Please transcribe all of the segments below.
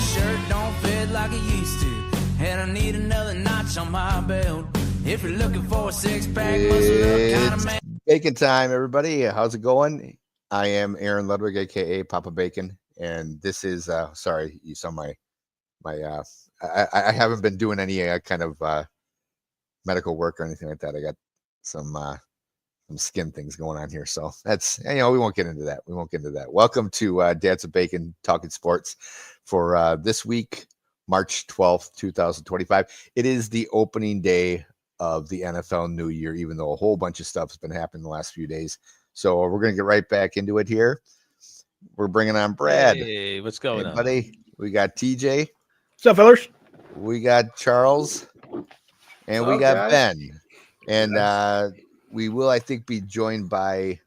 this shirt don't fit like it used to, and I need another notch on my belt. If you're looking for a six-pack, muscle up kind of man. Bacon time, everybody. How's it going? I am Aaron Ludwig, aka Papa Bacon, and this is sorry, you saw my I haven't been doing any kind of medical work or anything like that. I got some skin things going on here, so that's, we won't get into that. Welcome to Dads of Bacon talking sports for this week, March 12th, 2025. It is the opening day of the NFL New Year, even though a whole bunch of stuff has been happening the last few days. So we're going to get right back into it here. We're bringing on Brad. Hey, what's going on, buddy? We got TJ. What's up, fellas? We got Charles. And we got Ben. And we will, I think, be joined by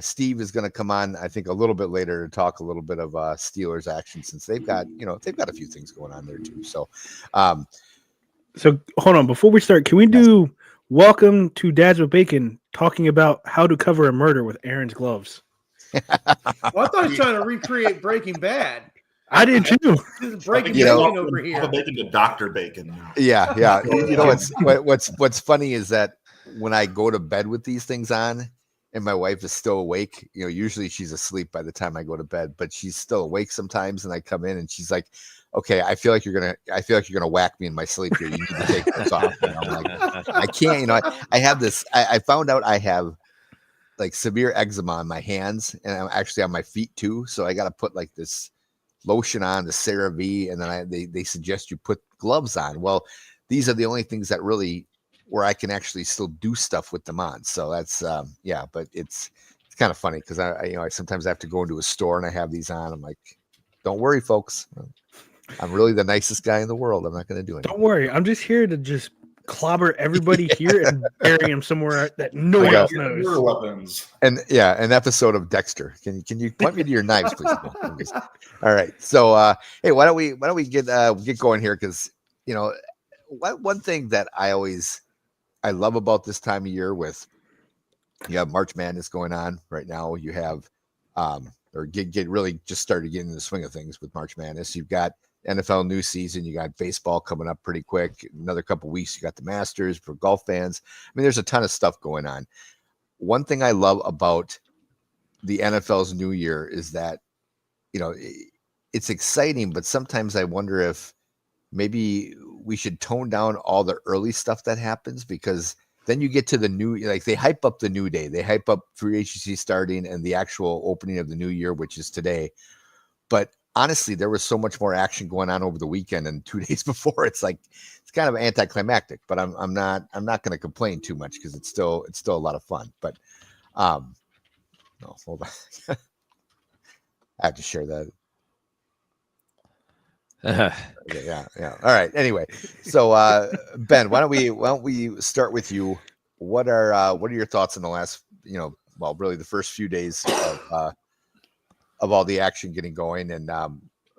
Steve is going to come on, I think, a little bit later to talk a little bit of Steelers action, since they've got a few things going on there too. So, so hold on. Before we start, can we do Welcome to Dads with Bacon, talking about how to cover a murder with Aaron's gloves? Well, I thought he was trying to recreate Breaking Bad. I did too. Breaking Bacon over here. Papa Bacon to Dr. Bacon. Yeah. What's funny is that when I go to bed with these things on and my wife is still awake, usually she's asleep by the time I go to bed, but she's still awake sometimes. And I come in and she's like, okay, I feel like you're gonna whack me in my sleep here. You need to take this off. And I'm like, I can't. I have this. I found out I have like severe eczema on my hands, and I'm actually on my feet too. So I got to put like this lotion on, the CeraVe, and then they suggest you put gloves on. Well, these are the only things that really where I can actually still do stuff with them on. So that's but it's kind of funny because I sometimes have to go into a store and I have these on. I'm like, don't worry, folks. I'm really the nicest guy in the world. I'm not going to do anything. Don't worry. I'm just here to just clobber everybody here and bury him somewhere that no one else knows. Weapons. And an episode of Dexter. Can you point me to your knives, please? All right. So hey, why don't we get going here? Because one thing that I love about this time of year, with you have March Madness going on right now. You have or get really just started getting in the swing of things with March Madness. You've got NFL new season. You got baseball coming up pretty quick. Another couple weeks, you got the Masters for golf fans. I mean, there's a ton of stuff going on. One thing I love about the NFL's new year is that, it's exciting, but sometimes I wonder if maybe we should tone down all the early stuff that happens, because then you get to the new, like they hype up the new day. They hype up free agency starting and the actual opening of the new year, which is today. But honestly, there was so much more action going on over the weekend and 2 days before. It's like, it's kind of anticlimactic, but I'm not going to complain too much because it's still a lot of fun. But no, hold on. I have to share that. Yeah. All right. Anyway, so Ben, why don't we start with you? What are your thoughts in the last, really the first few days of all the action getting going? And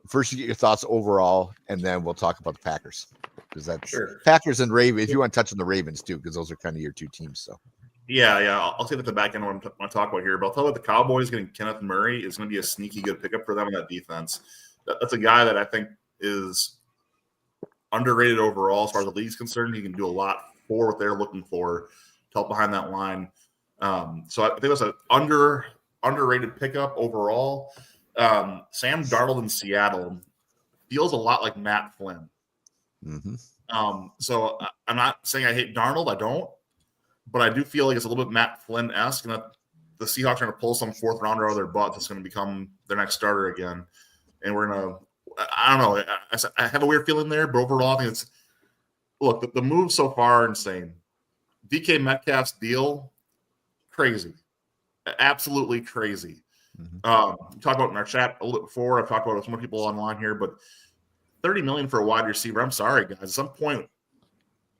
first, you get your thoughts overall, and then we'll talk about the Packers, because that's sure. Packers and Ravens. If you want to touch on the Ravens too, because those are kind of your two teams. So yeah, I'll say that the back end what I'm going to talk about here. But I'll tell you, the Cowboys getting Kenneth Murray is going to be a sneaky good pickup for them in that defense. That's a guy that I think is underrated overall as far as the league's concerned. He can do a lot for what they're looking for to help behind that line. So I think that's an underrated pickup overall. Sam Darnold in Seattle feels a lot like Matt Flynn. Mm-hmm. So I'm not saying I hate Darnold. I don't. But I do feel like it's a little bit Matt Flynn-esque, and that the Seahawks are going to pull some fourth rounder out of their butt that's going to become their next starter again. And we're going to – I don't know. I have a weird feeling there, but overall I think it's – look, the moves so far are insane. DK Metcalf's deal, crazy. Absolutely crazy. Mm-hmm. We talked about it in our chat a little bit before. I've talked about it with some more people online here, but $30 million for a wide receiver. I'm sorry, guys. At some point,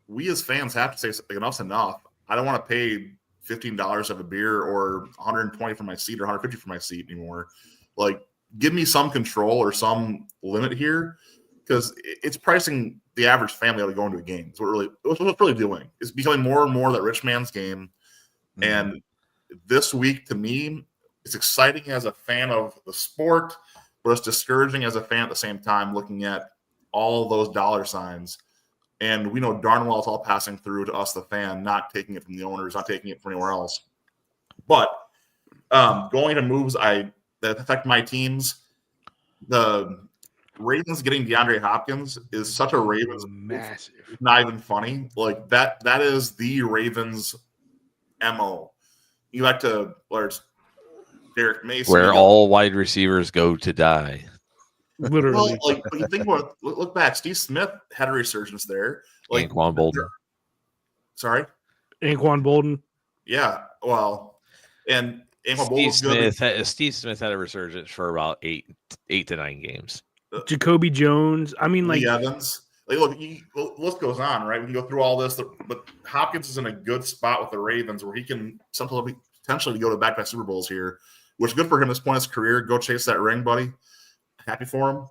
we as fans have to say enough's enough. I don't want to pay $15 of a beer or $120 for my seat or $150 for my seat anymore. Like, give me some control or some limit here, because it's pricing the average family out of going to a game. It's what it's really doing. It's becoming more and more that rich man's game. Mm-hmm. And this week, to me, it's exciting as a fan of the sport, but it's discouraging as a fan at the same time looking at all of those dollar signs. And we know darn well it's all passing through to us, the fan, not taking it from the owners, not taking it from anywhere else. But going to moves that affect my teams, the Ravens getting DeAndre Hopkins is such a Ravens massive. It's not even funny. Like that is the Ravens MO. You like to, whether it's Derek Mason, where all wide receivers go to die. Literally. Well, like when you think about it, look back, Steve Smith had a resurgence there. Like Anquan Bolden. Sorry? Anquan Bolden. Yeah. Well, and Anquan Bolden's good. Steve Smith had a resurgence for about 8 to 9 games. Jacoby Jones. I mean, like Lee Evans. Like, look, the list goes on, right? We can go through all this, but Hopkins is in a good spot with the Ravens where he can potentially go to back-to-back Super Bowls here, which is good for him at this point in his career. Go chase that ring, buddy. Happy for him.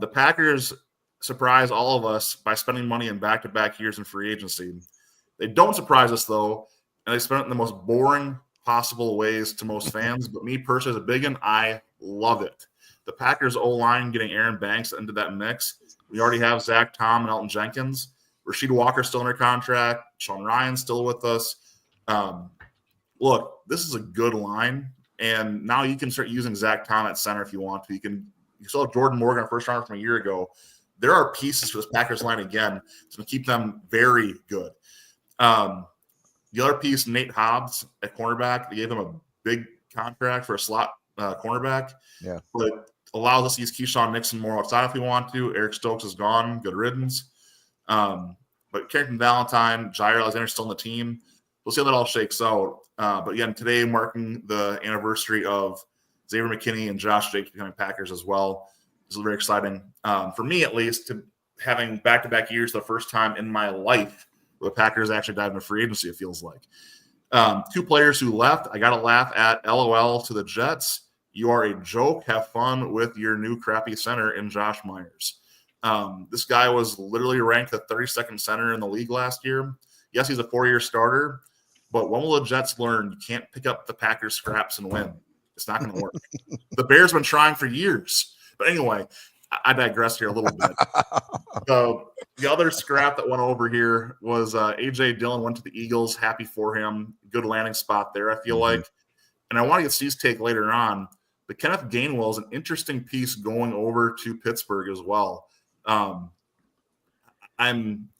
The Packers surprise all of us by spending money in back-to-back years in free agency. They don't surprise us, though, and they spend it in the most boring possible ways to most fans. But me personally, as a big one, I love it. The Packers O-line getting Aaron Banks into that mix. We already have Zach Tom and Elton Jenkins. Rasheed Walker still under contract. Sean Ryan still with us. Look, this is a good line, and now you can start using Zach Tom at center if you want to. You still have Jordan Morgan, first rounder from a year ago. There are pieces for this Packers line again to keep them very good. The other piece, Nate Hobbs at cornerback, they gave him a big contract for a slot cornerback. Yeah, but allows us to use Keyshawn Nixon more outside if we want to. Eric Stokes is gone. Good riddance. But Carrington Valentine, Jair Alexander still on the team. We'll see how that all shakes out. But again, today marking the anniversary of Xavier McKinney and Josh Jacobs becoming Packers as well. This is very exciting. For me, at least, to having back-to-back years, the first time in my life where the Packers actually dive into free agency, it feels like. 2 players who left. I got to laugh at LOL to the Jets. You are a joke. Have fun with your new crappy center in Josh Myers. This guy was literally ranked the 32nd center in the league last year. Yes, he's a 4-year starter, but when will the Jets learn you can't pick up the Packers scraps and win? It's not going to work. The Bears have been trying for years. But anyway, I digress here a little bit. So the other scrap that went over here was A.J. Dillon went to the Eagles. Happy for him. Good landing spot there, I feel like. And I want to get Steve's take later on. But Kenneth Gainwell is an interesting piece going over to Pittsburgh as well. I'm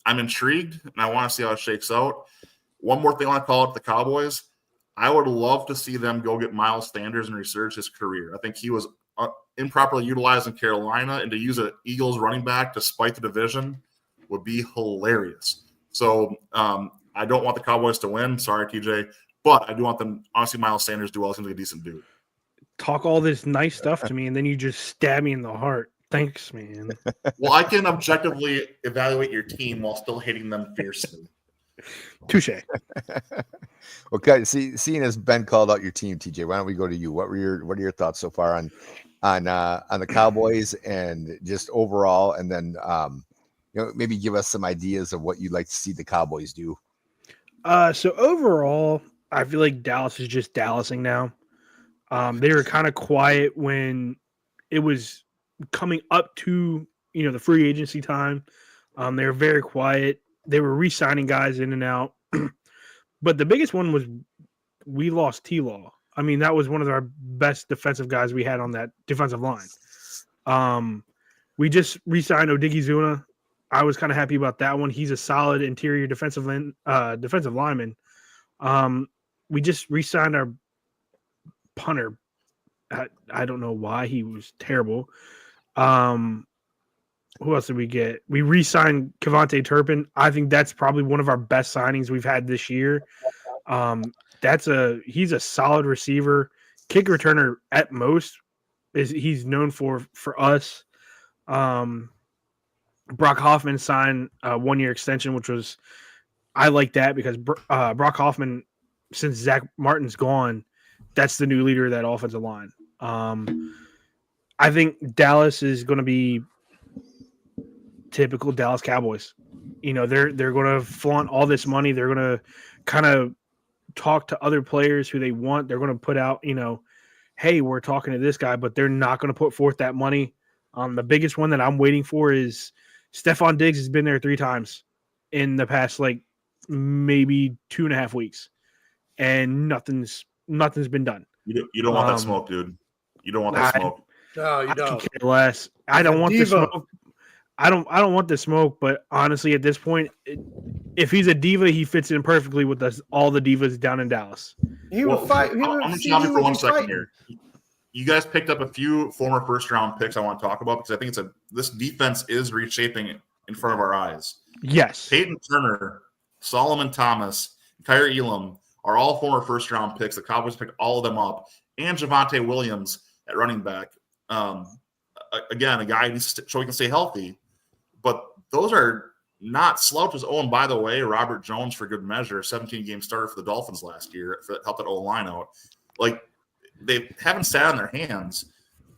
intrigued, and I want to see how it shakes out. One more thing I want to call out the Cowboys. I would love to see them go get Miles Sanders and resurge his career. I think he was improperly utilized in Carolina, and to use an Eagles running back to spite the division would be hilarious. So I don't want the Cowboys to win. Sorry, TJ. But I do want them, honestly, Miles Sanders do well. He seems like a decent dude. Talk all this nice stuff to me, and then you just stab me in the heart. Thanks, man. Well, I can objectively evaluate your team while still hating them fiercely. Touche. Okay. Seeing as Ben called out your team, TJ, why don't we go to you? What are your thoughts so far on the Cowboys and just overall, and then maybe give us some ideas of what you'd like to see the Cowboys do. So overall, I feel like Dallas is just Dallasing now. They were kind of quiet when it was coming up to, the free agency time. They were very quiet. They were re-signing guys in and out. But the biggest one was we lost T-Law. I mean, that was one of our best defensive guys we had on that defensive line. We just re-signed Odigizuna. I was kind of happy about that one. He's a solid interior defensive lineman. We just re-signed our punter. I don't know why. He was terrible. Who else did we get? We re-signed Kevontae Turpin. I think that's probably one of our best signings we've had this year. He's a solid receiver, kick returner at most. He's known for us. Brock Hoffman signed a 1-year extension, which was I like that because Brock Hoffman, since Zach Martin's gone, that's the new leader of that offensive line. I think Dallas is going to be typical Dallas Cowboys. They're going to flaunt all this money. They're going to kind of talk to other players who they want. They're going to put out, hey, we're talking to this guy, but they're not going to put forth that money. The biggest one that I'm waiting for is Stephon Diggs has been there 3 times in the past, like maybe 2.5 weeks, and nothing's been done. You don't want that smoke, dude. You don't want that smoke. No, you I could don't. care less. I don't want the diva. smoke. I don't want the smoke, but honestly, at this point, if he's a diva, he fits in perfectly with all the divas down in Dallas. He would fight. I'm going to stop you for 1 second here. You guys picked up a few former first-round picks I want to talk about because I think this defense is reshaping in front of our eyes. Yes. Peyton Turner, Solomon Thomas, Kyrie Elam are all former first-round picks. The Cowboys picked all of them up. And Javonte Williams at running back. Again, a guy who needs to show he can stay healthy. But those are not slouches. Oh, and by the way, Robert Jones, for good measure, 17-game starter for the Dolphins last year, helped that O-line out. Like, they haven't sat on their hands.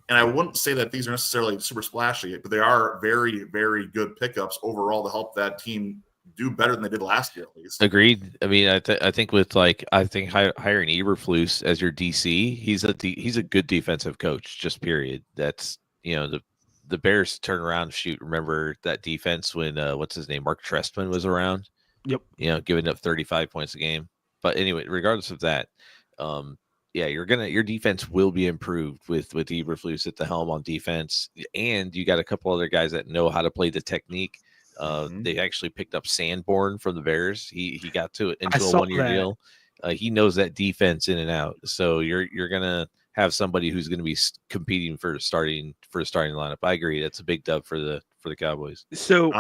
And I wouldn't say that these are necessarily super splashy, but they are very, very good pickups overall to help that team do better than they did last year, at least. Agreed. I mean, I think with hiring Eberflus as your DC, he's a good defensive coach. Just period. That's the Bears turn around. Shoot, remember that defense when what's his name, Mark Trestman was around? Yep. Giving up 35 points a game. But anyway, regardless of that, your defense will be improved with Eberflus at the helm on defense, and you got a couple other guys that know how to play the technique. They actually picked up Sanborn from the Bears. He got into a 1-year deal. He knows that defense in and out. So you're gonna have somebody who's going to be competing for the starting lineup. I agree. That's a big dub for the Cowboys. So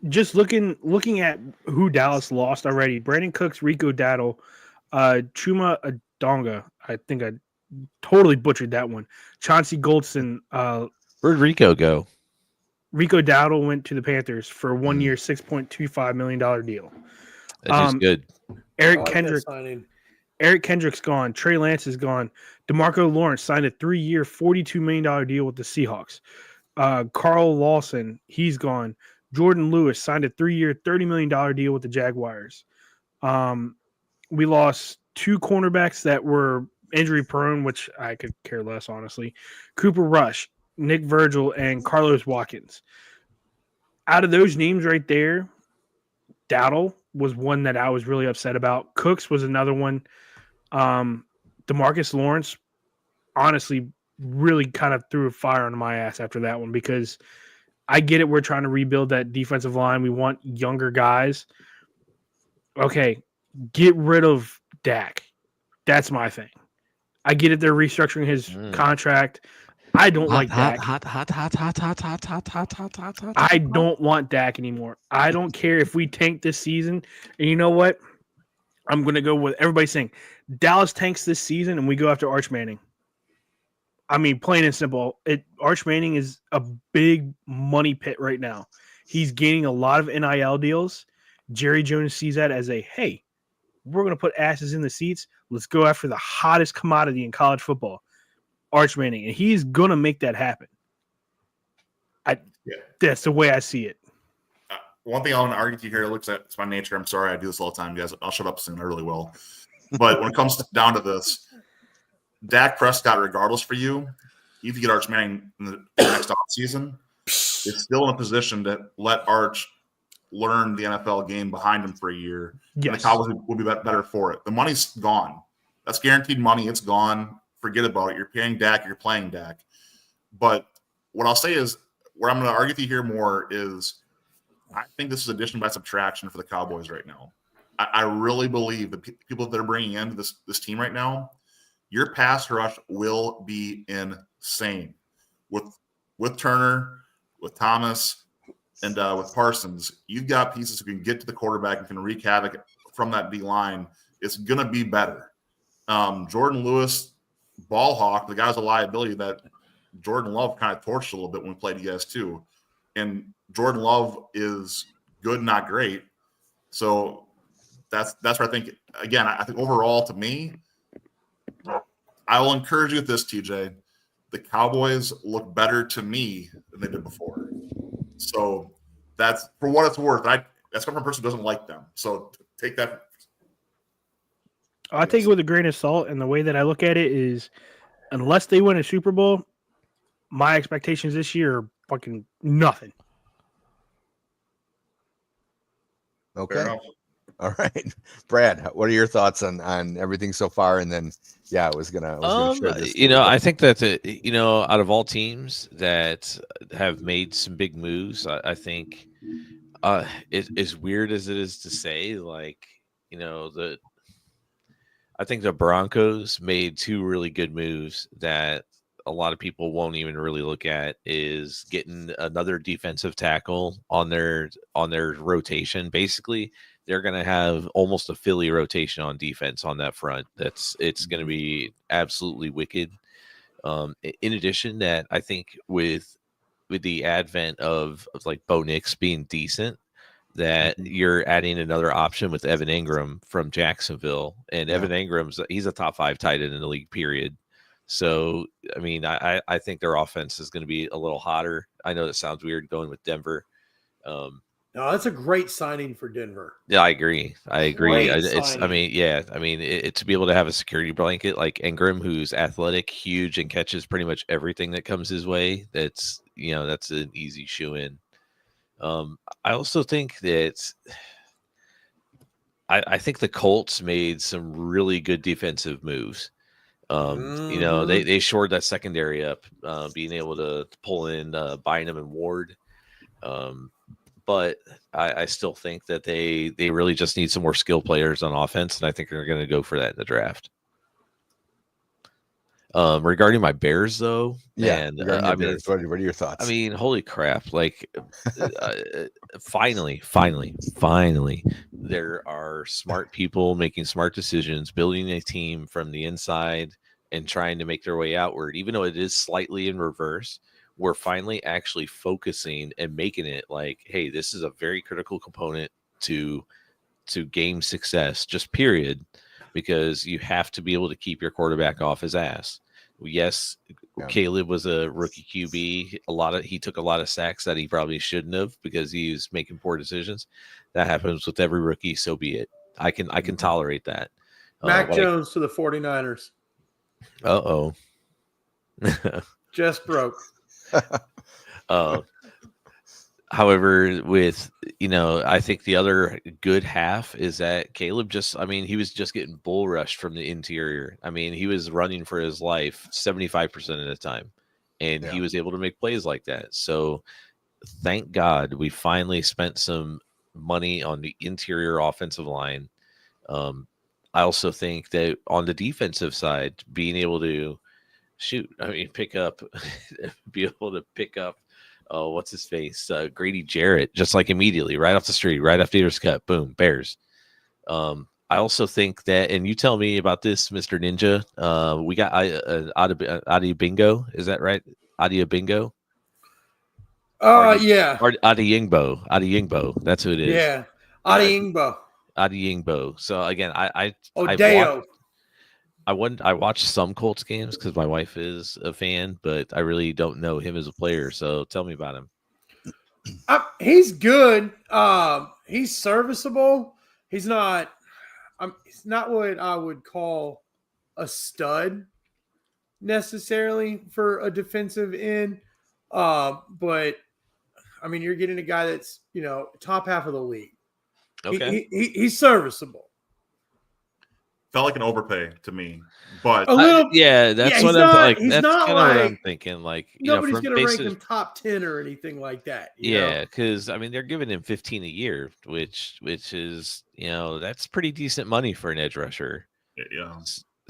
just looking at who Dallas lost already: Brandon Cooks, Rico Dowdle, Chuma Adonga. I think I totally butchered that one. Chauncey Goldston. Where'd Rico go? Rico Dowdle went to the Panthers for 1 year, $6.25 million deal. That's good. Eric Kendrick's gone. Trey Lance is gone. DeMarco Lawrence signed a 3-year, $42 million deal with the Seahawks. Carl Lawson, he's gone. Jordan Lewis signed a 3-year, $30 million deal with the Jaguars. We lost 2 cornerbacks that were injury prone, which I could care less, honestly. Cooper Rush, Nick Virgil, and Carlos Watkins. Out of those names right there, Dowdle was one that I was really upset about. Cooks was another one. DeMarcus Lawrence, honestly, really kind of threw a fire on my ass after that one because I get it. We're trying to rebuild that defensive line. We want younger guys. Okay, get rid of Dak. That's my thing. I get it. They're restructuring his contract. I don't like Dak. I don't want Dak anymore. I don't care if we tank this season. And you know what? I'm going to go with everybody saying Dallas tanks this season and we go after Arch Manning. I mean, plain and simple. Arch Manning is a big money pit right now. He's gaining a lot of NIL deals. Jerry Jones sees that as hey, we're going to put asses in the seats. Let's go after the hottest commodity in college football, Arch Manning. And he's going to make that happen. That's the way I see it. One thing I want to argue with you here, it looks like it's my nature. I'm sorry I do this all the time, guys. I'll shut up soon. I really will. But when it comes down to this, Dak Prescott, regardless for you, if you get Arch Manning in the next offseason, it's still in a position to let Arch learn the NFL game behind him for a year. Yes. And the Cowboys will be better for it. The money's gone. That's guaranteed money. It's gone. Forget about it. You're paying Dak. You're playing Dak. But what I'll say is, where I'm going to argue with you here more is I think this is addition by subtraction for the Cowboys right now. I really believe the people that they're bringing into this team right now, your pass rush will be insane. With Turner, with Thomas, and with Parsons, you've got pieces who can get to the quarterback and can wreak havoc from that D-line. It's going to be better. Jordan Lewis, ball hawk, the guy's a liability that Jordan Love kind of torched a little bit when we played you guys too. And Jordan Love is good, not great. So that's where I think, again, I think overall to me, I will encourage you with this, TJ. The Cowboys look better to me than they did before. So that's for what it's worth. That's coming from a person who doesn't like them. So take that. I take it with a grain of salt. And the way that I look at it is unless they win a Super Bowl, my expectations this year are fucking nothing. Okay. All right, Brad, what are your thoughts on everything so far? And then, I was gonna share this. I think that out of all teams that have made some big moves, I think as weird as it is to say, like, I think the Broncos made two really good moves that a lot of people won't even really look at, is getting another defensive tackle on their rotation. Basically, they're going to have almost a Philly rotation on defense on that front. It's going to be absolutely wicked. In addition, that I think with the advent of like Bo Nix being decent, that you're adding another option with Evan Ingram from Jacksonville, and Evan Ingram's he's a top 5 tight end in the league, period. So, I mean, I think their offense is going to be a little hotter. I know that sounds weird going with Denver. No, that's a great signing for Denver. Yeah, I agree. Great To be able to have a security blanket like Ingram, who's athletic, huge, and catches pretty much everything that comes his way, that's an easy shoe in. I also think that I think the Colts made some really good defensive moves. They shored that secondary up, being able to pull in Bynum and Ward. But I still think that they really just need some more skill players on offense, and I think they're going to go for that in the draft. Regarding my Bears, though, what are your thoughts? I mean, holy crap! Like, finally, there are smart people making smart decisions, building a team from the inside, and trying to make their way outward. Even though it is slightly in reverse, we're finally actually focusing and making it like, hey, this is a very critical component to game success, just period, because you have to be able to keep your quarterback off his ass. Yes, Caleb was a rookie QB. He took a lot of sacks that he probably shouldn't have because he was making poor decisions. That happens with every rookie, so be it. I can tolerate that. Mac Jones to the 49ers. Uh-oh. Just broke. However, with I think the other good half is that Caleb he was just getting bull rushed from the interior. I mean, he was running for his life 75% of the time, and he was able to make plays like that. So thank God we finally spent some money on the interior offensive line. I also think that on the defensive side, being able to pick up what's his face? Grady Jarrett, just like immediately, right off the street, right after Peter's cut, boom, Bears. I also think that, and you tell me about this, Mr. Ninja. We got Adi Bingo, is that right? Adi Bingo. Yeah. Adi Yingbo. That's who it is. Yeah. Adi Yingbo. So again, I watched some Colts games because my wife is a fan, but I really don't know him as a player. So tell me about him. He's good. He's serviceable. He's not what I would call a stud necessarily for a defensive end. But I mean, you're getting a guy that's top half of the league. Okay, he's serviceable. Felt like an overpay to me, but that's what I'm like. That's kind of what I'm thinking. Like, nobody's going to rank him top 10 or anything like that. Yeah, because I mean they're giving him $15 a year, which is that's pretty decent money for an edge rusher. Yeah.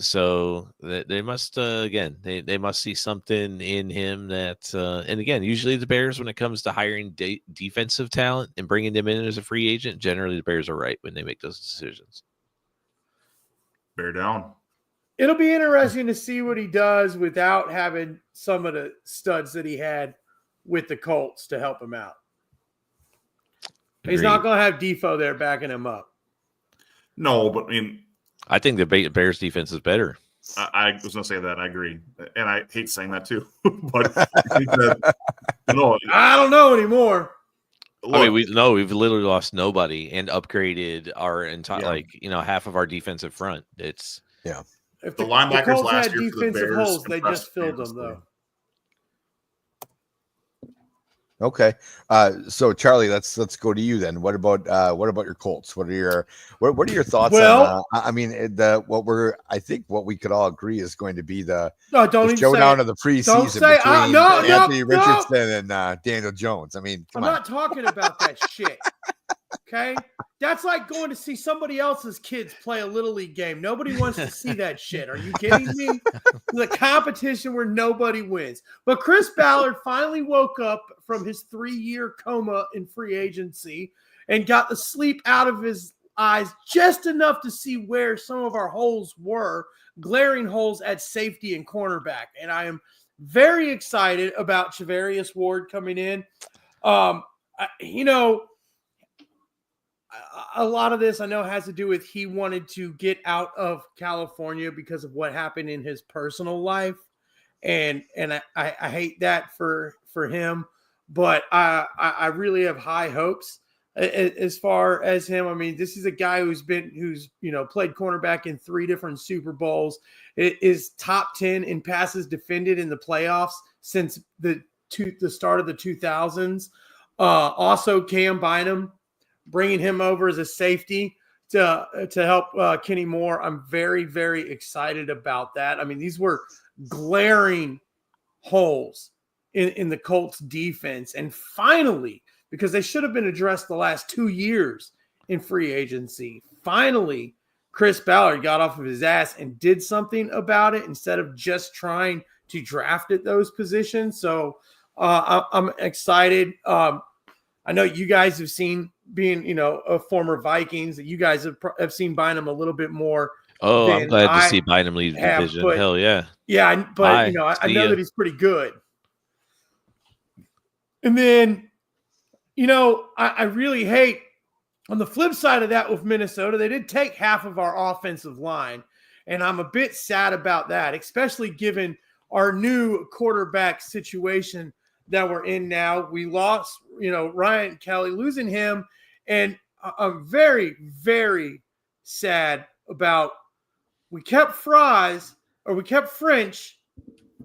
So they must they must see something in him that and again, usually the Bears, when it comes to hiring defensive talent and bringing them in as a free agent, generally the Bears are right when they make those decisions. Bear down. It'll be interesting to see what he does without having some of the studs that he had with the Colts to help him out. Agreed. He's not going to have Defoe there backing him up. No, but I mean, I think the Bears defense is better. I was going to say that. I agree. And I hate saying that too. But I don't know anymore. Look, I mean, we've literally lost nobody and upgraded our entire half of our defensive front. It's If The the linebackers Colts last had year for the defensive Bears holes, they impressed just filled them tremendously. though. Okay. So Charlie, let's go to you then. What about your Colts? What are your thoughts Well- on I mean I think what we could all agree is going to be the No, don't even say showdown it. of the preseason Don't say- between no, Anthony no. Richardson and Daniel Jones. I mean, I'm come on. not talking about that shit. Okay? That's like going to see somebody else's kids play a little league game. Nobody wants to see that shit. Are you kidding me? The competition where nobody wins. But Chris Ballard finally woke up from his 3-year coma in free agency and got the sleep out of his eyes just enough to see where some of our holes were, glaring holes at safety and cornerback. And I am very excited about Charvarius Ward coming in. A lot of this I know has to do with he wanted to get out of California because of what happened in his personal life. And I hate that for him, but I really have high hopes as far as him. I mean, this is a guy who's played cornerback in 3 different Super Bowls. It is top 10 in passes defended in the playoffs since the start of the 2000s. Also Cam Bynum, bringing him over as a safety to help Kenny Moore. I'm very, very excited about that. I mean, these were glaring holes in the Colts defense. And finally, because they should have been addressed the last 2 years in free agency, finally, Chris Ballard got off of his ass and did something about it instead of just trying to draft at those positions. So I'm excited. I know you guys have seen, being a former Vikings, that you guys have seen Bynum a little bit more. Oh, I'm glad to see Bynum lead the division. But, Hell yeah. Yeah, but I know that he's pretty good. And then, I really hate, on the flip side of that with Minnesota, they did take half of our offensive line. And I'm a bit sad about that, especially given our new quarterback situation that we're in now. We lost, Ryan Kelly, losing him. And I'm very, very sad about, we kept French,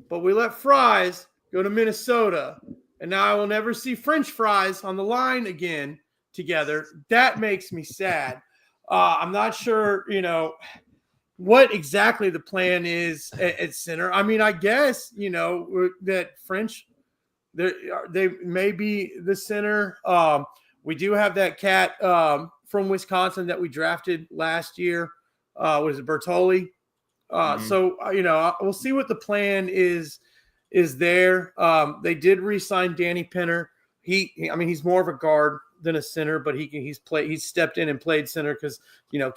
but we let Fries go to Minnesota. And now I will never see French fries on the line again together. That makes me sad. I'm not sure, what exactly the plan is at center. I mean, I guess, that French, they may be the center. We do have that cat from Wisconsin that we drafted last year. What is it, Bertoli? So, we'll see what the plan is there. They did re-sign Danny Penner. He's more of a guard than a center, but he's stepped in and played center because,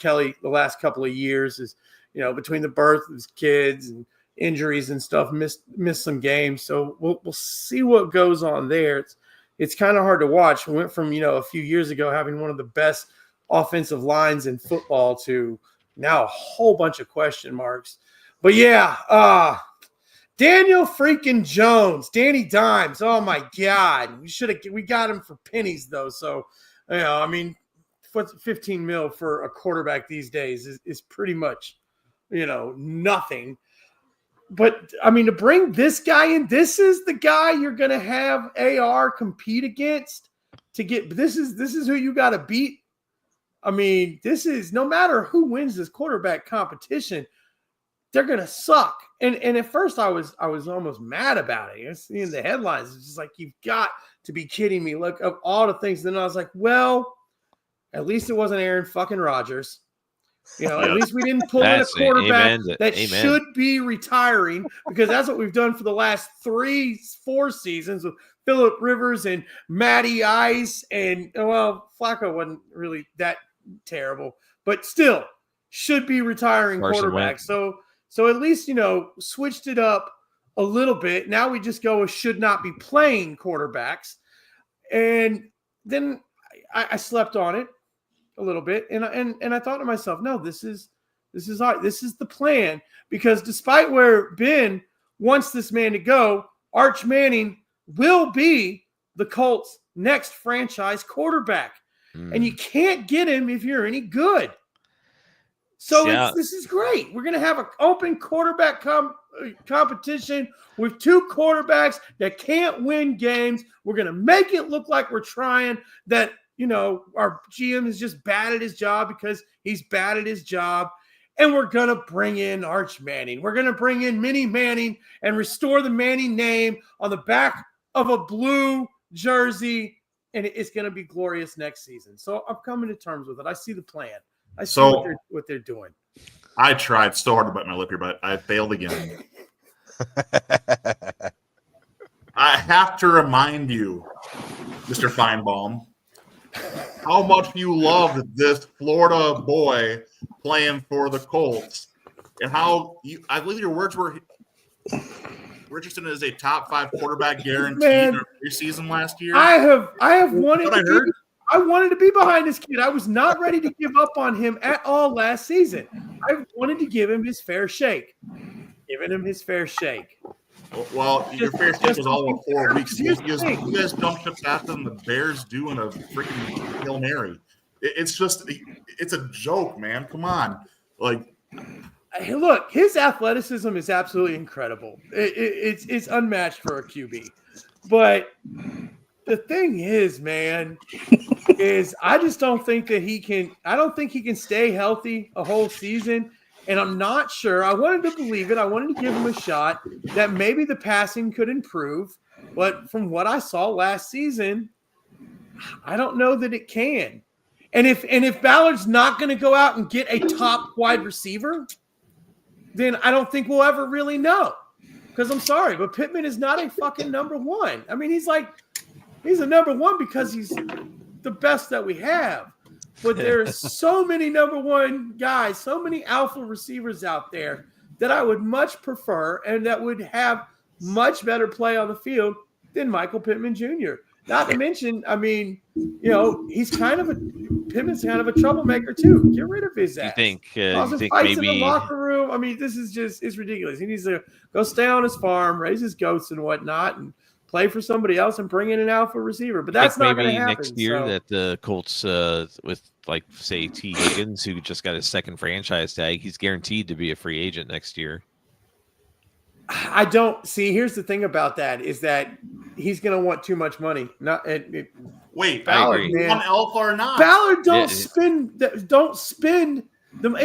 Kelly, the last couple of years is, between the birth of his kids and injuries and stuff, missed some games. So we'll see what goes on there. It's kind of hard to watch. We went from, a few years ago having one of the best offensive lines in football to now a whole bunch of question marks. But yeah, Daniel freaking Jones, Danny Dimes. Oh my God. We got him for pennies though. So, what's $15 million for a quarterback these days is pretty much, nothing. But to bring this guy in, this is the guy you're going to have AR compete against to get. This is who you got to beat. This is, no matter who wins this quarterback competition, they're going to suck. And at first I was almost mad about it. Seeing the headlines, it's just like, you've got to be kidding me. Look, of all the things. Then I was like, well, at least it wasn't Aaron fucking Rodgers. At least we didn't pull in a quarterback that should be retiring, because that's what we've done for the last 3-4 seasons with Phillip Rivers and Matty Ice. And, Flacco wasn't really that terrible, but still should be retiring quarterback. So at least, switched it up a little bit. Now we just go with should not be playing quarterbacks. And then I slept on it a little bit. And I thought to myself, no, this is the plan, because despite where Ben wants this man to go, Arch Manning will be the Colts' next franchise quarterback. And you can't get him if you're any good. So Yeah. this is great. We're going to have an open quarterback competition with two quarterbacks that can't win games. We're going to make it look like we're trying, that, our GM is just bad at his job because he's bad at his job. And we're going to bring in Arch Manning. We're going to bring in Mini Manning and restore the Manning name on the back of a blue jersey. And it's going to be glorious next season. So I'm coming to terms with it. I see the plan. I see what they're doing. I tried so hard to bite my lip here, but I failed again. I have to remind you, Mr. Feinbaum, how much you loved this Florida boy playing for the Colts, and how I believe your words were Richardson is a top 5 quarterback guaranteed in every season last year. I have wanted I wanted to be behind this kid. I was not ready to give up on him at all last season. I wanted to give him his fair shake. Giving him his fair shake. Well, your fair shake was all in 4 weeks. You guys dumped ship faster than the Bears do in a freaking Hail Mary. It's a joke, man. Come on. Hey, look, his athleticism is absolutely incredible. It's unmatched for a QB. But the thing is, man, I just don't think that he can. I don't think he can stay healthy a whole season. And I'm not sure. I wanted to believe it. I wanted to give him a shot that maybe the passing could improve. But from what I saw last season, I don't know that it can. And if Ballard's not going to go out and get a top wide receiver, then I don't think we'll ever really know. Because I'm sorry, but Pittman is not a fucking number one. I mean, he's a number one because he's the best that we have. But there's so many number one guys, so many alpha receivers out there that I would much prefer and that would have much better play on the field than Michael Pittman Jr. Not to mention, I mean, Pittman's kind of a troublemaker too. Get rid of his ass. You think fights maybe in the locker room? I mean, this is it's ridiculous. He needs to go stay on his farm, raise his goats and whatnot, and play for somebody else and bring in an alpha receiver. But that's not going to happen. Next year that the Colts with say T. Higgins, who just got his second franchise tag, he's guaranteed to be a free agent next year. I don't see. Here's the thing about that is that he's going to want too much money. Wait, Ballard, man. On alpha or not? Ballard don't spend them.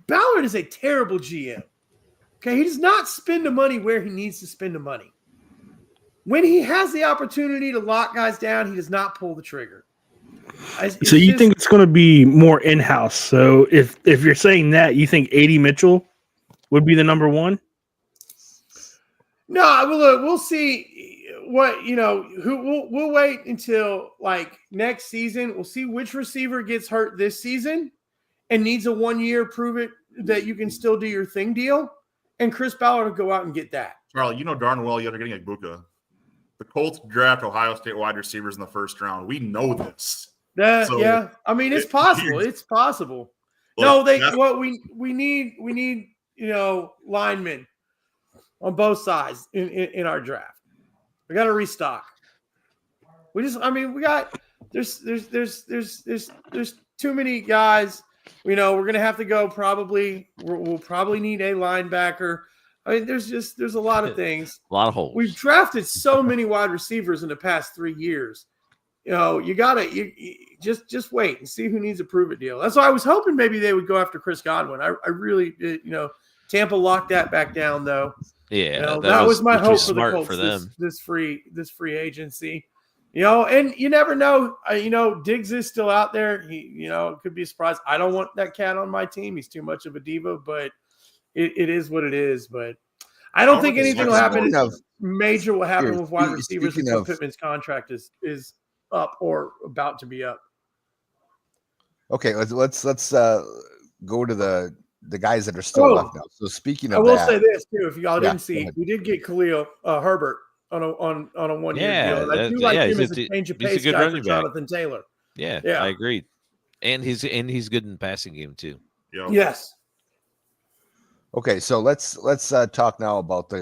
Ballard is a terrible GM. Okay, he does not spend the money where he needs to spend the money. When he has the opportunity to lock guys down, he does not pull the trigger. So you think it's going to be more in-house? So if you're saying that, you think A.D. Mitchell would be the number one? No, we'll see what we'll wait until next season. We'll see which receiver gets hurt this season and needs a 1 year prove it that you can still do your thing deal. And Chris Ballard will go out and get that. Charlie, you know darn well you're getting Egbuka. The Colts draft Ohio State wide receivers in the first round. We know this. Yeah, I mean it's possible. It's possible. We need linemen on both sides in our draft. We got to restock. There's too many guys. We're going to have to go we'll probably need a linebacker. I mean, there's a lot of things. A lot of holes. We've drafted so many wide receivers in the past 3 years. You just wait and see who needs a prove it deal. That's why I was hoping maybe they would go after Chris Godwin. I really, Tampa locked that back down though. Yeah, that was my hope for the Colts for them. This free agency. And you never know. Diggs is still out there. It could be a surprise. I don't want that cat on my team. He's too much of a diva, but it is what it is. But I don't think anything will happen. Major will happen with wide receivers until Pittman's contract is up or about to be up. Okay, let's go to the guys that are still left now. So speaking of, I will say this too: if y'all didn't see, we did get Khalil Herbert on a 1 year deal. And I do like him as a change of pace guy for Jonathan Taylor. Yeah, I agreed. And he's good in the passing game too. Yep. Yes. Okay, so let's talk now about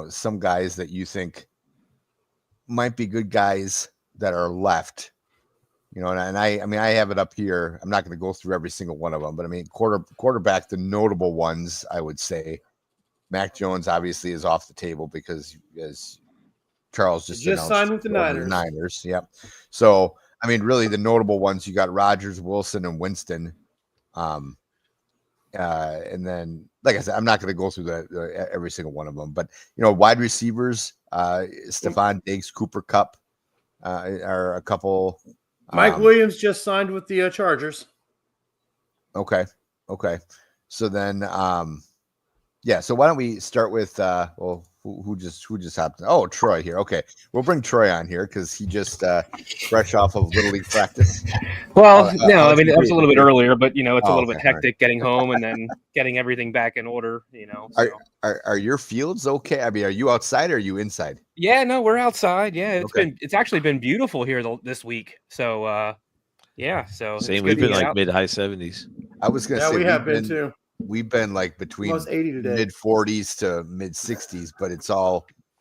some guys that you think might be good guys that are left, You know, and I mean, I have it up here. I'm not going to go through every single one of them, but I mean, quarterback, the notable ones, I would say, Mac Jones obviously is off the table because as Charles just announced, signed with the Niners. Niners. Yep. So I mean, really, the notable ones you got Rodgers, Wilson, and Winston. And then, like I said, I'm not going to go through every single one of them, but you know, wide receivers, Stephon Diggs, Cooper Kupp are a couple. Mike Williams just signed with the Chargers. Okay. So then, yeah. So why don't we start with who just hopped in? Oh, Troy here. Okay, we'll bring Troy on here because he just fresh off of Little League practice. Well, no, I mean that was a little bit earlier, but you know it's a little bit okay, hectic getting home and then getting everything back in order. You know. So. Are your fields okay? I mean, are you outside or are you inside? Yeah, no, we're outside. Yeah, it's actually been beautiful here this week. So yeah, so same. We've been like mid high 70s. I was gonna say we have been too. We've been like between 80 today. mid 40s to mid 60s, but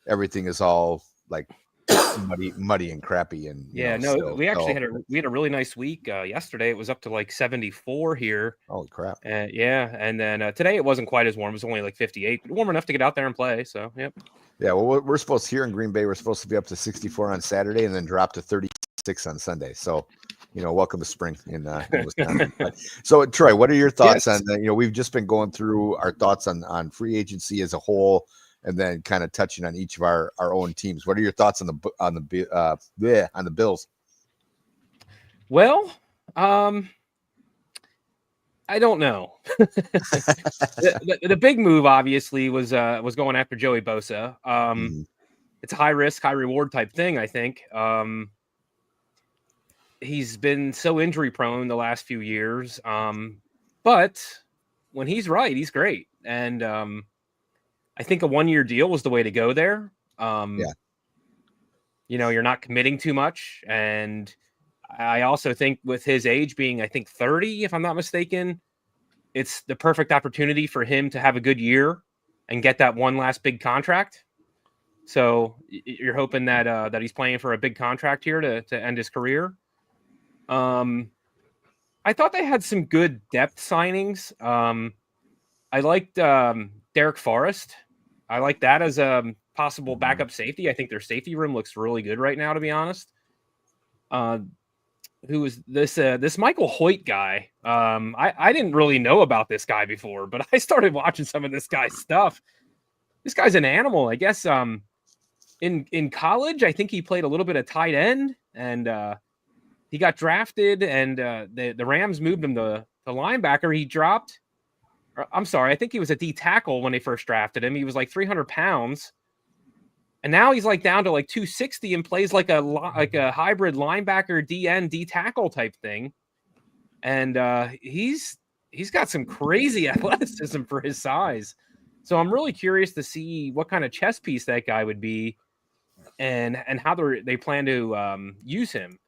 everything is all like muddy and crappy. And we actually had a really nice week. Yesterday it was up to like 74 here. Holy crap! Yeah, and then today it wasn't quite as warm. It was only like 58, but warm enough to get out there and play. So yep. Yeah, well, we're supposed here in Green Bay. We're supposed to be up to 64 on Saturday and then drop to 36 on Sunday. So. You know, welcome to spring in Wisconsin. So, Troy, what are your thoughts on that? You know, we've just been going through our thoughts on free agency as a whole, and then kind of touching on each of our own teams. What are your thoughts on the Bills? Well, I don't know. the big move obviously was going after Joey Bosa. It's a high risk, high reward type thing, I think. He's been so injury prone the last few years. But when he's right, he's great. And I think a 1-year deal was the way to go there. You know, you're not committing too much. And I also think with his age being, I think 30, if I'm not mistaken, it's the perfect opportunity for him to have a good year and get that one last big contract. So you're hoping that he's playing for a big contract here to end his career. I thought they had some good depth signings. I liked Derek Forrest. I like that as a possible backup safety. I think their safety room looks really good right now, to be honest. Who is this Michael Hoyt guy? I didn't really know about this guy before, but I started watching some of this guy's stuff. This guy's an animal, I guess. In college, I think he played a little bit of tight end, and he got drafted, and the Rams moved him to linebacker. He dropped. I'm sorry, I think he was a D tackle when they first drafted him. He was like 300 pounds, and now he's like down to like 260 and plays like a hybrid linebacker, DN, D tackle type thing. And he's got some crazy athleticism for his size. So I'm really curious to see what kind of chess piece that guy would be, and how they plan to use him.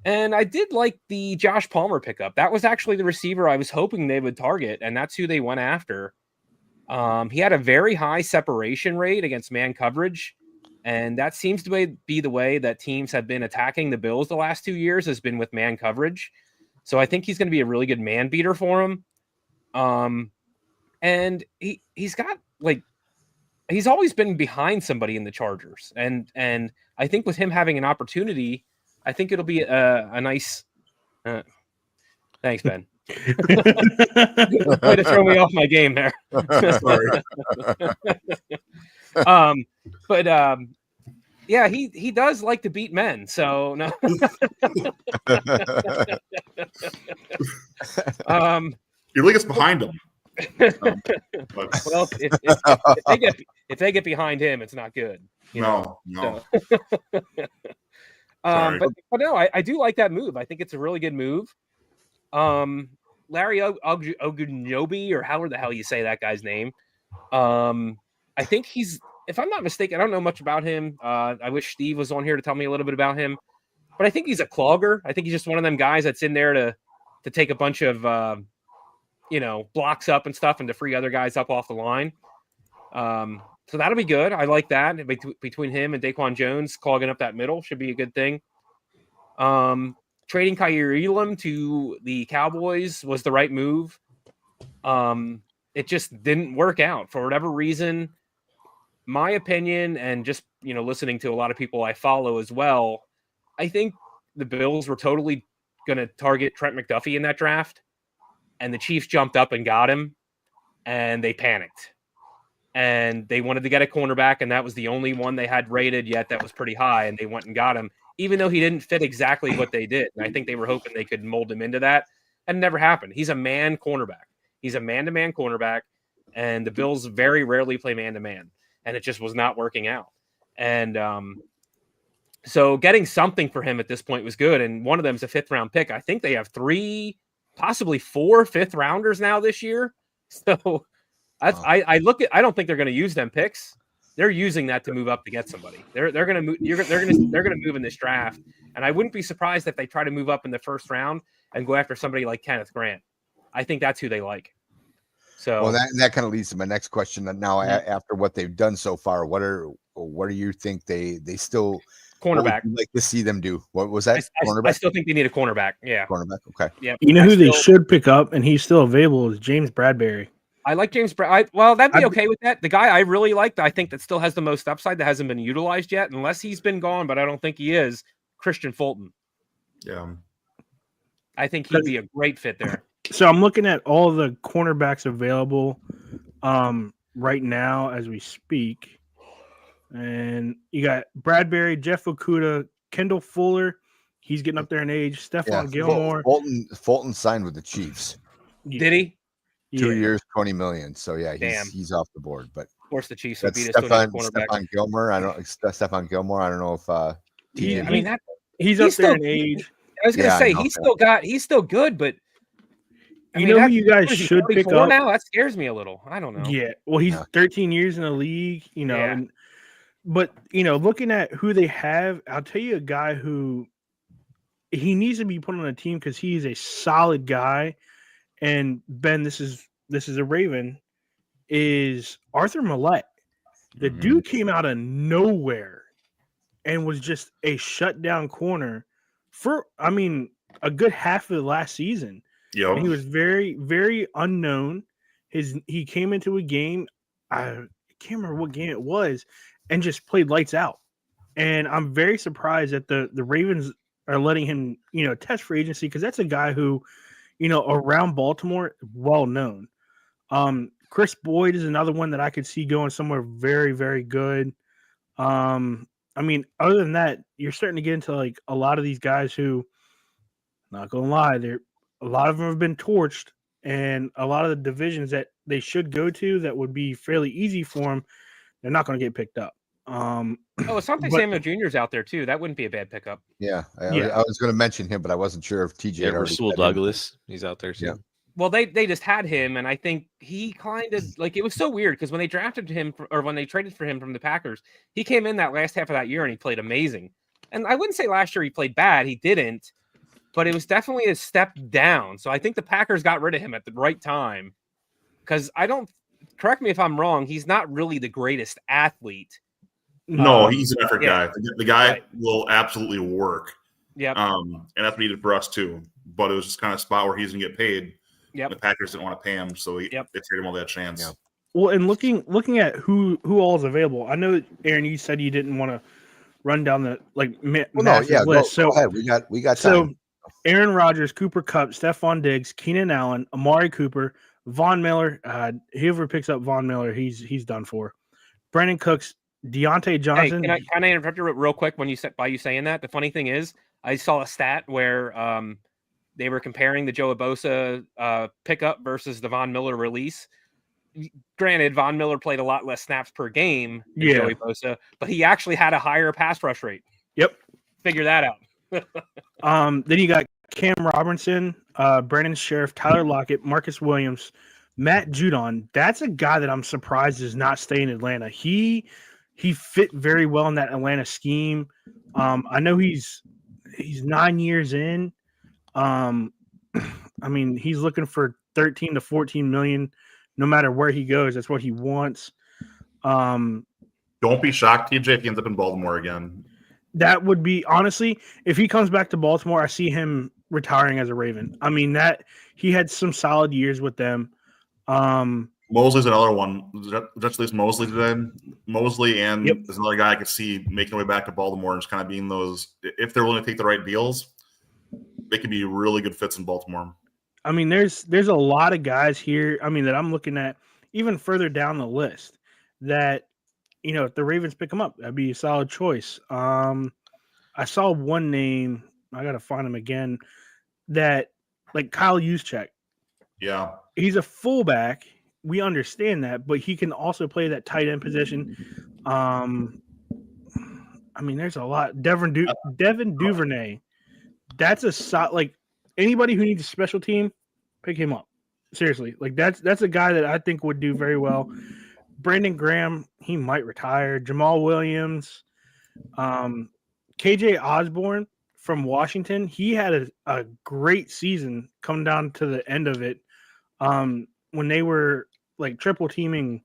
And I did like the Josh Palmer pickup. That was actually the receiver I was hoping they would target, and that's who they went after. He had a very high separation rate against man coverage, and that seems to be the way that teams have been attacking the Bills the last 2 years, has been with man coverage. So I think he's going to be a really good man beater for him. And he's got he's always been behind somebody in the Chargers, and I think with him having an opportunity, I think it'll be a nice. Thanks, Ben. Way to throw me off my game there. Yeah, he does like to beat men. So no. Your league is behind him. Well, if they get behind him, it's not good. No. So. But no, I do like that move. I think it's a really good move. Larry Ogunjobi, or however the hell you say that guy's name. I think he's, if I'm not mistaken, I don't know much about him. I wish Steve was on here to tell me a little bit about him. But I think he's a clogger. I think he's just one of them guys that's in there to take a bunch of blocks up and stuff and to free other guys up off the line. So that'll be good. I like that. Between him and Daquan Jones clogging up that middle should be a good thing. trading Kaiir Elam to the Cowboys was the right move. It just didn't work out for whatever reason. My opinion, and just listening to a lot of people I follow as well, I think the Bills were totally going to target Trent McDuffie in that draft, and the Chiefs jumped up and got him, and they panicked. And they wanted to get a cornerback, and that was the only one they had rated yet that was pretty high, and they went and got him, even though he didn't fit exactly what they did. And I think they were hoping they could mold him into that, and it never happened. He's a man cornerback. He's a man-to-man cornerback, and the Bills very rarely play man-to-man, and it just was not working out. And so getting something for him at this point was good, and one of them is a 5th-round pick. I think they have 3, possibly 4 5th-rounders now this year. So I don't think they're going to use them picks. They're using that to move up to get somebody. They're going to move. They're going to move in this draft, and I wouldn't be surprised if they try to move up in the 1st round and go after somebody like Kenneth Grant. I think that's who they like. So well, that kind of leads to my next question. Now, after what they've done so far, what do you think they still cornerback like to see them do? What was that? I still think they need a cornerback. Yeah, cornerback. Okay. Yeah. You know who they should pick up, and he's still available, is James Bradbury. I like James Bradbury. Well, that'd be okay with that. The guy I really like, I think that still has the most upside that hasn't been utilized yet, unless he's been gone, but I don't think he is. Christian Fulton. Yeah. I think he'd be a great fit there. So I'm looking at all the cornerbacks available right now as we speak. And you got Bradbury, Jeff Okudah, Kendall Fuller. He's getting up there in age. Stephon Gilmore. Fulton signed with the Chiefs. Did he? 2 years, $20 million. So yeah, he's off the board. But of course, the Chiefs would that's beat us to a cornerback. Stephon Gilmore. Stephon Gilmore. I don't know if he's up there in age. I was going to say he's still good, but who you guys should pick up now? That scares me a little. I don't know. Yeah, well, he's 13 years in the league, but looking at who they have, I'll tell you a guy who he needs to be put on a team because he's a solid guy. And Ben, this is a Raven, is Arthur Millette. The dude came out of nowhere and was just a shutdown corner for, a good half of the last season. Yeah, he was very, very unknown. He came into a game, I can't remember what game it was, and just played lights out. And I'm very surprised that the Ravens are letting him, test free agency, because that's a guy who, around Baltimore, well known. Chris Boyd is another one that I could see going somewhere very, very good. Other than that, you're starting to get into like a lot of these guys who, not gonna lie, a lot of them have been torched, and a lot of the divisions that they should go to that would be fairly easy for them, they're not going to get picked up. Asante Samuel Jr. is out there too. That wouldn't be a bad pickup. Yeah, I was going to mention him, but I wasn't sure if TJ. Yeah, Rasul Douglas, he's out there too. Yeah. Well, they just had him, and I think he kind of like, it was so weird because when they drafted him or when they traded for him from the Packers, he came in that last half of that year and he played amazing. And I wouldn't say last year he played bad. He didn't. But it was definitely a step down. So I think the Packers got rid of him at the right time. Because correct me if I'm wrong, he's not really the greatest athlete. No, he's an effort guy. The guy will absolutely work. Yeah. And that's needed for us too. But it was just kind of a spot where he's going to get paid. Yep. The Packers didn't want to pay him, so they traded him all that chance. Yeah. Well, and looking at who all is available, I know that, Aaron, you said you didn't want to run down the list. Go ahead. We got time. So Aaron Rodgers, Cooper Kupp, Stephon Diggs, Keenan Allen, Amari Cooper, Von Miller. Whoever picks up Von Miller, he's done for. Brandon Cooks, Deontay Johnson. Hey, can I interrupt you real quick when you saying that? The funny thing is, I saw a stat where they were comparing the Joe Bosa pickup versus the Von Miller release. Granted, Von Miller played a lot less snaps per game than Joey Bosa, but he actually had a higher pass rush rate. Yep. Figure that out. Then you got Cam Robinson, Brandon Sheriff, Tyler Lockett, Marcus Williams, Matt Judon. That's a guy that I'm surprised is not staying in Atlanta. He fit very well in that Atlanta scheme. I know he's 9 years in. He's looking for 13 to 14 million no matter where he goes. That's what he wants. Don't be shocked, TJ, if he ends up in Baltimore again. That would be honestly, if he comes back to Baltimore, I see him retiring as a Raven. I mean that he had some solid years with them. Mosley's another one. Just least Mosley today. Mosley and Yep. there's another guy I could see making their way back to Baltimore and just kind of being those. If they're willing to take the right deals, they could be really good fits in Baltimore. I mean, there's a lot of guys here. I mean, that I'm looking at even further down the list that, you know, if the Ravens pick him up, that'd be a solid choice. I saw one name. I gotta find him again. That like Kyle Juszczyk. Yeah. He's a fullback. We understand that, but he can also play that tight end position. I mean, there's a lot. Devin Duvernay. That's like anybody who needs a special team, pick him up. Seriously, like that's a guy that I think would do very well. Brandon Graham, he might retire. Jamal Williams, KJ Osborne from Washington, he had a great season coming down to the end of it. When they were like triple teaming.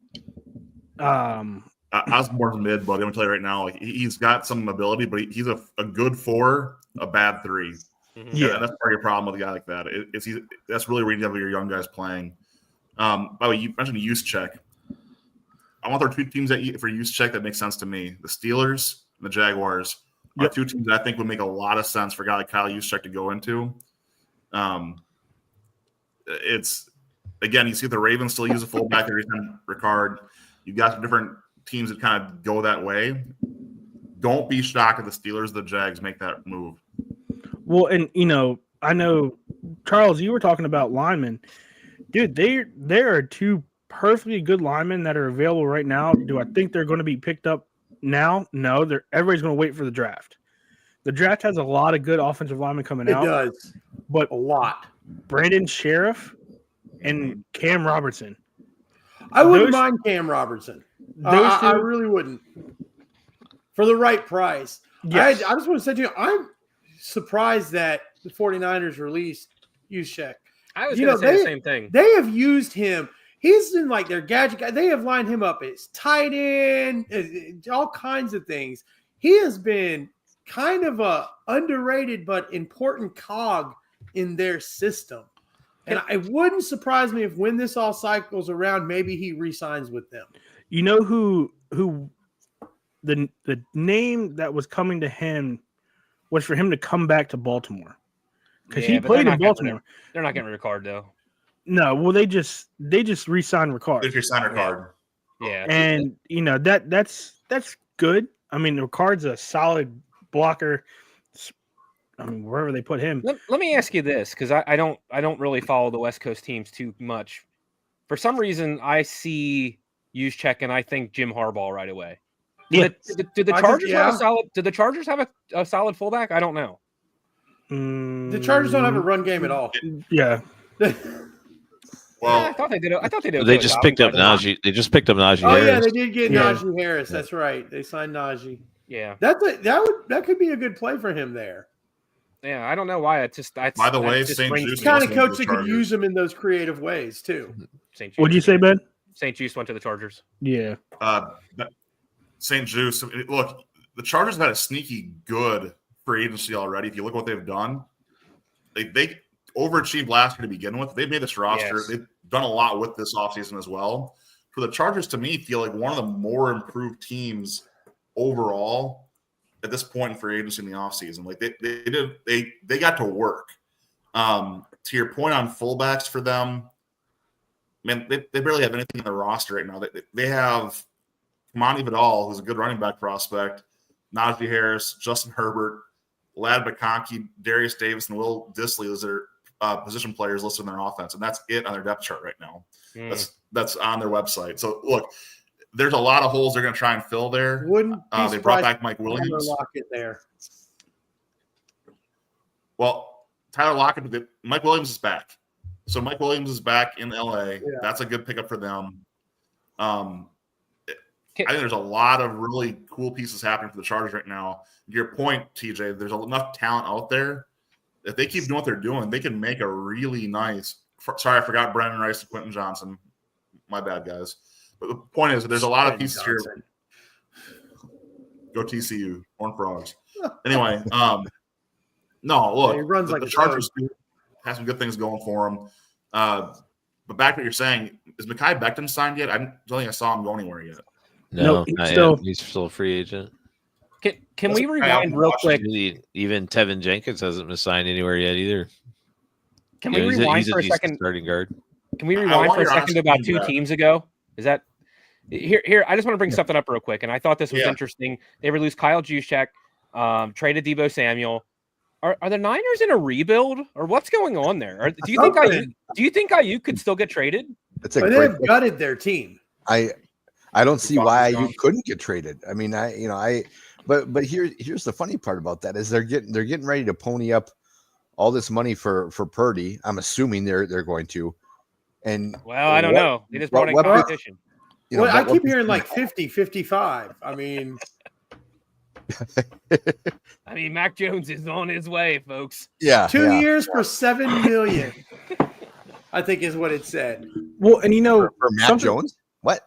Osborne's mid, but I'm gonna tell you right now, like, he's got some ability, but he's a good 4, a bad 3. Yeah, and that's part of your problem with a guy like that. That's really where you have your young guys playing. By the way, you mentioned Juszczyk. I want there are 2 teams for Juszczyk that makes sense to me: the Steelers and the Jaguars are 2 teams that I think would make a lot of sense for a guy like Kyle Juszczyk to go into. It's again, you see the Ravens still use a fullback every time Ricard. You've got some different teams that kind of go that way. Don't be shocked if the Steelers, the Jags make that move. Well, and you know, I know Charles, you were talking about linemen. Dude, there are 2 perfectly good linemen that are available right now. Do I think they're going to be picked up now? No, everybody's going to wait for the draft. The draft has a lot of good offensive linemen coming out. It does, but a lot. Brandon Sheriff and Cam Robertson. I wouldn't mind Cam Robertson. I really wouldn't. For the right price. Yes. I just want to say to you, I'm surprised that the 49ers released Juszczyk. I was going to say the same thing. They have used him. He's in like their gadget guy. They have lined him up as tight end, all kinds of things. He has been kind of a underrated but important cog in their system. And it wouldn't surprise me if when this all cycles around, maybe he re-signs with them. You know who the name that was coming to him was for him to come back to Baltimore. Because he played in Baltimore. They're not getting Ricard though. No, well they just re-signed Ricard. If you sign Ricard. Yeah. And you know that's good. I mean, Ricard's a solid blocker. I mean, wherever they put him. Let me ask you this, because I don't really follow the West Coast teams too much. For some reason, I see Juszczyk and I think Jim Harbaugh right away. Yeah. Did the Chargers have a solid? Did the Chargers have a solid fullback? I don't know. The Chargers don't have a run game at all. Yeah. Well, I thought they did. I thought they did. They just picked up Najee. They just picked up Najee. Oh Harris. yeah, they did get Najee Harris. That's right. They signed Najee. Yeah. That could be a good play for him there. Yeah, I don't know why. By the way, St. Juice kind of coach that could use him in those creative ways too. What'd you say, Ben? St. Juice went to the Chargers. Yeah. St. Juice. Look, the Chargers have had a sneaky good free agency already. If you look what they've done, they overachieved last year to begin with. They've made this roster. Yes. They've done a lot with this offseason as well. For the Chargers, to me, feel like one of the more improved teams overall at this point in free agency in the offseason. Like they got to work. To your point on fullbacks for them, man, they barely have anything in their roster right now. They have Kamani Vidal, who's a good running back prospect, Najee Harris, Justin Herbert, Lad McConkey, Darius Davis, and Will Dissly as their position players listed in their offense, and that's it on their depth chart right now. That's on their website. So look, there's a lot of holes they're going to try and fill there. They brought back Mike Williams. Lockett there. Well, Tyler Lockett, Mike Williams is back. So Mike Williams is back in LA. Yeah. That's a good pickup for them. I think there's a lot of really cool pieces happening for the Chargers right now. To your point, TJ, there's enough talent out there. If they keep doing what they're doing, they can make a really nice – sorry, I forgot Brandon Rice and Quentin Johnson. My bad, guys. But the point is, there's a lot of pieces here. Go TCU, Horned Frogs. Anyway, no, look, he runs like the a Chargers have some good things going for him. But back to what you're saying, is Mekhi Becton signed yet? I don't think I saw him go anywhere yet. No, Nope, not still- yet. He's still a free agent. Can we That's rewind real quick? Even Tevin Jenkins hasn't been signed anywhere yet either. Can You know, we he's rewind he's for a decent second? starting guard. Can we I rewind want for a your second honest about opinion 2 of that. teams ago? Is that here? I just want to bring something up real quick, and I thought this was Yeah. interesting. They released Kyle Juszczyk, traded Deebo Samuel. Are the Niners in a rebuild, or what's going on there? Do you think Ayuk could still get traded? That's a But great. they've gutted their team. I don't see Fuck, why John. you couldn't get traded. I mean, but here's the funny part about that is they're getting ready to pony up all this money for Purdy. I'm assuming they're going to. And Well, I don't know. They just brought in what- competition. you know, Well, I what- keep hearing like 50, 55. I mean, I mean, Mac Jones is on his way, folks. yeah, 2 yeah. years for $7 million, I think is what it said. Well, and For Matt something- Jones. What?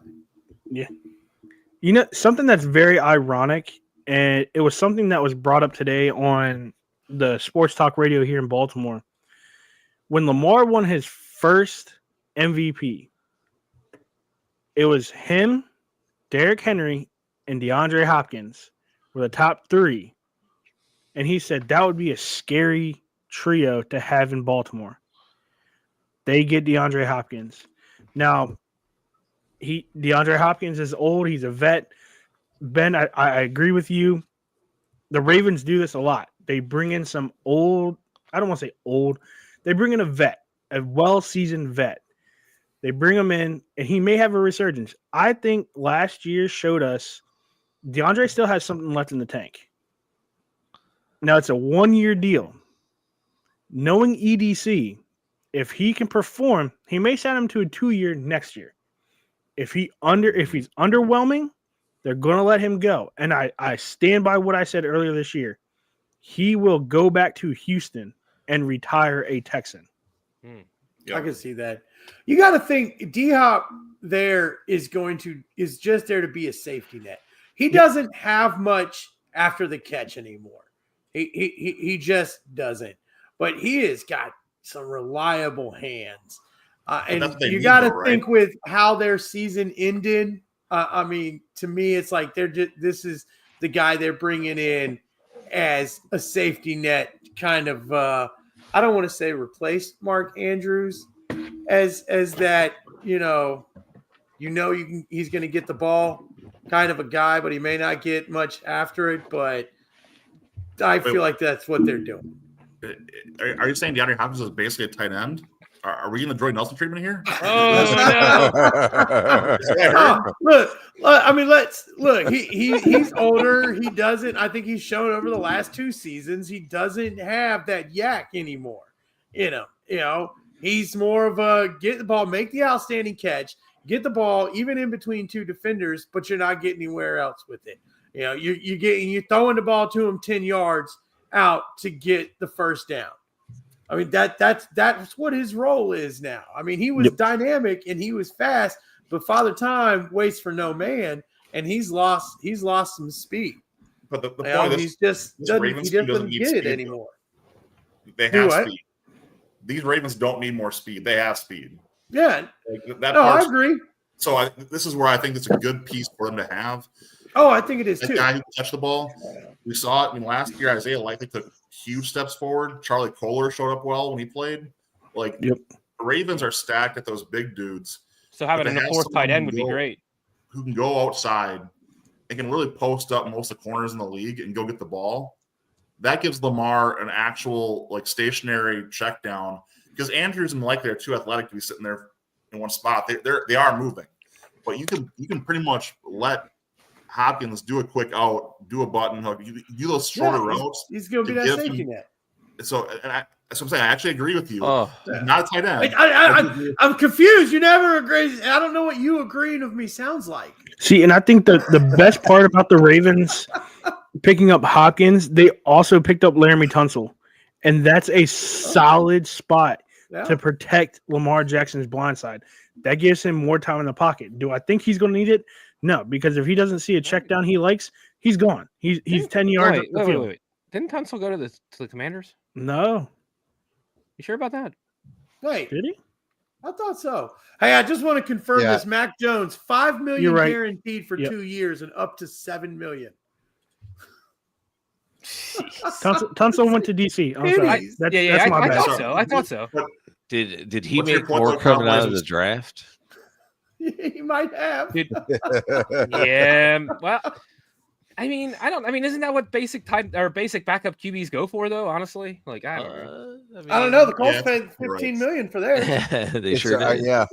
something that's very ironic, and it was something that was brought up today on the sports talk radio here in Baltimore. When Lamar won his first MVP, it was him, Derrick Henry, and DeAndre Hopkins were the top 3. And he said that would be a scary trio to have in Baltimore. They get DeAndre Hopkins. Now, DeAndre Hopkins is old. He's a vet. Ben, I agree with you. The Ravens do this a lot. They bring in some old, I don't want to say old. They bring in a vet, a well-seasoned vet. They bring him in, and he may have a resurgence. I think last year showed us DeAndre still has something left in the tank. Now, it's a 1-year deal. Knowing EDC, if he can perform, he may sign him to a 2-year next year. If he's underwhelming, they're going to let him go. And I stand by what I said earlier this year. He will go back to Houston and retire a Texan. Yeah. I can see that. You got to think D-Hop there is just there to be a safety net. He doesn't have much after the catch anymore. He just doesn't. But he has got some reliable hands. And that's what they you need, got to though, right? think with how their season ended. I mean, to me, it's like this is the guy they're bringing in as a safety net, kind of. I don't want to say replace Mark Andrews as that. He's going to get the ball, kind of a guy, but he may not get much after it. But I feel like that's what they're doing. Are you saying DeAndre Hopkins is basically a tight end? Are we in the Jordy Nelson treatment here? Look. I mean, look. He's older. He doesn't. I think he's shown over the last 2 seasons he doesn't have that yak anymore. He's more of a get the ball, make the outstanding catch, get the ball even in between 2 defenders, but you're not getting anywhere else with it. You're throwing the ball to him 10 yards out to get the first down. I mean, that's what his role is now. I mean, he was dynamic and he was fast, but Father Time waits for no man, and he's lost some speed. But the point is, he doesn't need get it speed. anymore. They Do have what? speed. These Ravens don't need more speed. They have speed. Yeah, That no, I part's- agree. So this is where I think it's a good piece for them to have. Oh, I think it is That too. guy who can catch the ball. We saw it. Last year, Isaiah Likely took huge steps forward. Charlie Kohler showed up well when he played. The Ravens are stacked at those big dudes So having But they a have fourth tight someone end would be who go- great. who can go outside and can really post up most of the corners in the league and go get the ball. That gives Lamar an actual stationary check down, because Andrews and Likely are too athletic to be sitting there in one spot. They are moving, but you can pretty much let Hopkins do a quick out, do a button hook, you do those shorter routes. He's going to be to that give safety him- net. So that's what I'm saying. I actually agree with you. Oh, He's not a tight end. I'm confused. You never agree. I don't know what you agreeing with me sounds like. See, and I think the best part about the Ravens picking up Hopkins, they also picked up Laramie Tunsil. And that's a solid spot Yeah. to protect Lamar Jackson's blind side. That gives him more time in the pocket. Do I think he's going to need it? No, because if he doesn't see a check down he likes, he's gone. He's 10 yards up the field. Wait. Didn't Tunsil go to the Commanders? No, You sure about that? Wait, did he? I thought so. Hey, I just want to confirm Yeah. this. Mac Jones, $5 million You're right. guaranteed for Yep. 2 years and up to $7 million. Tunsil went to DC. I'm sorry. Pennies. That's I my bad. thought so. I thought so. Did he What's your make point, more though, coming out Cowboys of the was- draft? He might have. Dude, yeah. Well, I mean, isn't that what basic backup QBs go for though? Honestly, like I don't know. I don't know. The Colts Yeah, paid you're $15 right. million for theirs. They It's, sure did. yeah.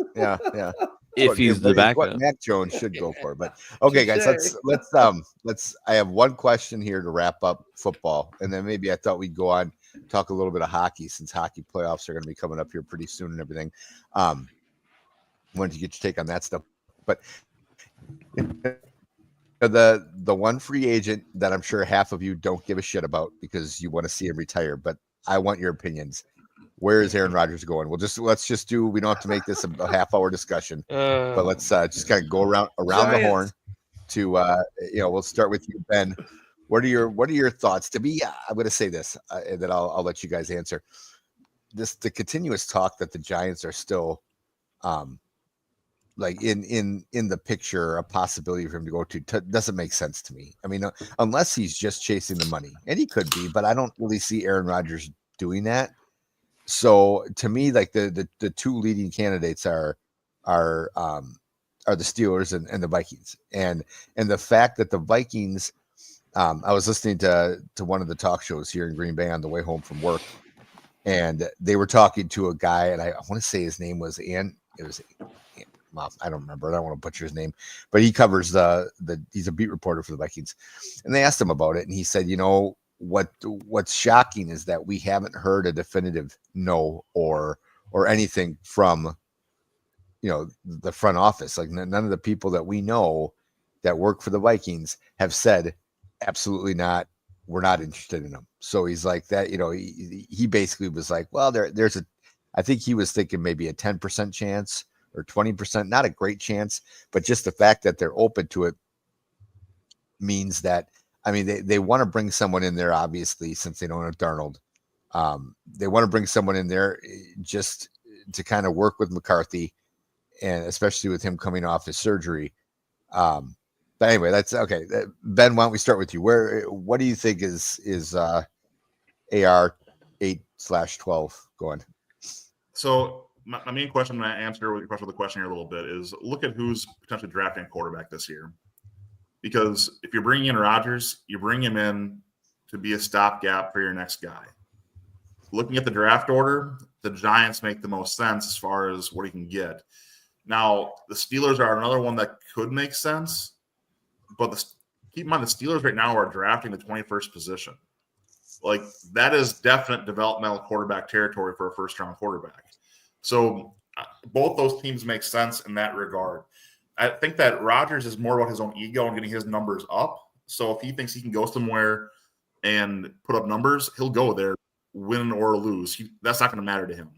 If he's the It's what backup. Mac Jones should go for. But okay, guys, let's. I have one question here to wrap up football, and then maybe I thought we'd go on talk a little bit of hockey since hockey playoffs are going to be coming up here pretty soon and everything. Wanted to get your take on that stuff, but the one free agent that I'm sure half of you don't give a shit about because you want to see him retire, but I want your opinions. Where is Aaron Rodgers going? Let's just do. We don't have to make this a half-hour discussion, but let's just kind of go around the Giants. horn. To we'll start with you, Ben. What are your thoughts? To me, I'm going to say this, and then I'll let you guys answer. The continuous talk that the Giants are still, like in the picture, a possibility for him to go to doesn't make sense to me. I mean, unless he's just chasing the money, and he could be, but I don't really see Aaron Rodgers doing that. So to me, like the two leading candidates are the Steelers and the Vikings, and the fact that the Vikings. I was listening to one of the talk shows here in Green Bay on the way home from work, and they were talking to a guy, and I want to say his name was well, I don't remember. I don't want to butcher his name, but he covers he's a beat reporter for the Vikings, and they asked him about it, and he said, what's shocking is that we haven't heard a definitive no or anything from the front office. Like none of the people that we know that work for the Vikings have said absolutely not, we're not interested in him. So he's like that, he basically was like, well, I think he was thinking maybe a 10% chance or 20%, not a great chance, but just the fact that they're open to it means that, I mean, they want to bring someone in there, obviously, since they don't have Darnold. They want to bring someone in there just to kind of work with McCarthy, and especially with him coming off his surgery. But anyway, that's okay. Ben, why don't we start with you? What do you think is AR 8/12 going? So my main question, I'm going to answer with the question here a little bit, is look at who's potentially drafting a quarterback this year. Because if you're bringing in Rodgers, you bring him in to be a stopgap for your next guy. Looking at the draft order, the Giants make the most sense as far as what he can get. Now, the Steelers are another one that could make sense, but keep in mind the Steelers right now are drafting the 21st position. Like, that is definite developmental quarterback territory for a first-round quarterback. So both those teams make sense in that regard. I think that Rodgers is more about his own ego and getting his numbers up. So if he thinks he can go somewhere and put up numbers, he'll go there, win or lose. That's not going to matter to him.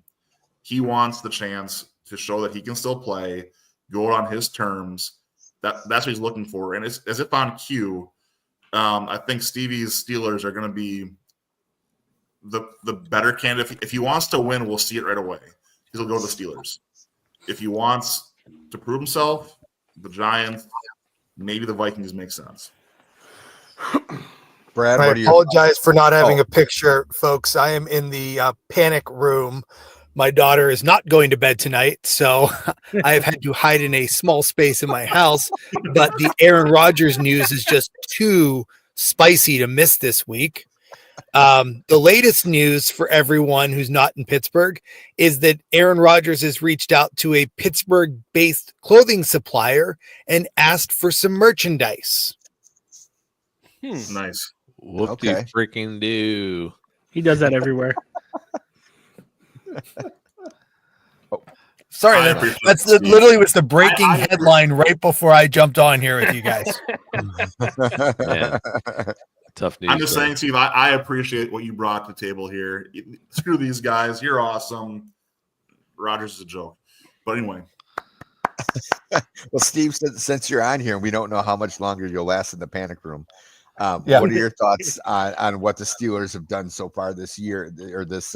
He wants the chance to show that he can still play, go on his terms. That's what he's looking for. And it's as if on cue, I think Stevie's Steelers are going to be the better candidate. If he wants to win, we'll see it right away. He'll go to the Steelers. If he wants to prove himself, the Giants, maybe the Vikings make sense. Brad, I what are your apologize for not having a picture, folks. I am in the panic room. My daughter is not going to bed tonight, so I have had to hide in a small space in my house. But the Aaron Rodgers news is just too spicy to miss this week. The latest news for everyone who's not in Pittsburgh is that Aaron Rodgers has reached out to a Pittsburgh-based clothing supplier and asked for some merchandise. Nice. Whoop-de Okay. freaking do. He does that everywhere. Sorry, I appreciate that's it, Steve. literally was the breaking I headline right before I jumped on here with you guys. Yeah. Tough news. I'm just though. saying, Steve, I appreciate what you brought to the table here. Screw these guys. You're awesome. Rodgers is a joke. But anyway, Well, Steve, since you're on here and we don't know how much longer you'll last in the panic room, Yeah. What are your thoughts on what the Steelers have done so far this year or this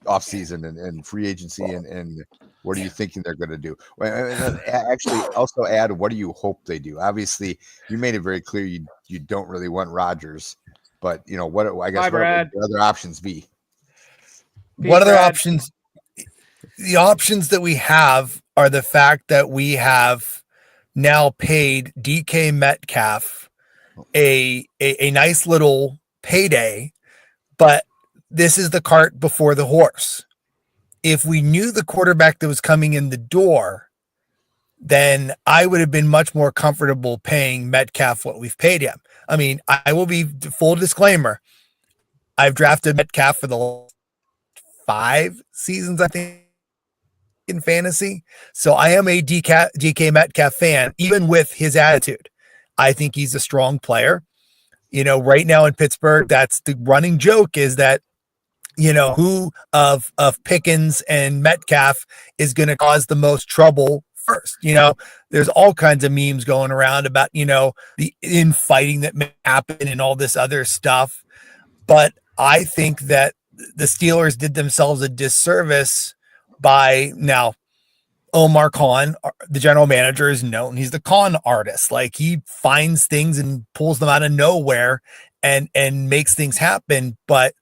offseason and free agency and what are you thinking they're going to do? Well, and then actually also add, what do you hope they do? Obviously, you made it very clear you don't really want Rodgers, but what I guess Bye, what would Brad. the other options be? What other Brad. options? The options that we have are the fact that we have now paid DK Metcalf a nice little payday, but this is the cart before the horse. If we knew the quarterback that was coming in the door, then I would have been much more comfortable paying Metcalf what we've paid him. I mean, I will be full disclaimer. I've drafted Metcalf for the last 5 seasons, I think, in fantasy. So I am a DK Metcalf fan, even with his attitude. I think he's a strong player. Right now in Pittsburgh, that's the running joke is that, who of Pickens and Metcalf is going to cause the most trouble first. There's all kinds of memes going around about, the infighting that may happen and all this other stuff. But I think that the Steelers did themselves a disservice by now. Omar Khan, the general manager, is known. He's the con artist. Like he finds things and pulls them out of nowhere and makes things happen. But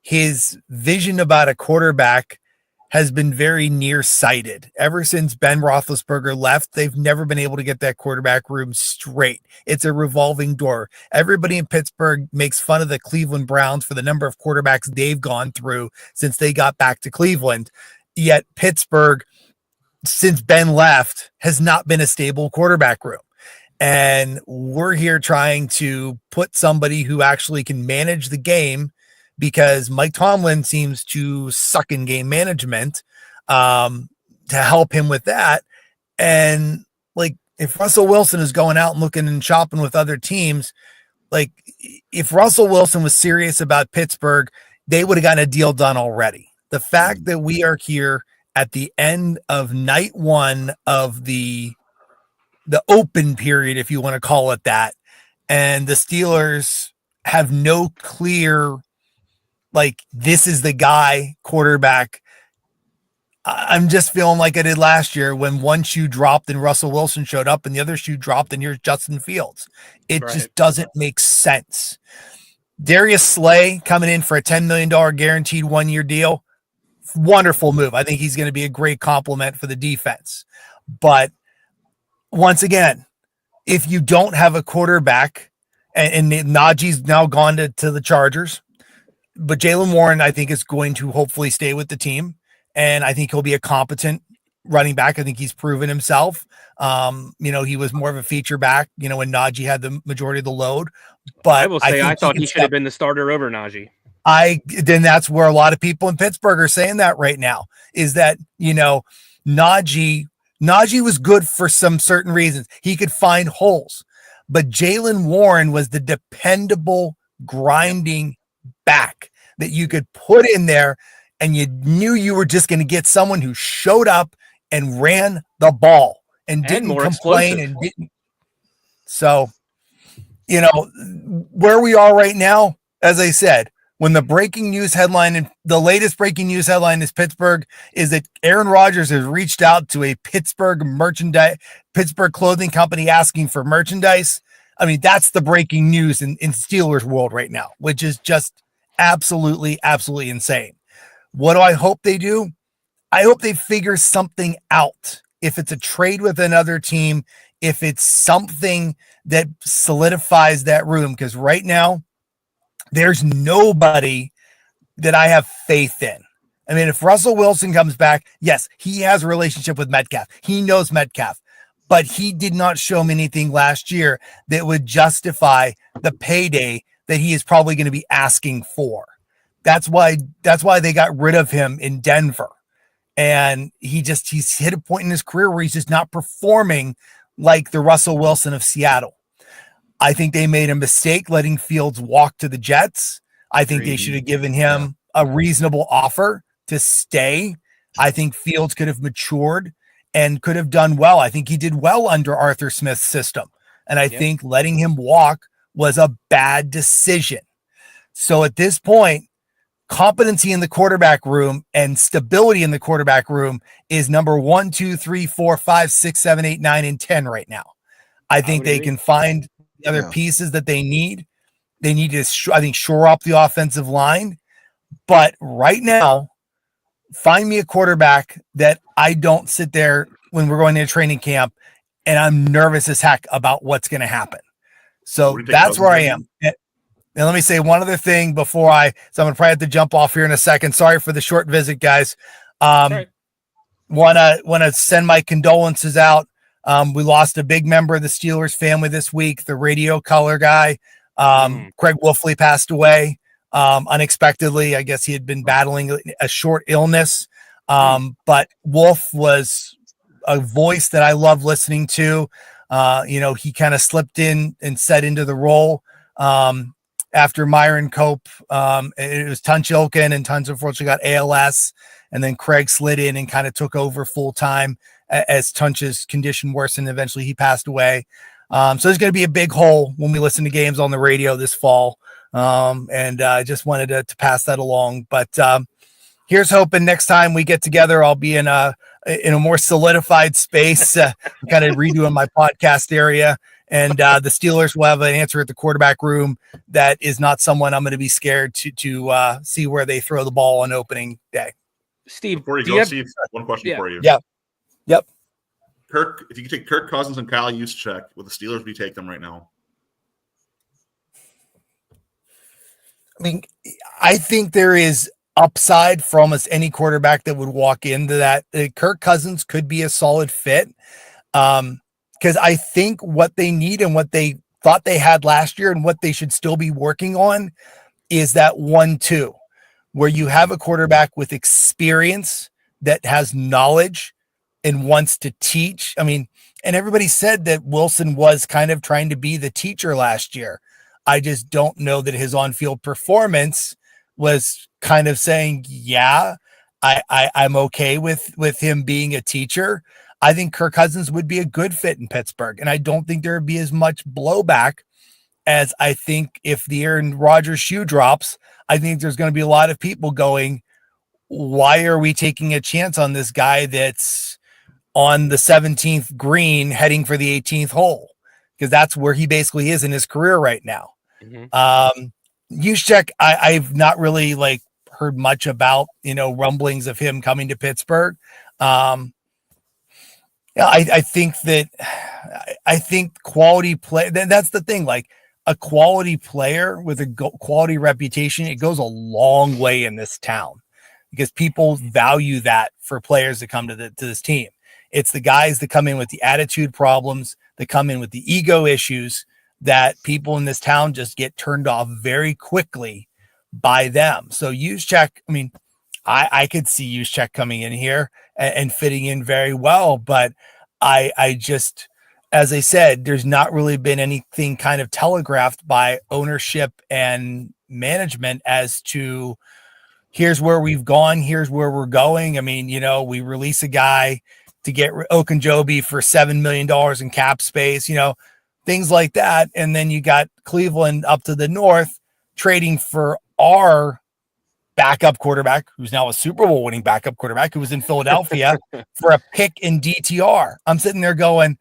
his vision about a quarterback has been very nearsighted. Ever since Ben Roethlisberger left, they've never been able to get that quarterback room straight. It's a revolving door. Everybody in Pittsburgh makes fun of the Cleveland Browns for the number of quarterbacks they've gone through since they got back to Cleveland. Yet Pittsburgh, since Ben left, has not been a stable quarterback room. And we're here trying to put somebody who actually can manage the game, because Mike Tomlin seems to suck in game management, to help him with that. And like, if Russell Wilson is going out and looking and shopping with other teams, like if Russell Wilson was serious about Pittsburgh, they would have gotten a deal done already. The fact that we are here at the end of night 1 of the open period, if you want to call it that, and the Steelers have no clear, like, this is the guy quarterback. I'm just feeling like I did last year when one shoe dropped and Russell Wilson showed up and the other shoe dropped and here's Justin Fields. It just doesn't make sense. Darius Slay coming in for a $10 million guaranteed 1-year deal. Wonderful move. I think he's going to be a great compliment for the defense. But once again, if you don't have a quarterback, and Najee's now gone to the Chargers, but Jaylen Warren, I think, is going to hopefully stay with the team. And I think he'll be a competent running back. I think he's proven himself. He was more of a feature back, when Najee had the majority of the load. But I will say I thought he should have been the starter over Najee. Then that's where a lot of people in Pittsburgh are saying that right now, is that, Najee was good for some certain reasons. He could find holes, but Jaylen Warren was the dependable grinding back that you could put in there, and you knew you were just going to get someone who showed up and ran the ball and didn't complain and didn't. So, where we are right now, as I said, when the breaking news headline and the latest breaking news headline is Pittsburgh, is that Aaron Rodgers has reached out to a Pittsburgh clothing company asking for merchandise. I mean, that's the breaking news in Steelers world right now, which is just absolutely insane. What do I hope they do? I hope they figure something out. If it's a trade with another team, if it's something that solidifies that room, because right now there's nobody that I have faith in. I mean, if Russell Wilson comes back, yes, he has a relationship with Metcalf. He knows Metcalf, but he did not show me anything last year that would justify the payday that he is probably going to be asking for. That's why they got rid of him in Denver. And he's hit a point in his career where he's just not performing like the Russell Wilson of Seattle. I think they made a mistake letting Fields walk to the Jets. I think they should have given him a reasonable offer to stay. I think Fields could have matured and could have done well. I think he did well under Arthur Smith's system. And I think letting him walk was a bad decision. So at this point, competency in the quarterback room and stability in the quarterback room is number 1, 2, 3, 4, 5, 6, 7, 8, 9, and 10 right now. I think they can find the other pieces that they need. They need to, I think, shore up the offensive line. But right now, find me a quarterback that I don't sit there when we're going into training camp and I'm nervous as heck about what's going to happen. So that's where I am. And let me say one other thing so I'm going to probably have to jump off here in a second. Sorry for the short visit, guys. Want to send my condolences out. We lost a big member of the Steelers family this week, the radio color guy. Craig Wolfley passed away unexpectedly. I guess he had been battling a short illness. But Wolf was a voice that I love listening to. He kind of slipped in and set into the role after Myron Cope. It was Tunch Ilkin, and Tunch unfortunately got ALS. And then Craig slid in and kind of took over full time as Tunch's condition worsened. Eventually he passed away. So there's going to be a big hole when we listen to games on the radio this fall. And I just wanted to pass that along. But here's hoping next time we get together, I'll be in a more solidified space, kind of redoing my podcast area. And the Steelers will have an answer at the quarterback room that is not someone I'm going to be scared to see where they throw the ball on opening day. Steve, before you go, Steve, one question for you. Yeah. Yep. Kirk, if you could take Kirk Cousins and Kyle Juszczyk, would the Steelers be take them right now? I mean, I think there is upside for almost any quarterback that would walk into that. Kirk Cousins could be a solid fit because I think what they need and what they thought they had last year and what they should still be working on is that 1-2, where you have a quarterback with experience that has knowledge and wants to teach. I mean, and everybody said that Wilson was kind of trying to be the teacher last year. I just don't know that his on-field performance was kind of saying, yeah, I'm okay with him being a teacher. I think Kirk Cousins would be a good fit in Pittsburgh. And I don't think there would be as much blowback as I think if the Aaron Rodgers shoe drops. I think there's going to be a lot of people going, why are we taking a chance on this guy that's on the 17th green heading for the 18th hole? Because that's where he basically is in his career right now. Juszczyk, I've not really heard much about, rumblings of him coming to Pittsburgh. I think quality play. That's the thing. A quality player with a quality reputation, it goes a long way in this town because people value that for players that come to this team. It's the guys that come in with the attitude problems, that come in with the ego issues, that people in this town just get turned off very quickly by them. So Juszczyk, I mean, I could see Juszczyk coming in here and fitting in very well, but I just, as I said, there's not really been anything kind of telegraphed by ownership and management as to here's where we've gone, here's where we're going. I mean, we release a guy to get Okunjobi for $7 million in cap space, things like that. And then you got Cleveland up to the north trading for our backup quarterback, who's now a Super Bowl winning backup quarterback, who was in Philadelphia for a pick in DTR. I'm sitting there going,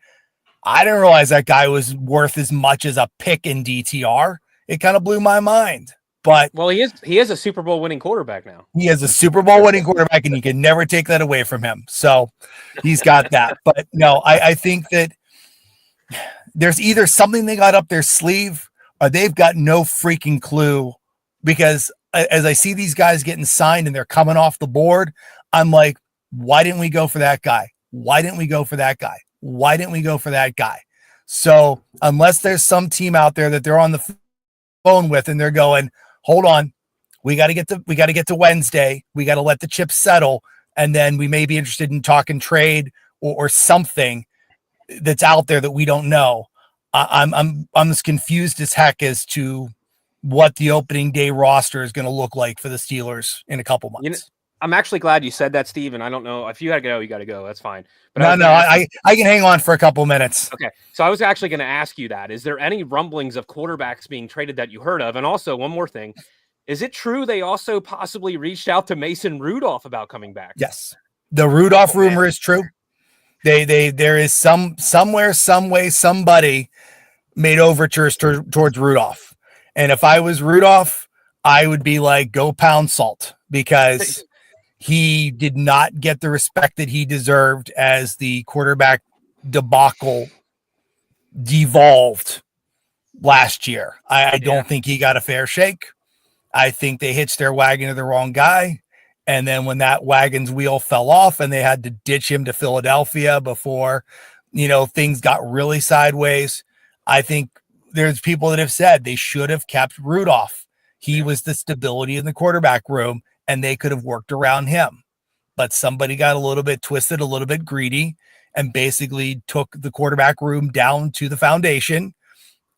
I didn't realize that guy was worth as much as a pick in DTR. It kind of blew my mind. But he is a Super Bowl winning quarterback now. He is a Super Bowl winning quarterback, and you can never take that away from him. So he's got that. But no, I think that there's either something they got up their sleeve or they've got no freaking clue, because as I see these guys getting signed and they're coming off the board, I'm like, why didn't we go for that guy? Why didn't we go for that guy? Why didn't we go for that guy? So unless there's some team out there that they're on the phone with and they're going, hold on, we got to get to Wednesday. We got to let the chips settle. And then we may be interested in talking trade or something that's out there that we don't know. I'm as confused as heck as to what the opening day roster is going to look like for the Steelers in a couple months. I'm actually glad you said that, Steve. And I don't know if you got to go, you got to go. That's fine. But I can hang on for a couple minutes. Okay. So I was actually going to ask you that. Is there any rumblings of quarterbacks being traded that you heard of? And also one more thing. Is it true they also possibly reached out to Mason Rudolph about coming back? Yes. The Rudolph rumor is true. There is somewhere, some way, somebody made overtures towards Rudolph. And if I was Rudolph, I would be like, go pound salt, because he did not get the respect that he deserved as the quarterback debacle devolved last year. I don't think he got a fair shake. I think they hitched their wagon to the wrong guy. And then when that wagon's wheel fell off and they had to ditch him to Philadelphia before, things got really sideways, I think there's people that have said they should have kept Rudolph. He was the stability in the quarterback room, and they could have worked around him. But somebody got a little bit twisted, a little bit greedy, and basically took the quarterback room down to the foundation.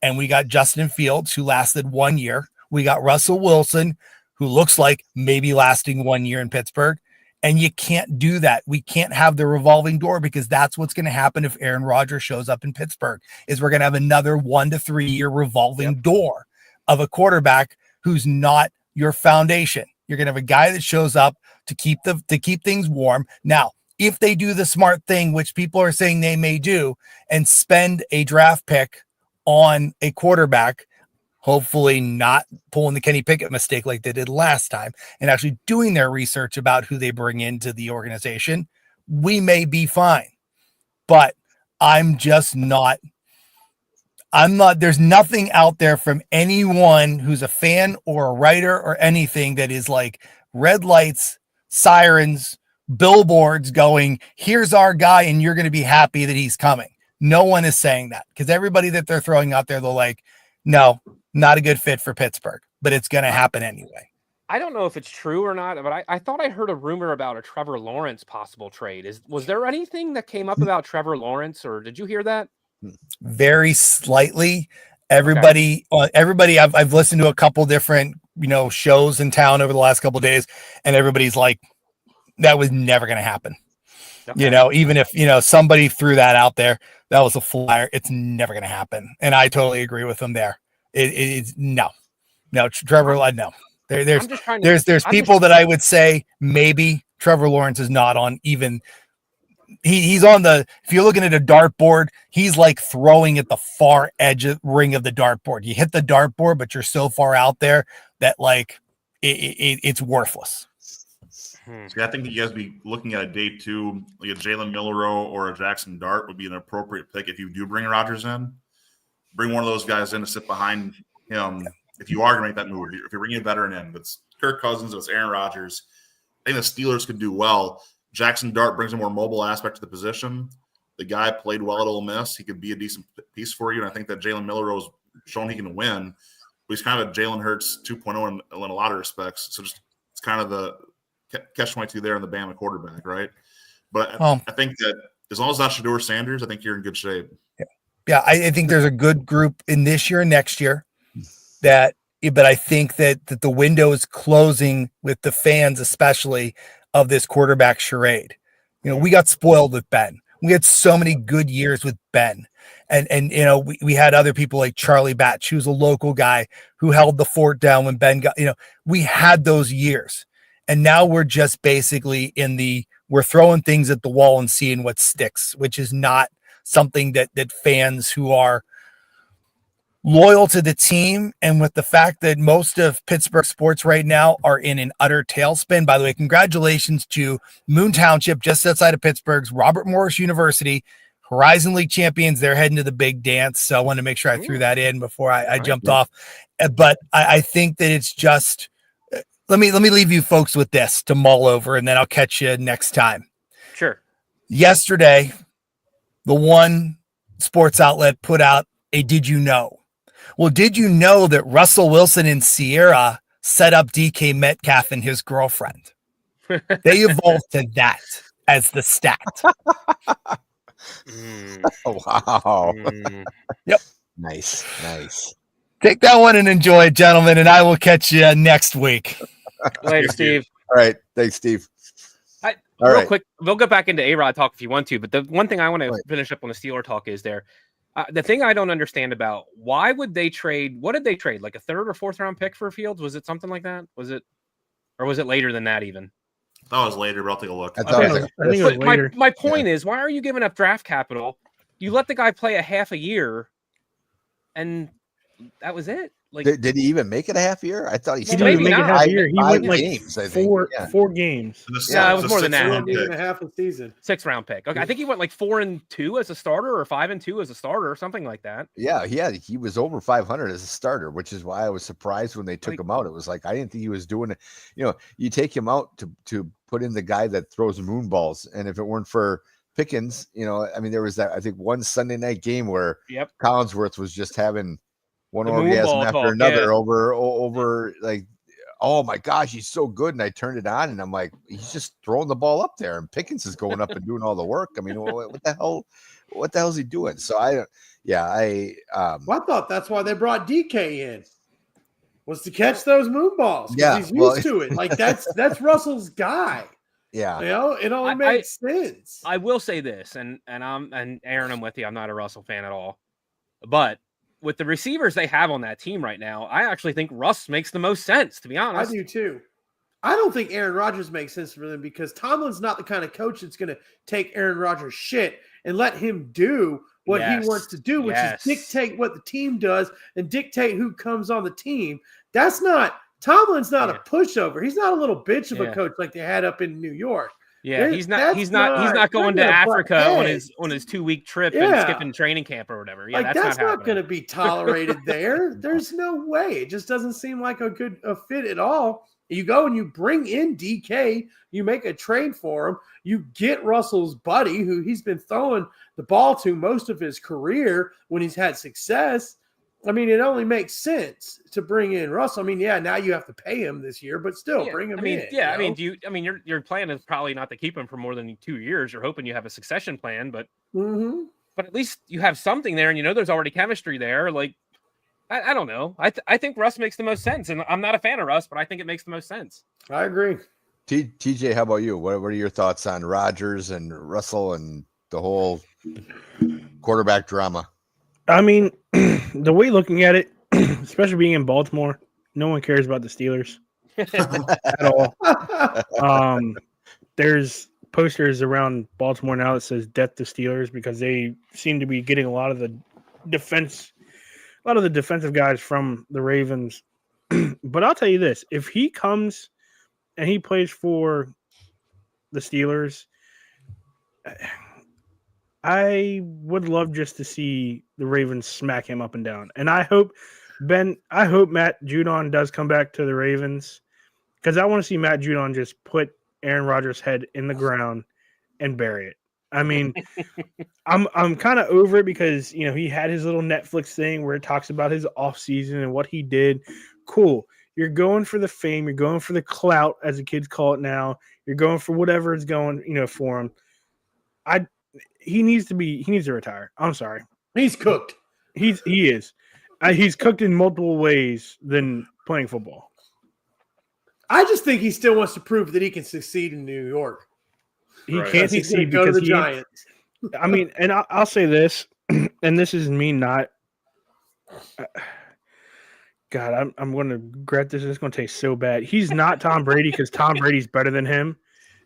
And we got Justin Fields, who lasted 1 year. We got Russell Wilson, who looks like maybe lasting 1 year in Pittsburgh. And you can't do that. We can't have the revolving door, because that's what's going to happen if Aaron Rodgers shows up in Pittsburgh, is we're going to have another 1 to 3 year revolving door of a quarterback who's not your foundation. You're going to have a guy that shows up to keep things warm. Now, if they do the smart thing, which people are saying they may do, and spend a draft pick on a quarterback, hopefully not pulling the Kenny Pickett mistake like they did last time, and actually doing their research about who they bring into the organization, we may be fine. But there's nothing out there from anyone who's a fan or a writer or anything that is like red lights, sirens, billboards going, here's our guy and you're going to be happy that he's coming. No one is saying that, because everybody that they're throwing out there, they're like, no, not a good fit for Pittsburgh, but it's going to happen anyway. I don't know if it's true or not, but I thought I heard a rumor about a Trevor Lawrence possible trade. Was there anything that came up about Trevor Lawrence, or did you hear that? Very slightly. Everybody, I've listened to a couple different, shows in town over the last couple of days, and everybody's like, that was never going to happen. Okay. Even if, somebody threw that out there, that was a flyer. It's never going to happen. And I totally agree with them there. It's no, Trevor, no. There's people that I would say maybe Trevor Lawrence is not on even. He's on if you're looking at a dartboard, he's like throwing at the far edge of ring of the dartboard. You hit the dartboard, but you're so far out there that like it's worthless. See, I think that you guys be looking at a day two, like a Jalen Milroe or a Jackson Dart would be an appropriate pick if you do bring Rodgers in. Bring one of those guys in to sit behind him if you are going to make that move. If you're bringing a veteran in, if it's Kirk Cousins, if it's Aaron Rodgers, I think the Steelers could do well. Jackson Dart brings a more mobile aspect to the position. The guy played well at Ole Miss. He could be a decent piece for you. And I think that Jalen Milroe has shown he can win. But he's kind of a Jalen Hurts 2.0 in a lot of respects. So just it's kind of the catch-22 there on the Bama quarterback, right? But I think that as long as not Shedeur Sanders, I think you're in good shape. Yeah, I think there's a good group in this year and next year but I think that the window is closing with the fans, especially of this quarterback charade. We got spoiled with Ben. We had so many good years with Ben. And we had other people like Charlie Batch, who's a local guy who held the fort down when Ben got, we had those years. And now we're just basically we're throwing things at the wall and seeing what sticks, which is not something that fans who are loyal to the team, and with the fact that most of Pittsburgh sports right now are in an utter tailspin. By the way, congratulations to Moon Township, just outside of Pittsburgh's Robert Morris University, Horizon League champions. They're heading to the big dance. So I wanted to make sure I threw that in before I jumped off. But I think that it's just, let me leave you folks with this to mull over, and then I'll catch you next time. Sure. Yesterday, the one sports outlet put out a "Did you know?" Well, did you know that Russell Wilson and Sierra set up DK Metcalf and his girlfriend? They evolved to that as the stat. Wow. Yep. Nice. Take that one and enjoy it, gentlemen, and I will catch you next week. Later, Steve. All right. Thanks, Steve. All All right. quick, we'll go back into A-Rod talk if you want to, but the one thing I want to Right. finish up on the Steeler talk is the thing I don't understand about why would they trade? What did they trade? Like a third or fourth round pick for Fields? Was it something like that? Was it later than that even? That was later, but I'll take a look. I thought it was I think it was But later. my point is, why are you giving up draft capital? You let the guy play a half a year, and that was it. Like, Did he even make it a half year? I thought he He Well, didn't maybe even make it not. half a year. He Five went like games, I think. four Yeah. 4 games. Yeah, it was more than that. sixth-round Even pick. a half a season. 6th round pick. Okay, I think he went like 4-2 as a starter, or 5-2 as a starter, or something like that. Yeah, he was over 500 as a starter, which is why I was surprised when they took Like- him out. It was like I didn't think he was doing it. You know, you take him out to put in the guy that throws moon balls, and if it weren't for Pickens, you know, I mean, there was that I think one Sunday night game where Yep. Collinsworth was just having one The moon orgasm ball after talk, another yeah. over like, oh my gosh, he's so good. And I turned it on and I'm like, he's just throwing the ball up there, and Pickens is going up and doing all the work. I mean, what the hell? What the hell is he doing? So Well, I thought that's why they brought DK in, was to catch those moon balls. 'Cause Yeah, he's well- used to it. Like that's Russell's guy. yeah. You know, it only I- makes sense. I will say this, and Aaron, I'm with you. I'm not a Russell fan at all, but with the receivers they have on that team right now, I actually think Russ makes the most sense. To be I honest, do too. I don't think Aaron Rodgers makes sense for them because Tomlin's not the kind of coach that's going to take Aaron Rodgers' shit and let him do what Yes, he wants to do, which yes. is dictate what the team does and dictate who comes on the team. That's not Tomlin's not Yeah. a pushover. He's not a little bitch of Yeah. a coach like they had up in New York. yeah, There- he's not that's he's not- not going to they're gonna butt Africa on heads. his 2-week trip and Yeah. skipping training camp or whatever. Yeah, Like that's, that's not going to happening. be tolerated there. There's no way. It just doesn't seem like a fit at all. You go and you bring in DK, you make a trade for him, you get Russell's buddy, who he's been throwing the ball to most of his career when he's had success. I mean, it only makes sense to bring in Russell. I mean, yeah, now you have to pay him this year, but still Yeah, bring him I mean, in. yeah, you I mean, your plan is probably not to keep him for more than 2 years. You're hoping you have a succession plan, but know? at least you have something there, and you know there's already chemistry there. Like, I don't know. I think Russ makes the most sense, and I'm not a fan of Russ, but I think it makes the most sense. I agree. TJ, how about you? What are your thoughts on Rodgers and Russell and the whole quarterback drama? I mean, the way looking at it, especially being in Baltimore, no one cares about the Steelers at all. There's posters around Baltimore now that says "Death to Steelers" because they seem to be getting a lot of the defensive guys from the Ravens. But I'll tell you this: if he comes and he plays for the Steelers, I would love just to see the Ravens smack him up and down. And I hope Matt Judon does come back to the Ravens because I want to see Matt Judon just put Aaron Rodgers' head in the ground and bury it. I mean, I'm kind of over it because, you know, he had his little Netflix thing where it talks about his offseason and what he did. Cool. You're going for the fame. You're going for the clout, as the kids call it now. You're going for whatever is going, you know, for him. He needs to retire. I'm sorry. He's cooked. He is. He's cooked in multiple ways than playing football. I just think he still wants to prove that he can succeed in New York. He Right. can't He's gonna succeed go to because the Giants. I mean, and I'll say this, and this is me not. God, I'm going to regret this. It's going to taste so bad. He's not Tom Brady because Tom Brady's better than him.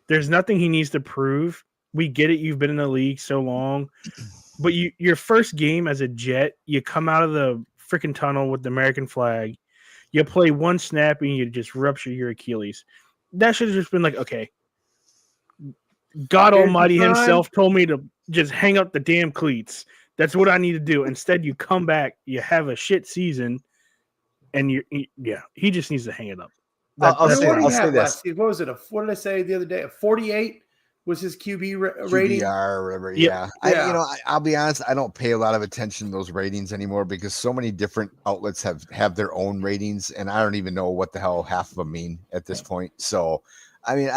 There's nothing he needs to prove. We get it. You've been in the league so long, but your first game as a Jet, you come out of the freaking tunnel with the American flag. You play one snap and you just rupture your Achilles. That should have just been like, okay, God Here's Almighty the time. himself told me to just hang up the damn cleats. That's what I need to do. Instead, you come back, you have a shit season, and he just needs to hang it up. I'll That's say- What did he I'll say have this. last season? What was it? What did I say the other day? A 48 was his QB rating. QBR or whatever. Yep. Yeah. Yeah. I'll be honest. I don't pay a lot of attention to those ratings anymore because so many different outlets have their own ratings, and I don't even know what the hell half of them mean at this point. So, I mean,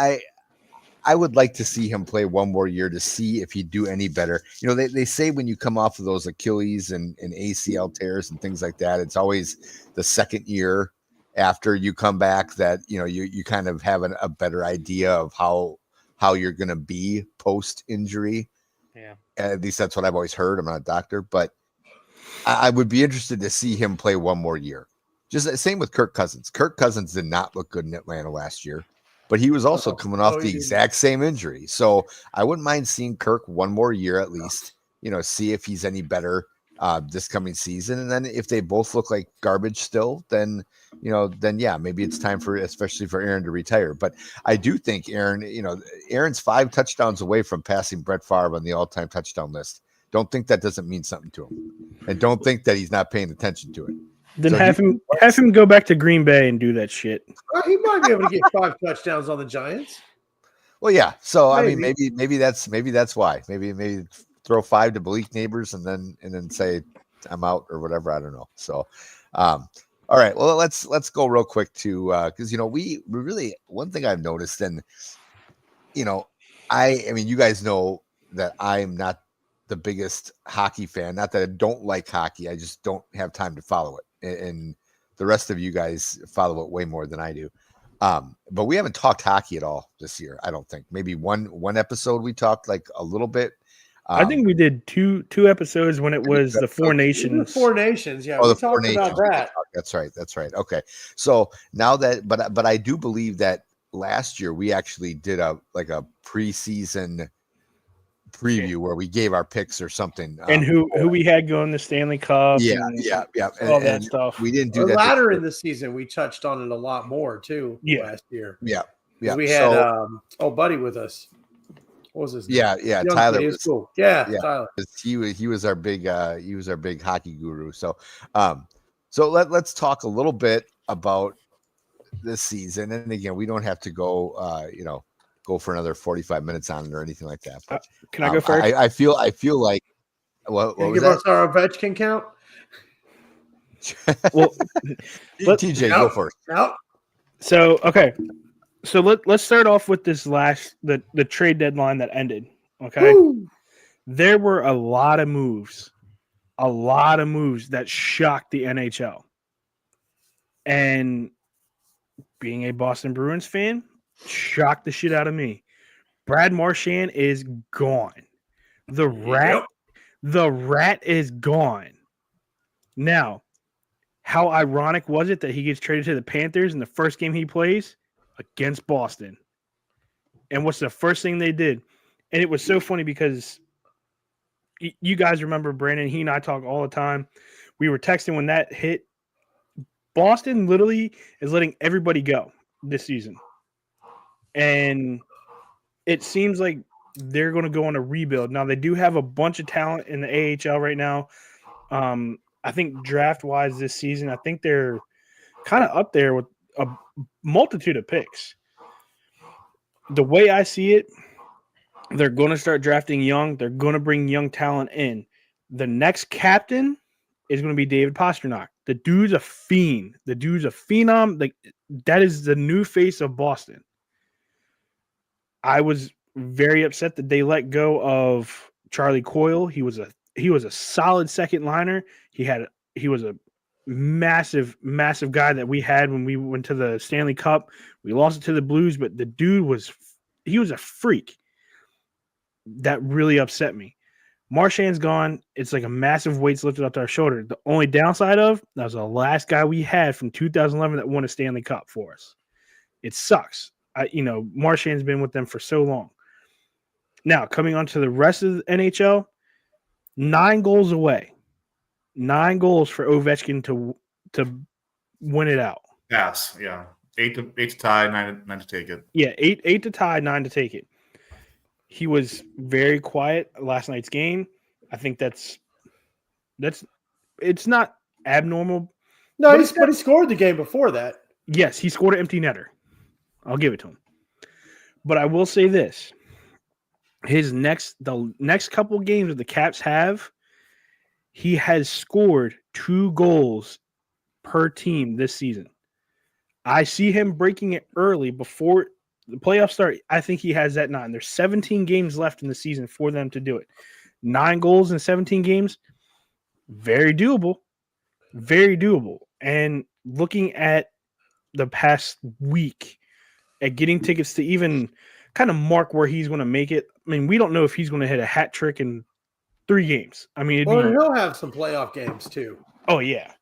I would like to see him play one more year to see if he'd do any better. You know, they say when you come off of those Achilles and ACL tears and things like that, it's always the second year after you come back that, you know, you kind of have a better idea of how you're going to be post injury. Yeah. At least that's what I've always heard. I'm not a doctor, but I would be interested to see him play one more year. Just the same with Kirk Cousins. Kirk Cousins did not look good in Atlanta last year, but he was also coming off the exact same injury. So I wouldn't mind seeing Kirk one more year at least, you know, see if he's any better this coming season. And then if they both look like garbage still, then, you know, then yeah, maybe it's time for, especially for Aaron to retire. But I do think Aaron, you know, Aaron's 5 touchdowns away from passing Brett Favre on the all-time touchdown list. Don't think that doesn't mean something to him. And don't think that he's not paying attention to it. Then So have him go back to Green Bay and do that shit. He might be able to get 5 touchdowns on the Giants. Well, yeah. So I mean, maybe that's why. Maybe throw 5 to Bleak Neighbors and then say I'm out or whatever. I don't know. So, all right. Well, let's go real quick to because you know we really, one thing I've noticed, and you know, I mean, you guys know that I'm not the biggest hockey fan. Not that I don't like hockey. I just don't have time to follow it. And the rest of you guys follow it way more than I do. But we haven't talked hockey at all this year. I don't think. Maybe one episode we talked like a little bit. I think we did two episodes when it was the Four Nations. 4 Nations, yeah. Oh, We the Four talked Nations. about that. That's right. Okay. So now that, but I do believe that last year we actually did a preseason preview where we gave our picks or something. And who we had going to Stanley Cup. Yeah. All that stuff. We didn't do Or that. later in the season, we touched on it a lot more too. Yeah. Last year. Yeah. 'Cause we had Buddy with us. What was his name? Yeah. Young Tyler kid, he was cool. Yeah, yeah. Tyler. He was our big hockey guru. So let's talk a little bit about this season. And again, we don't have to go go for another 45 minutes on it or anything like that. But Can I go first? I feel like what Can you was give that? us our Ovechkin count? Well, TJ, go first. No. So okay, so let's start off with this the trade deadline that ended. Okay, Woo. there were a lot of moves that shocked the NHL, and being a Boston Bruins fan, shocked the shit out of me. Brad Marchand is gone. The rat is gone. Now, how ironic was it that he gets traded to the Panthers in the first game he plays against Boston? And what's the first thing they did? And it was so funny because you guys remember Brandon, he and I talk all the time. We were texting when that hit. Boston literally is letting everybody go this season. And it seems like they're going to go on a rebuild. Now, they do have a bunch of talent in the AHL right now. I think draft-wise this season, I think they're kind of up there with a multitude of picks. The way I see it, they're going to start drafting young. They're going to bring young talent in. The next captain is going to be David Pastrnak. The dude's a fiend. The dude's a phenom. Like, that is the new face of Boston. I was very upset that they let go of Charlie Coyle. He was a solid second liner. He was a massive guy that we had when we went to the Stanley Cup. We lost it to the Blues, but the dude was a freak. That really upset me. Marchand's gone. It's like a massive weight's lifted up to our shoulder. The only downside of that was the last guy we had from 2011 that won a Stanley Cup for us. It sucks. Marchand's been with them for so long. Now, coming on to the rest of the NHL, 9 goals away. 9 goals for Ovechkin to win it out. Pass, yeah. 8 to tie, 9 to take it. Yeah, 8 to tie, 9 to take it. He was very quiet last night's game. I think that's it's not abnormal. No, but he scored the game before that. Yes, he scored an empty netter. I'll give it to him. But I will say this. The next couple of games that the Caps have, he has scored 2 goals per team this season. I see him breaking it early before the playoffs start. I think he has that 9. There's 17 games left in the season for them to do it. 9 goals in 17 games, very doable. Very doable. And looking at the past week at getting tickets to even kind of mark where he's going to make it. I mean, we don't know if he's going to hit a hat trick in 3 games. I mean, He'll have some playoff games too. Oh, yeah.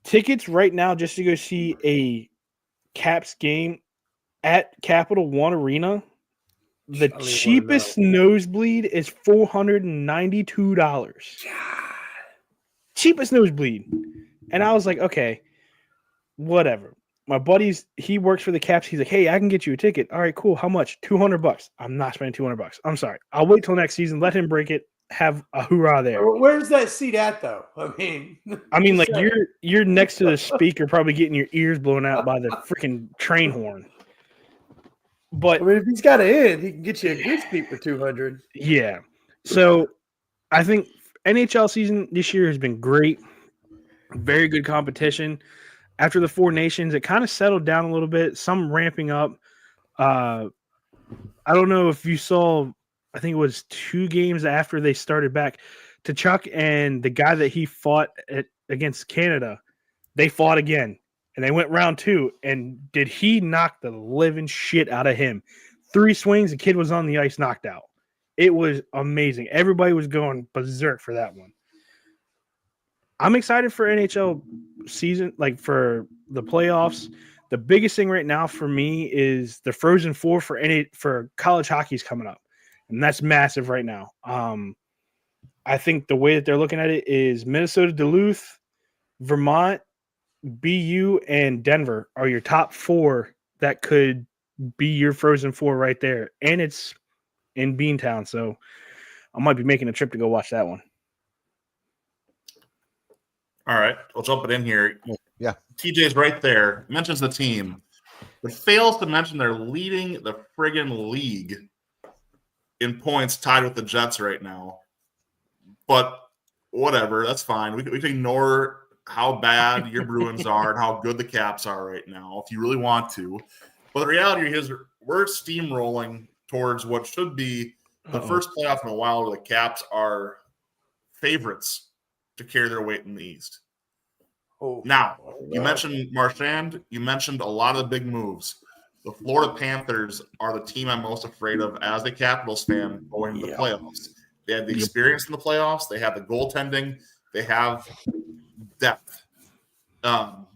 Tickets right now just to go see a Caps game at Capital One Arena, the cheapest nosebleed is $492. Cheapest nosebleed. And I was like, okay, whatever. My buddy's, he works for the Caps. He's like, hey, I can get you a ticket. All right, cool. How much? $200. I'm not spending $200. I'm sorry. I'll wait till next season. Let him break it. Have a hoorah there. Where's that seat at, though? I mean, like you're next to the speaker, probably getting your ears blown out by the freaking train horn. But I mean, if he's got an in, he can get you a good seat for $200. Yeah. So I think NHL season this year has been great. Very good competition. After the 4 nations, it kind of settled down a little bit. Some ramping up. I don't know if you saw, I think it was 2 games after they started back. Tkachuk and the guy that he fought against Canada, they fought again. And they went round 2. And did he knock the living shit out of him? 3 swings, the kid was on the ice, knocked out. It was amazing. Everybody was going berserk for that one. I'm excited for NHL season, like for the playoffs. The biggest thing right now for me is the Frozen Four for college hockey's coming up, and that's massive right now. I think the way that they're looking at it is Minnesota, Duluth, Vermont, BU, and Denver are your top 4 that could be your Frozen Four right there, and it's in Beantown, so I might be making a trip to go watch that one. All right, we'll jump it in here. Yeah. TJ's right there, mentions the team, but fails to mention they're leading the friggin' league in points, tied with the Jets right now. But whatever, that's fine. We can ignore how bad your Bruins are and how good the Caps are right now if you really want to. But the reality is we're steamrolling towards what should be the first playoff in a while where the Caps are favorites to carry their weight in the East. Now, you mentioned Marchand. You mentioned a lot of the big moves. The Florida Panthers are the team I'm most afraid of as a Capitals fan going into the playoffs. They have the experience in the playoffs. They have the goaltending. They have depth. And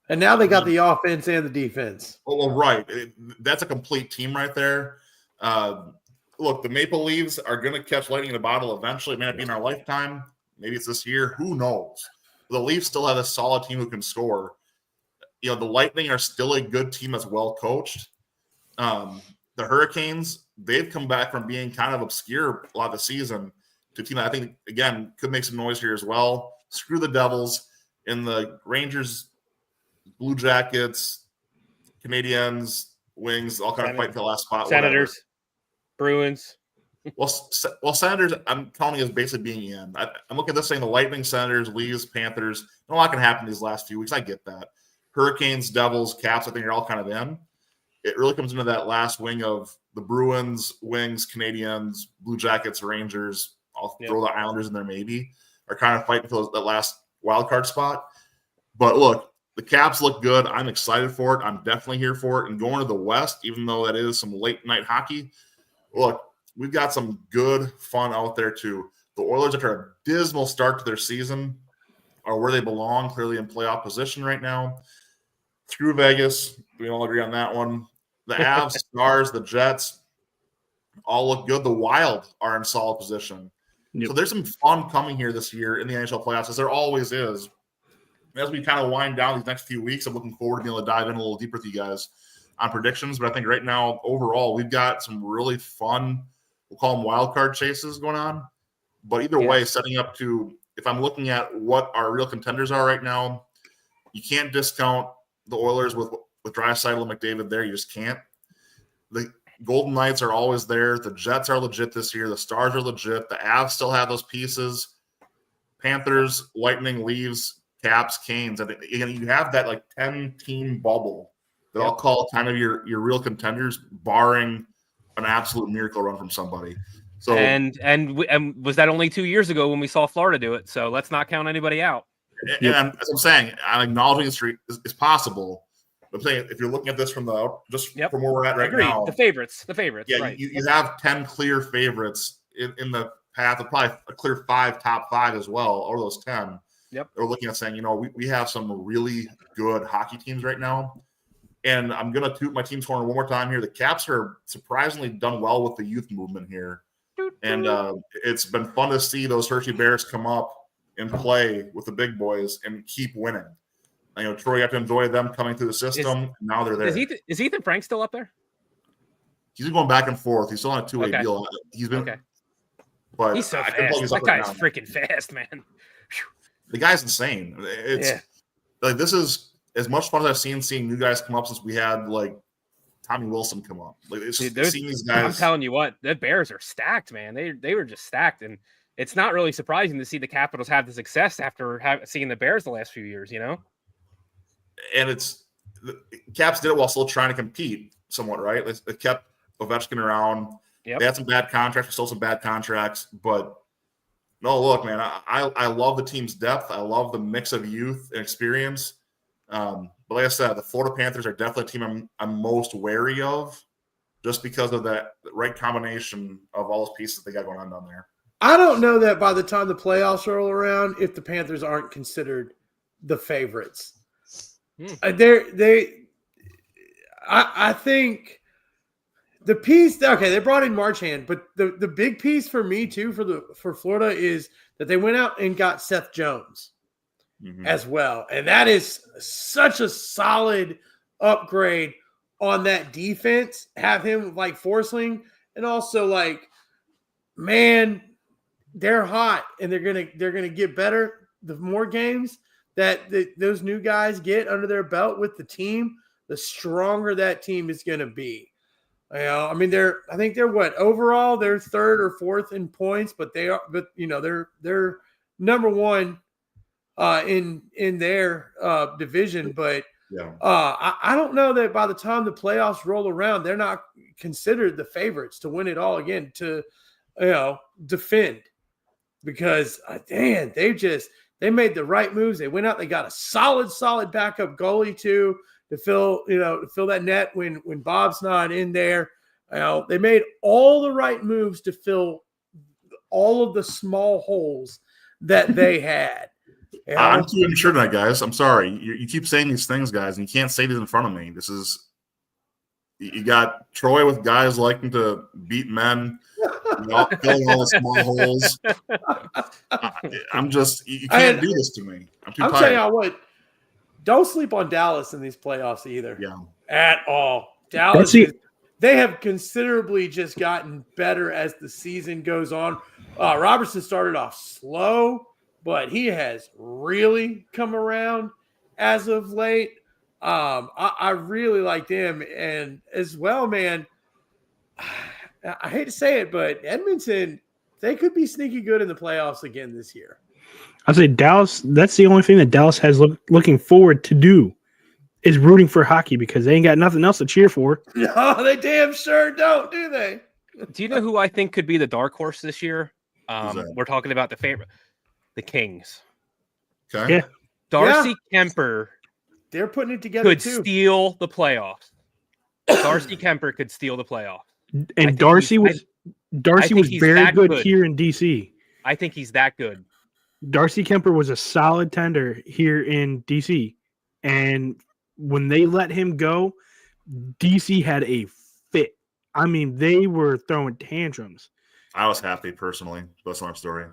now they got the offense and the defense. Oh, well, right. That's a complete team right there. Look, the Maple Leafs are going to catch lightning in a bottle eventually. It may not be in our lifetime. Maybe it's this year. Who knows? The Leafs still have a solid team who can score. You know, the Lightning are still a good team that's well coached. The Hurricanes, they've come back from being kind of obscure a lot of the season to a team that I think, again, could make some noise here as well. Screw the Devils. In the Rangers, Blue Jackets, Canadiens, Wings, all kind of fight for the last spot. Senators, whatever. Bruins. Well, Senators, I'm counting as basically being in. I'm looking at this saying the Lightning, Senators, Leafs, Panthers. Not a lot can happen these last few weeks. I get that. Hurricanes, Devils, Caps, I think are all kind of in. It really comes into that last wing of the Bruins, Wings, Canadiens, Blue Jackets, Rangers. I'll throw the Islanders in there maybe. Are kind of fighting for that last wild card spot. But look, the Caps look good. I'm excited for it. I'm definitely here for it. And going to the West, even though that is some late night hockey, look, we've got some good fun out there too. The Oilers, after a dismal start to their season, are where they belong, clearly in playoff position right now. Screw Vegas. We all agree on that one. The Avs, Stars, the Jets all look good. The Wild are in solid position. Yep. So there's some fun coming here this year in the NHL playoffs, as there always is. As we kind of wind down these next few weeks, I'm looking forward to being able to dive in a little deeper with you guys on predictions. But I think right now, overall, we've got some really fun, we'll call them wild card chases going on. But either way, setting up to, if I'm looking at what our real contenders are right now, you can't discount the Oilers with Draisaitl and McDavid there. You just can't. The Golden Knights are always there. The Jets are legit this year. The Stars are legit. The Avs still have those pieces. Panthers, Lightning, Leafs, Caps, Canes. And you have that like 10-team bubble that I'll call kind of your real contenders, barring an absolute miracle run from somebody. So and was that only 2 years ago when we saw Florida do it? So let's not count anybody out. And as I'm saying, I'm acknowledging it's possible. I'm saying if you're looking at this from Yep. from where we're at right Agreed. now, The favorites. yeah, Right. you have 10 clear favorites in the path of probably a clear top five as well, or those 10. Yep. They're looking at saying, we have some really good hockey teams right now. And I'm going to toot my team's horn one more time here. The Caps are surprisingly done well with the youth movement here. And it's been fun to see those Hershey Bears come up and play with the big boys and keep winning. Troy got to enjoy them coming through the system. Now they're there. Is Ethan Frank still up there? He's going back and forth. He's still on a two-way Okay. deal. He's been, Okay. but He's so I can fast. plug his That up and guy's down. freaking fast, man. The guy's insane. It's like this is as much fun as I've seeing new guys come up since we had like Tommy Wilson come up. Like it's Dude, just seeing these guys. I'm telling you what, the Bears are stacked, man. They were just stacked, and it's not really surprising to see the Capitals have the success after seeing the Bears the last few years. And the Caps did it while still trying to compete somewhat, right? They kept Ovechkin around. Yep. They had some bad contracts, still some bad contracts, but no, look, man, I love the team's depth. I love the mix of youth and experience. But like I said, the Florida Panthers are definitely a team I'm most wary of, just because of that right combination of all those pieces they got going on down there. I don't know that by the time the playoffs roll around, if the Panthers aren't considered the favorites. I think the piece, they brought in Marchand, but the big piece for me too for Florida is that they went out and got Seth Jones as well, and that is such a solid upgrade on that defense. Have him like Forsling, and also like, man, they're hot, and they're gonna get better the more games that those new guys get under their belt with the team, the stronger that team is going to be. I mean, I think they're overall they're third or fourth in points, but they're number one in their division. But I don't know that by the time the playoffs roll around, they're not considered the favorites to win it all again, to defend, because man, they made the right moves. They went out. They got a solid backup goalie too to fill that net when Bob's not in there. They made all the right moves to fill all of the small holes that they had. I'm too immature tonight, guys. I'm sorry. You keep saying these things, guys, and you can't say these in front of me. You got Troy with guys liking to beat men, filling all the small holes. You can't do this to me. I'm too tired. telling you what, don't sleep on Dallas in these playoffs either. Yeah. At all. Dallas, they have considerably just gotten better as the season goes on. Robertson started off slow, but he has really come around as of late. I really like them, and as well, man. I hate to say it, but Edmonton, they could be sneaky good in the playoffs again this year. I say Dallas. That's the only thing that Dallas has looking forward to do is rooting for hockey, because they ain't got nothing else to cheer for. No, they damn sure don't, do they? Do you know who I think could be the dark horse this year? We're talking about the favorite, the Kings. Okay. Yeah. Darcy Kemper. They're putting it together Could too. steal the playoffs. Darcy Kemper could steal the playoffs. And Darcy was very good here in DC. I think he's that good. Darcy Kemper was a solid tender here in DC, and when they let him go, DC had a fit. I mean, they were throwing tantrums. I was happy personally. That's my story.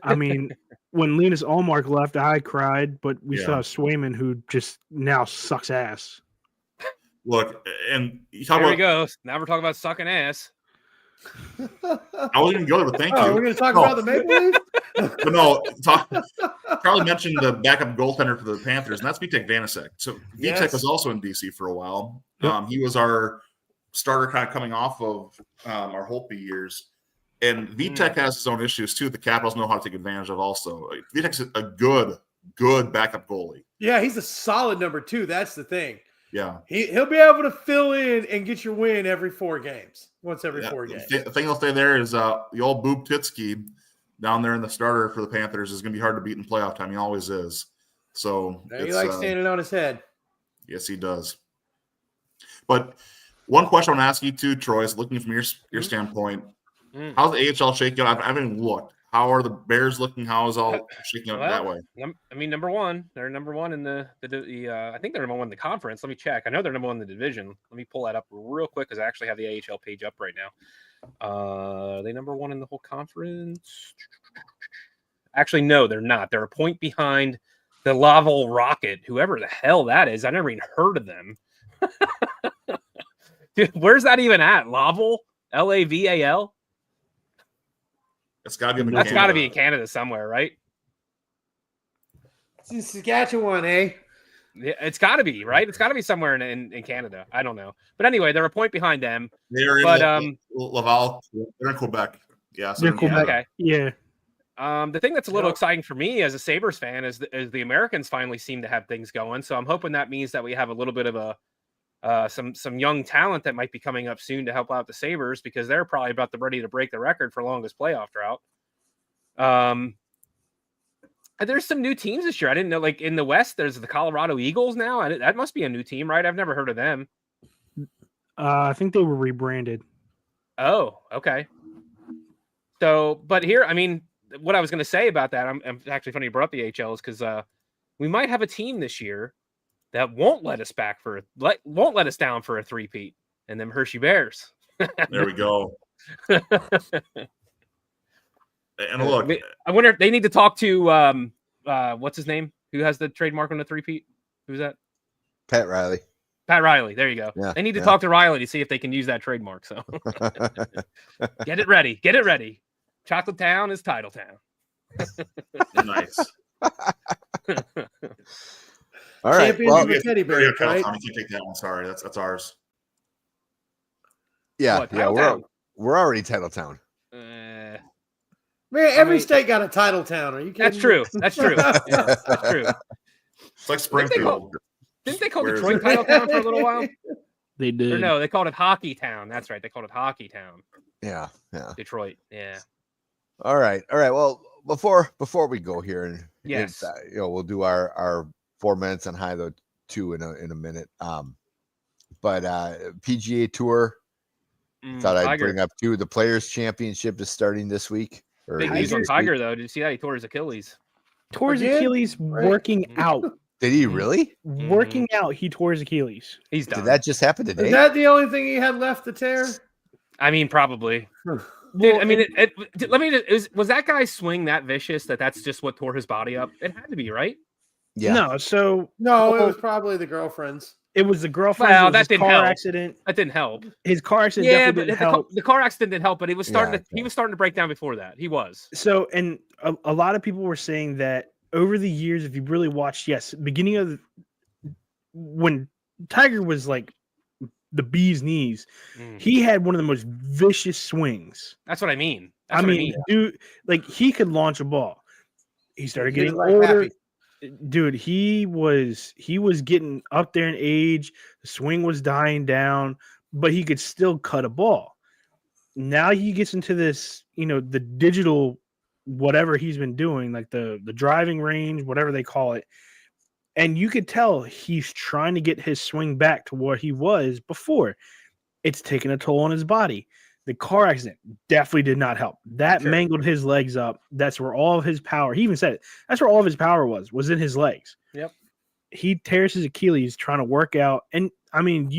I mean, when Linus Ullmark left, I cried, but we saw Swayman, who just now sucks ass. Look, and you talk There about. we go. Now we're talking about sucking ass. I wasn't even going there, but thank you. We're going to talk about the Maple Leaf? But no, Charlie mentioned the backup goaltender for the Panthers, and that's Vitek Vanacek. So Vitek was also in DC for a while. Yep. He was our starter kind of coming off of our Holtby years. And Vitek has his own issues, too. The Capitals know how to take advantage of also. Vitek's a good backup goalie. Yeah, he's a solid number 2. That's the thing. Yeah. He'll be able to fill in and get your win every 4 games. Once every 4 games. The thing I'll say there is the old Boob Titsky down there in the starter for the Panthers is going to be hard to beat in playoff time. He always is. So he likes standing on his head. Yes, he does. But one question I want to ask you too, Troy, is looking from your standpoint, how's the AHL shaking out? I haven't even looked. How are the Bears looking? How is all shaking out that way? I mean, number one. They're number one in the I think they're number one in the conference. Let me check. I know they're number one in the division. Let me pull that up real quick because I actually have the AHL page up right now. Are they number one in the whole conference? Actually, no, they're not. They're a point behind the Laval Rocket, whoever the hell that is. I never even heard of them. Dude, where's that even at? Laval? Laval? It's got to be. That's got to be in Canada somewhere, right? It's in Saskatchewan, eh? Yeah, it's got to be, right? It's got to be somewhere in Canada. I don't know. But anyway, they're a point behind them. They're in Laval. They're in Quebec. Yeah. So They're Quebec. Okay. Yeah. The thing that's a little exciting for me as a Sabres fan is the Americans finally seem to have things going. So I'm hoping that means that we have a little bit of some young talent that might be coming up soon to help out the Sabres because they're probably about ready to break the record for longest playoff drought. There's some new teams this year. I didn't know, like in the West, there's the Colorado Eagles now. That must be a new team, right? I've never heard of them. I think they were rebranded. Oh, okay. So, but here, I mean, what I was going to say about that, I'm actually funny you brought up the AHL is because we might have a team this year that won't let us won't let us down for a three-peat, and them Hershey Bears. There we go. And look, I wonder if they need to talk to what's his name? Who has the trademark on the three-peat? Who's that? Pat Riley. Pat Riley. There you go. Yeah, they need to talk to Riley to see if they can use that trademark. So get it ready. Get it ready. Chocolate Town is Title Town. Nice. All right. Champions Well, of the teddy bear, right? You can't take that one. Sorry, that's ours. yeah, What, yeah, Titletown? we're already Titletown. Man, every state got a title town. Are you kidding? That's true. That's true. Yeah, that's true. It's like Springfield. Didn't they call Where is Detroit it? Title Town for a little while? They did. Or no, they called it Hockey Town. That's right. They called it Hockey Town. Yeah, yeah. Detroit. Yeah. All right. Well, before we go here, and Yes. we'll do our 4 minutes on high though 2 in a minute. But PGA Tour. Thought I'd Tiger. bring up too. The Players Championship is starting this week. Big news on Tiger though. Did you see that he tore his Achilles? Tore his Again? Achilles Right. working out. Did he really? Working out, he tore his Achilles. He's done. Did that just happen today? Is that the only thing he had left to tear? I mean, probably. Dude, Well, I mean, let me. Was that guy's swing that vicious that's just what tore his body up? It had to be, right? Yeah. No, so No, it was probably the girlfriend's. it was the girlfriend. Well, it was that his didn't car help. accident. That didn't help. His car accident Yeah, definitely but didn't help. the car accident didn't help, but he was starting Yeah, to he was starting to break down before that. He was. So, and a lot of people were saying that over the years, if you really watched, yes, beginning of when Tiger was like the bee's knees, he had one of the most vicious swings. That's what I mean. That's I what mean, dude, like he could launch a ball. He started He was getting like older. Happy. Dude, he was getting up there in age. The swing was dying down, but he could still cut a ball. Now he gets into this, the digital whatever he's been doing, like the driving range, whatever they call it. And you could tell he's trying to get his swing back to where he was before. It's taking a toll on his body. The car accident definitely did not help. That mangled his legs up. That's where all of his power, he even said it, that's where all of his power was in his legs. Yep. He tears his Achilles trying to work out. And I mean,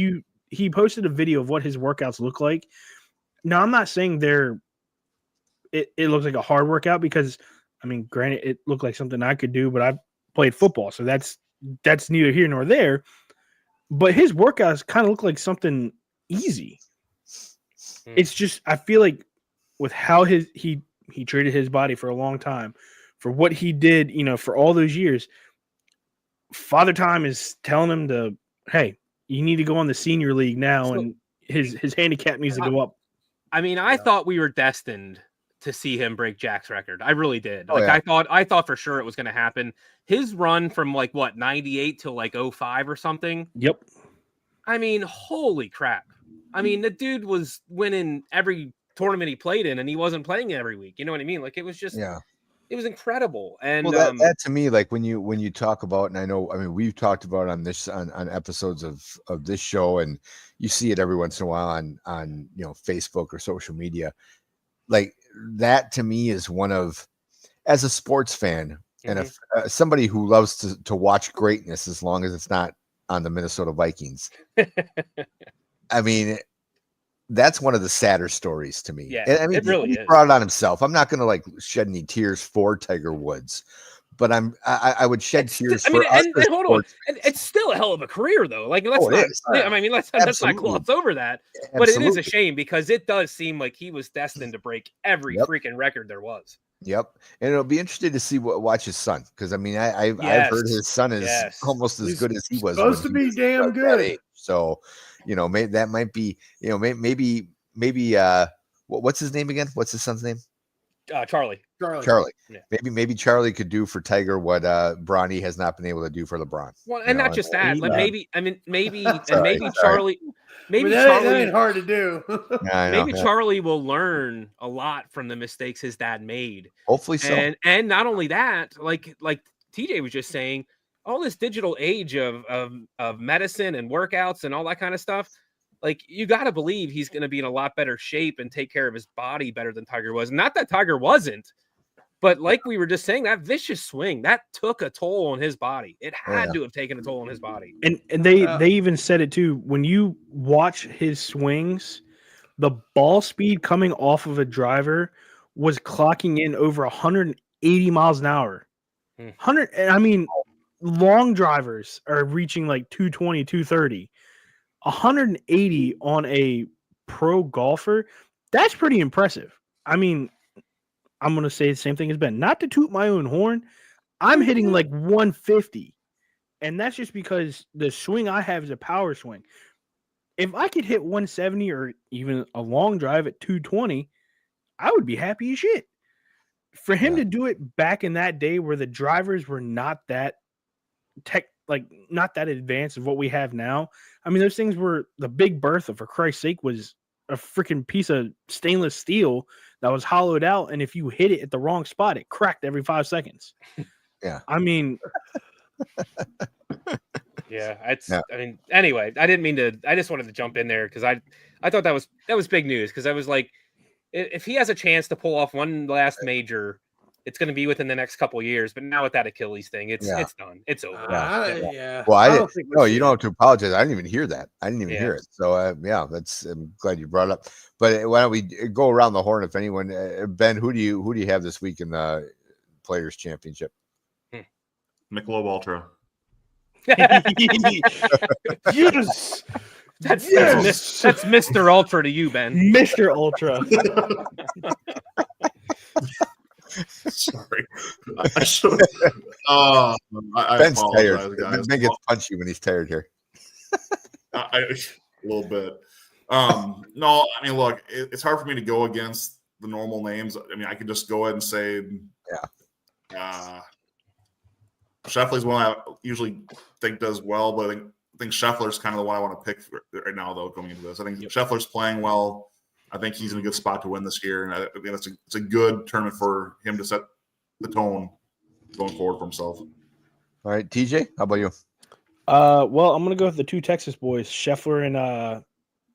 he posted a video of what his workouts look like. Now, I'm not saying it looks like a hard workout because, I mean, granted, it looked like something I could do, but I played football. So that's neither here nor there. But his workouts kind of look like something easy. It's just, I feel like with how he treated his body for a long time, for what he did, for all those years, Father Time is telling him to, hey, you need to go on the senior league now, and his handicap needs to go up. I mean, I thought we were destined to see him break Jack's record. I really did. Oh, Like yeah. I thought for sure it was going to happen. His run from 98 to 05 or something. Yep. I mean, holy crap. I mean, the dude was winning every tournament he played in, and he wasn't playing every week. You know what I mean? Like it was just, Yeah. It was incredible. And Well, that to me, like when you talk about, and I mean, we've talked about on this on episodes of this show, and you see it every once in a while on Facebook or social media. Like that to me is one of, as a sports fan and if somebody who loves to watch greatness, as long as it's not on the Minnesota Vikings. I mean, that's one of the sadder stories to me. Yeah, and I mean, it really he is. brought it on himself. I'm not going to like shed any tears for Tiger Woods, but I would shed tears for us. And hold on, and it's still a hell of a career though. Like let's not gloss over that. But it is a shame because it does seem like he was destined to break every freaking record there was. Yep, and it'll be interesting to see watch his son, because I mean I've heard his son is almost as good as he was. Supposed to be damn good. So, that might be, maybe what's his name again? What's his son's name? Charlie. Yeah. Maybe Charlie could do for Tiger what Bronny has not been able to do for LeBron. Well, and not just that. Like maybe Charlie. Maybe that Charlie ain't hard to do. Maybe Charlie will learn a lot from the mistakes his dad made. Hopefully so. And not only that, like TJ was just saying, all this digital age of medicine and workouts and all that kind of stuff. Like, you got to believe he's going to be in a lot better shape and take care of his body better than Tiger was. Not that Tiger wasn't, but like we were just saying, that vicious swing, that took a toll on his body. It had to have taken a toll on his body. And they even said it too. When you watch his swings, the ball speed coming off of a driver was clocking in over 180 miles an hour. 100, I mean, long drivers are reaching like 220, 230. 180 on a pro golfer, that's pretty impressive. I mean, I'm going to say the same thing as Ben. Not to toot my own horn, I'm hitting like 150. And that's just because the swing I have is a power swing. If I could hit 170 or even a long drive at 220, I would be happy as shit. For him to do it back in that day where the drivers were not that not that advanced of what we have now. I mean, those things were the Big Bertha, for Christ's sake, was a freaking piece of stainless steel that was hollowed out. And if you hit it at the wrong spot, it cracked every 5 seconds. Yeah. I mean, I mean, anyway, I didn't mean to, I just wanted to jump in there because I thought that was big news. Because I was like, if he has a chance to pull off one last major, it's going to be within the next couple of years. But now with that Achilles thing, it's done. It's over. Well, I didn't. No, you don't have to apologize. I didn't even hear that. I didn't even hear it. So that's. I'm glad you brought it up. But why don't we go around the horn? If anyone, Ben, who do you have this week in the Players Championship? Michelob Ultra. Yes. That's Mr. Ultra to you, Ben. Mr. Ultra. Sorry. I should. Ben's tired. Guys. Ben gets punchy when he's tired here. A little bit. No, I mean, look, it's hard for me to go against the normal names. I mean, I could just go ahead and say, Scheffler's one I usually think does well, but I think Scheffler's kind of the one I want to pick right now, though, going into this. I think Scheffler's playing well. I think he's in a good spot to win this year, and I think it's a good tournament for him to set the tone going forward for himself. All right, TJ, how about you? Well, I'm gonna go with the two Texas boys, Scheffler and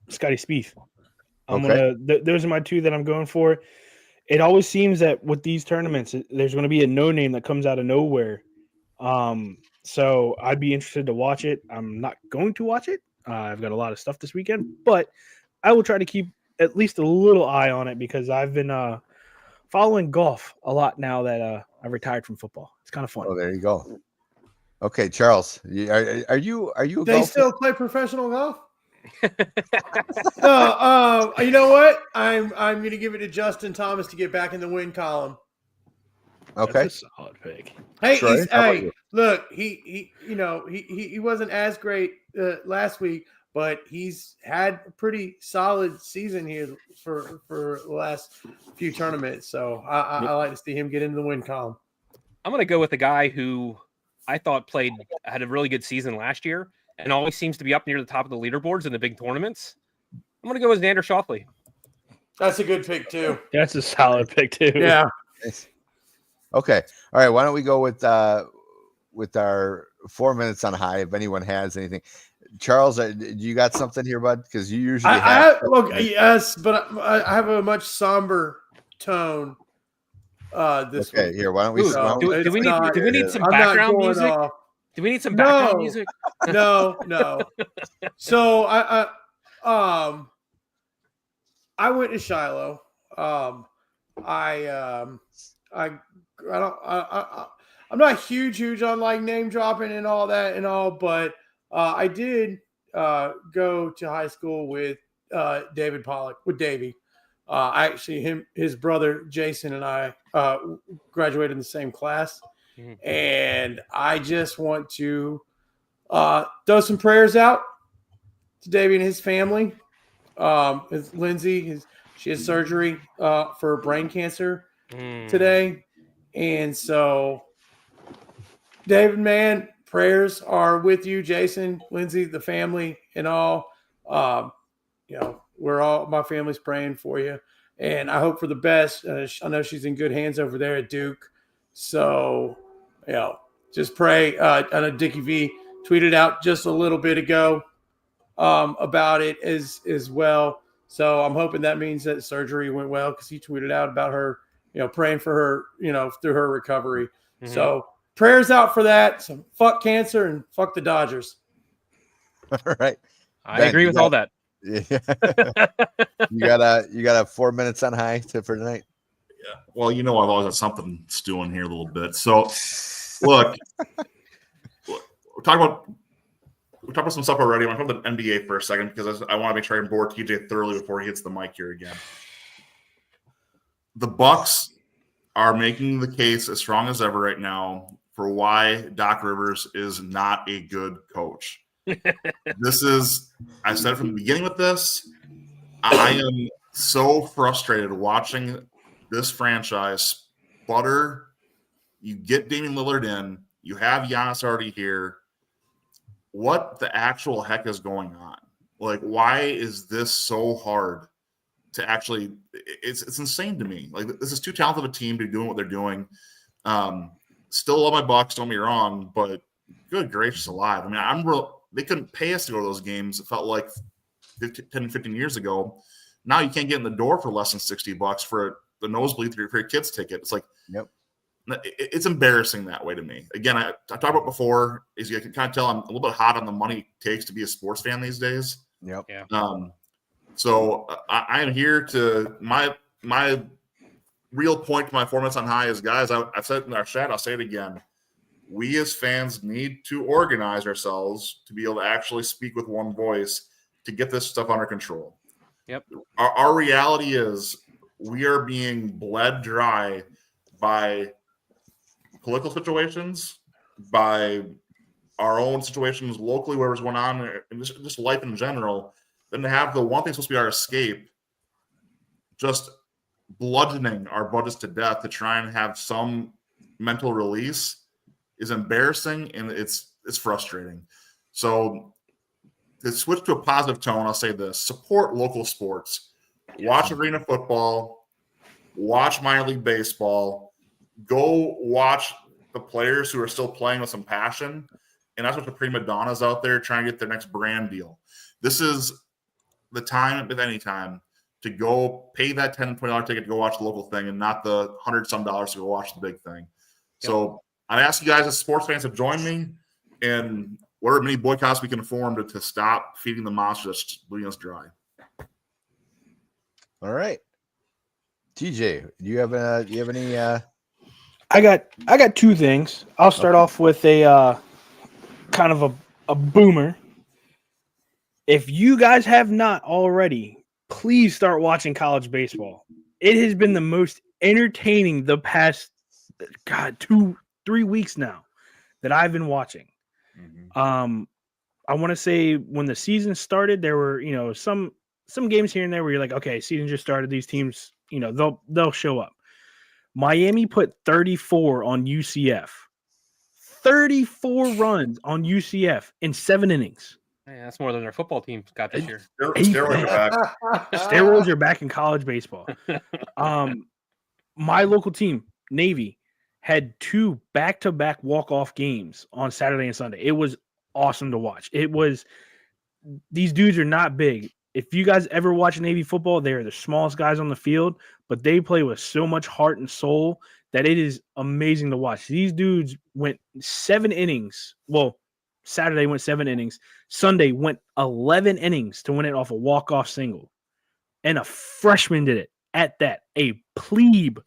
Scotty Spieth. Those are my two that I'm going for. It always seems that with these tournaments, there's going to be a no name that comes out of nowhere. So I'd be interested to watch it. I'm not going to watch it. I've got a lot of stuff this weekend, but I will try to keep at least a little eye on it because I've been following golf a lot now that I've retired from football. It's kind of fun. Oh, there you go. Okay, Charles, are you? They still play professional golf? No. You know what? I'm going to give it to Justin Thomas to get back in the win column. Okay, that's a solid pick. Hey, look, he wasn't as great last week, but he's had a pretty solid season here for the last few tournaments. So I like to see him get into the win column. I'm going to go with a guy who I thought had a really good season last year and always seems to be up near the top of the leaderboards in the big tournaments. I'm going to go with Xander Schauffele. That's a good pick too. That's a solid pick too. Yeah. Okay. All right. Why don't we go with our 4 minutes on high? If anyone has anything, Charles, do you got something here, bud? Because you usually have. Yes, but I have a much somber tone. This Okay. week. Here, why don't we? Ooh, why don't do we need some I'm not background going music? off. Do we need some background music? No. So I went to Shiloh. I'm not huge on like name dropping and all that and all, but I did go to high school with David Pollock, with Davey. His brother Jason and I graduated in the same class. And I just want to throw some prayers out to Davey and his family. Lindsay, she has surgery for brain cancer today. And so, David, man, prayers are with you, Jason, Lindsay, the family, and all. My family's praying for you. And I hope for the best. I know she's in good hands over there at Duke. So, just pray. I know Dickie V tweeted out just a little bit ago about it as well. So I'm hoping that means that surgery went well, because he tweeted out about her, praying for her, through her recovery. Mm-hmm. So prayers out for that. So fuck cancer and fuck the Dodgers. All right. I agree with all that. Yeah. you got a 4 minutes on high for tonight. Yeah. Well, I've always got something stewing here a little bit. So look, we're talking about some stuff already. I want to talk about the NBA for a second, because I want to make sure I can bore TJ thoroughly before he hits the mic here again. The Bucks are making the case as strong as ever right now for why Doc Rivers is not a good coach. I said from the beginning with this, I am so frustrated watching this franchise sputter. You get Damian Lillard in, you have Giannis already here. What the actual heck is going on? Like, why is this so hard to actually? It's insane to me. Like, this is too talented of a team to be doing what they're doing. Still love my Bucks, don't get me wrong, but good gracious alive. I mean, they couldn't pay us to go to those games. It felt like 10, 15 years ago. Now you can't get in the door for less than $60 for the nosebleed for your kid's ticket. It's like, yep. It's embarrassing that way to me. Again, I talked about before, is you can kind of tell I'm a little bit hot on the money it takes to be a sports fan these days. Yep. Yeah. So I am here to my real point to my 4 minutes on high is, guys, I've said it in our chat, I'll say it again. We as fans need to organize ourselves to be able to actually speak with one voice to get this stuff under control. Yep. Our reality is we are being bled dry by political situations, by our own situations locally, whatever's going on, and just life in general. Then to have the one thing supposed to be our escape, just bludgeoning our budgets to death to try and have some mental release is embarrassing, and it's frustrating. So to switch to a positive tone, I'll say this: support local sports. Watch arena football, watch minor league baseball, go watch the players who are still playing with some passion, and that's what the prima donnas out there trying to get their next brand deal. This is the time, if any time, to go pay that $10, $20 ticket to go watch the local thing, and not the $100-some to go watch the big thing. Yep. So I ask you guys as sports fans to join me in whatever many boycotts we can form to stop feeding the monster that's bleeding us dry. All right. TJ, do you have any I got two things. I'll start off with a kind of a boomer. If you guys have not already, please start watching college baseball. It has been the most entertaining the past 2-3 weeks now that I've been watching. Mm-hmm. I want to say when the season started, there were, some games here and there where you're like, okay, season just started. These teams, they'll show up. Miami put 34 on UCF. 34 runs on UCF in 7 innings. Yeah, that's more than their football team got this year. Steroids are back. Steroids are back in college baseball. My local team, Navy, had 2 back-to-back walk-off games on Saturday and Sunday. It was awesome to watch. These dudes are not big. If you guys ever watch Navy football, they are the smallest guys on the field, but they play with so much heart and soul that it is amazing to watch. These dudes went 7 innings. Well, Saturday went 7 innings. Sunday went 11 innings to win it off a walk-off single. And a freshman did it at that. A plebe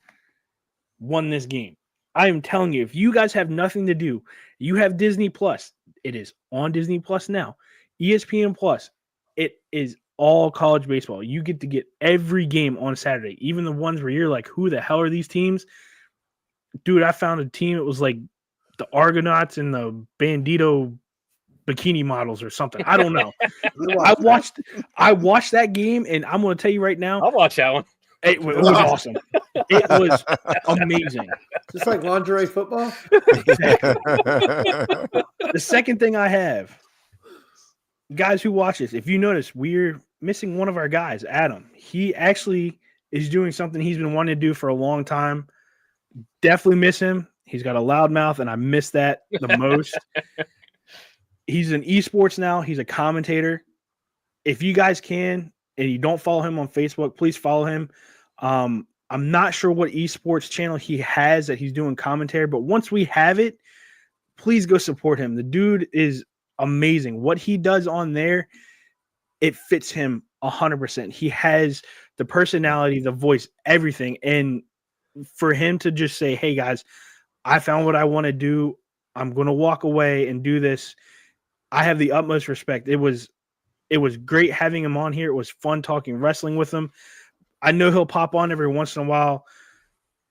won this game. I am telling you, if you guys have nothing to do, you have Disney Plus. It is on Disney Plus now. ESPN Plus. It is all college baseball. You get to get every game on Saturday, even the ones where you're like, who the hell are these teams? Dude, I found a team. It was like the Argonauts and the Bandito bikini models or something. I don't know. I watched that game, and I'm going to tell you right now. I'll watch that one. It was awesome. It was amazing. Just like lingerie football. The second thing I have, guys who watch this, if you notice, we're missing one of our guys, Adam. He actually is doing something he's been wanting to do for a long time. Definitely miss him. He's got a loud mouth, and I miss that the most. He's in esports now. He's a commentator. If you guys can, and you don't follow him on Facebook, please follow him. I'm not sure what esports channel he has that he's doing commentary, but once we have it, please go support him. The dude is amazing. What he does on there, it fits him 100%. He has the personality, the voice, everything. And for him to just say, hey guys, I found what I want to do. I'm going to walk away and do this. I have the utmost respect. It was great having him on here. It was fun talking wrestling with him. I know he'll pop on every once in a while.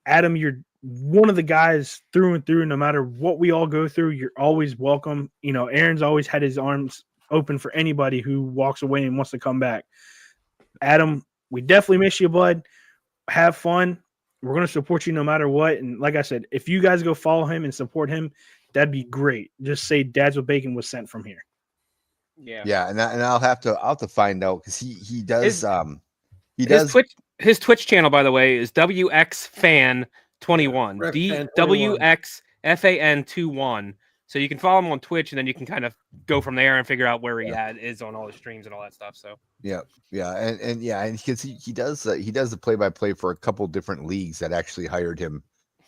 Adam, you're one of the guys through and through. No matter what we all go through, you're always welcome. You know, Aaron's always had his arms open for anybody who walks away and wants to come back. Adam, we definitely miss you, bud. Have fun. We're going to support you no matter what. And like I said, if you guys go follow him and support him, that'd be great. Just say Dads with Bacon was sent from here. Yeah, and I'll have to find out because he does his Twitch channel, by the way, is WXFan21. WXFAN21. So you can follow him on Twitch, and then you can kind of go from there and figure out where he is on all his streams and all that stuff. So and because he does the play-by-play for a couple different leagues that actually hired him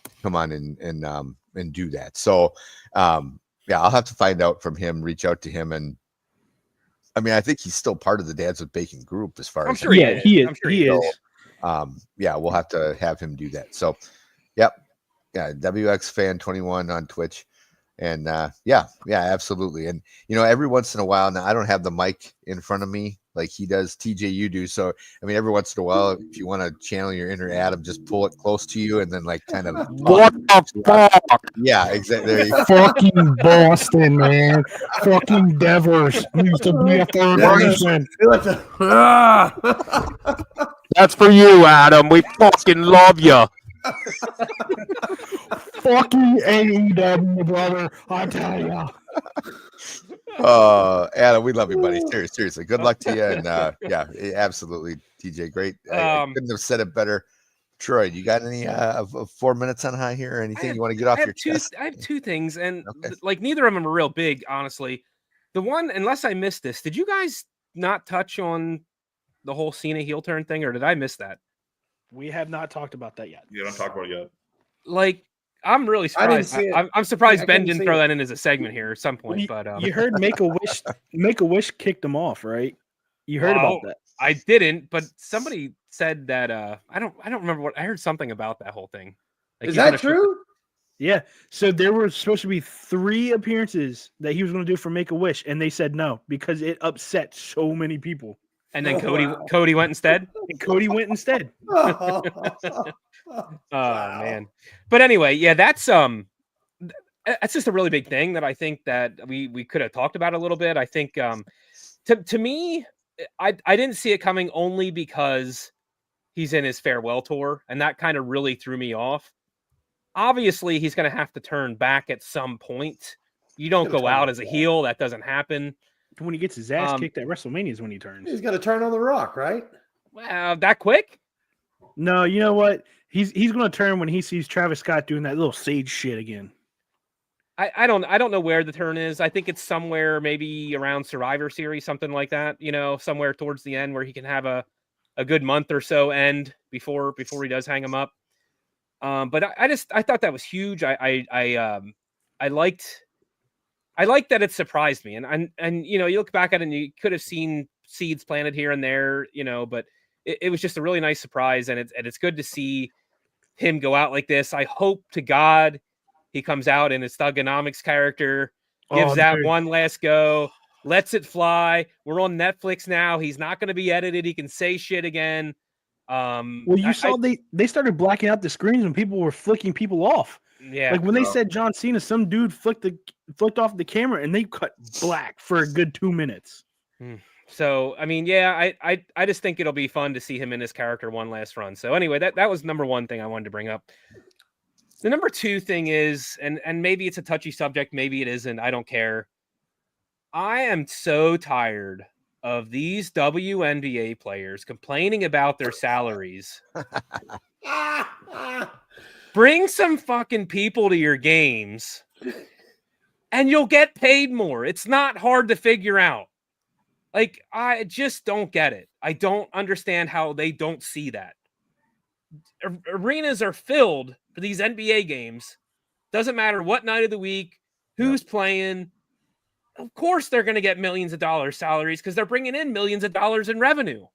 to come on and do that. So I'll have to find out from him, reach out to him, and I mean, I think he's still part of the Dads with Bacon group as far as he is. I'm sure he is. We'll have to have him do that. So, WXFan21 on Twitch. And absolutely. And every once in a while, now I don't have the mic in front of me like he does, TJ, you do. So I mean, every once in a while, if you want to channel your inner Adam, just pull it close to you and then like kind of what the fuck? Yeah, exactly. Fucking Boston, man. Fucking Devers used to be a third baseman. That's for you, Adam. We fucking love you. Fucking AEW, brother. I tell ya. Adam, we love you, buddy. Seriously, good luck to you. And absolutely, TJ, great. I couldn't have said it better. Troy, you got any 4 minutes on high here or anything you want to get off your chest? I have 2 things, and like neither of them are real big, honestly. The one, unless I missed this, did you guys not touch on the whole Cena heel turn thing, or did I miss that? We have not talked about that yet. You don't talk about it yet. Like, I'm really surprised. I'm surprised Ben didn't throw that in as a segment here at some point. But you heard Make a Wish. Make a Wish kicked him off, right? You heard about that? I didn't, but somebody said that. I don't remember what I heard. Something about that whole thing. Like, is that true? Yeah. So there were supposed to be 3 appearances that he was going to do for Make a Wish, and they said no because it upset so many people. And then Cody went instead. And Cody went instead. Oh man. But anyway, that's just a really big thing that I think that we could have talked about a little bit. I think to me, I didn't see it coming only because he's in his farewell tour, and that kind of really threw me off. Obviously, he's going to have to turn back at some point. You don't go out as a heel. That doesn't happen. When he gets his ass kicked at WrestleMania is when he turns. He's got to turn on the Rock, right? Wow, that quick? No, you know what? He's going to turn when he sees Travis Scott doing that little sage shit again. I don't know where the turn is. I think it's somewhere maybe around Survivor Series, something like that. Somewhere towards the end where he can have a good month or so end before he does hang him up. But I thought that was huge. I liked that it surprised me. And you look back at it and you could have seen seeds planted here and there, but it was just a really nice surprise. And it's good to see him go out like this. I hope to God he comes out in his Thugonomics character, gives one last go, lets it fly. We're on Netflix now. He's not going to be edited. He can say shit again. You saw they started blacking out the screens when people were flicking people off. Yeah. Like when they said John Cena, some dude flicked off the camera and they cut black for a good 2 minutes. So, I mean, yeah, I just think it'll be fun to see him in his character one last run. So anyway, that was number one thing I wanted to bring up. The number two thing is, and maybe it's a touchy subject, maybe it isn't, I don't care. I am so tired of these WNBA players complaining about their salaries. Bring some fucking people to your games and you'll get paid more. It's not hard to figure out. Like, I just don't get it. I don't understand how they don't see that. Arenas are filled for these NBA games. Doesn't matter what night of the week, who's playing. Of course they're going to get millions of dollars salaries because they're bringing in millions of dollars in revenue.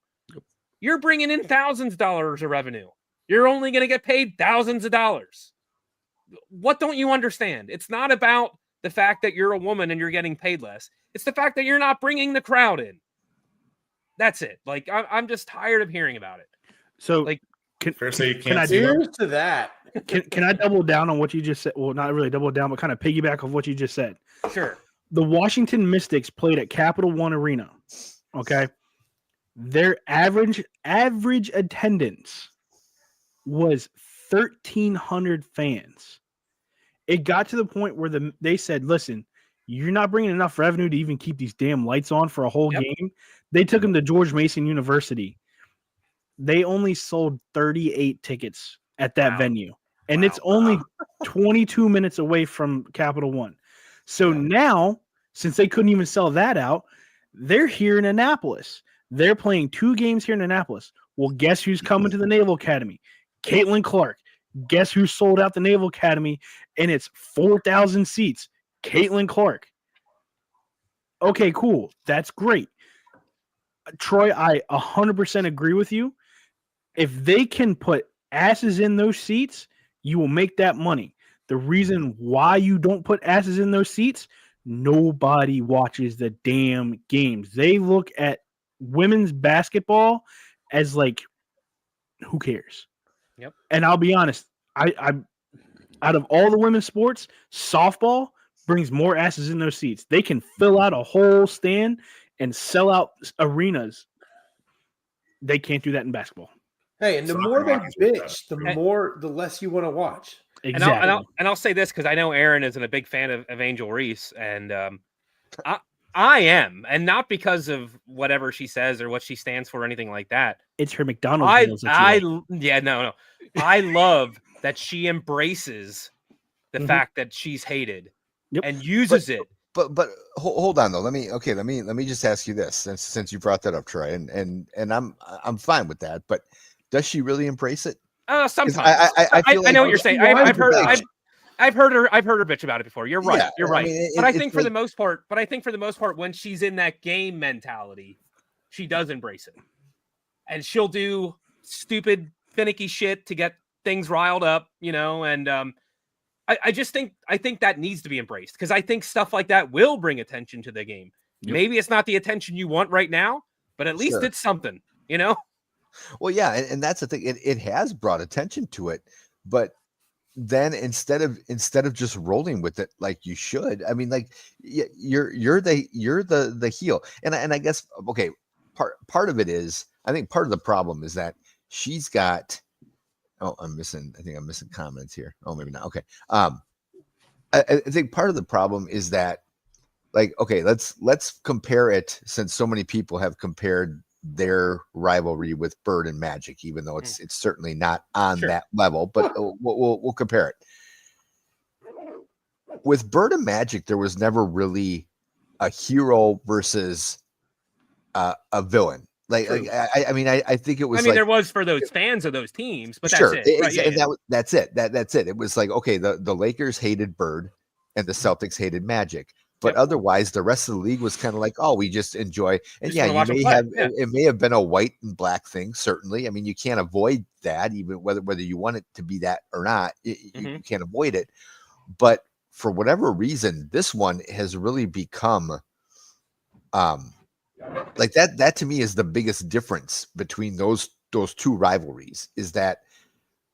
You're bringing in thousands of dollars of revenue. You're only going to get paid thousands of dollars. What don't you understand? It's not about the fact that you're a woman and you're getting paid less. It's the fact that you're not bringing the crowd in. That's it. Like, I'm just tired of hearing about it. So, like, Fair say you can can't I see Cheers them. to that. Can I double down on what you just said? Well, not really double down, but kind of piggyback of what you just said. Sure. The Washington Mystics played at Capital One Arena. Okay. Their average attendance was 1,300 fans. It got to the point where they said, listen, you're not bringing enough revenue to even keep these damn lights on for a whole game. They took them to George Mason University. They only sold 38 tickets at that venue. And it's only 22 minutes away from Capital One. So now, since they couldn't even sell that out, they're here in Annapolis. They're playing 2 games here in Annapolis. Well, guess who's coming to the Naval Academy? Caitlin Clark. Guess who sold out the Naval Academy? And it's 4,000 seats. Caitlin Clark. Okay, cool. That's great. Troy, I 100% agree with you. If they can put asses in those seats, you will make that money. The reason why you don't put asses in those seats, nobody watches the damn games. They look at women's basketball as like, who cares? Yep. And I'll be honest, I out of all the women's sports, softball brings more asses in those seats. They can fill out a whole stand and sell out arenas. They can't do that in basketball. Hey, and the Soccer more they hockey's pretty bitch, the less you want to watch. Exactly. And I'll say this because I know Aaron isn't a big fan of Angel Reese, and I am, and not because of whatever she says or what she stands for or anything like that. It's her McDonald's. I love that she embraces the fact that she's hated and uses it. But hold on though. Let me just ask you this, since you brought that up, Troy, and I'm fine with that. But does she really embrace it? Sometimes I feel like I know what you're saying. I've heard her bitch about it before. You're right. Yeah, you're right. I mean, but I think for the most part, when she's in that game mentality, she does embrace it, and she'll do stupid, finicky shit to get things riled up, And I think that needs to be embraced because I think stuff like that will bring attention to the game. Yep. Maybe it's not the attention you want right now, but at least it's something, Well, yeah, and that's the thing. It has brought attention to it, but then instead of just rolling with it like you should, I mean, like you're the heel, and I guess part of it is, I think part of the problem is that she's got. Oh, I think I'm missing comments here. Oh, maybe not. Okay. I think part of the problem is that, like, okay, let's compare it, since so many people have compared their rivalry with Bird and Magic, even though it's certainly not on that level, but we'll compare it. With Bird and Magic, there was never really a hero versus a villain. I think it was. There was for those fans of those teams, but sure, that's it. Right? And that's it. That's it. It was like, okay, the Lakers hated Bird and the Celtics hated Magic, but otherwise the rest of the league was kind of like, oh, we just enjoy. And it may have been a white and black thing. Certainly, I mean, you can't avoid that, even whether you want it to be that or not. You can't avoid it. But for whatever reason, this one has really become, like that to me is the biggest difference between those two rivalries, is that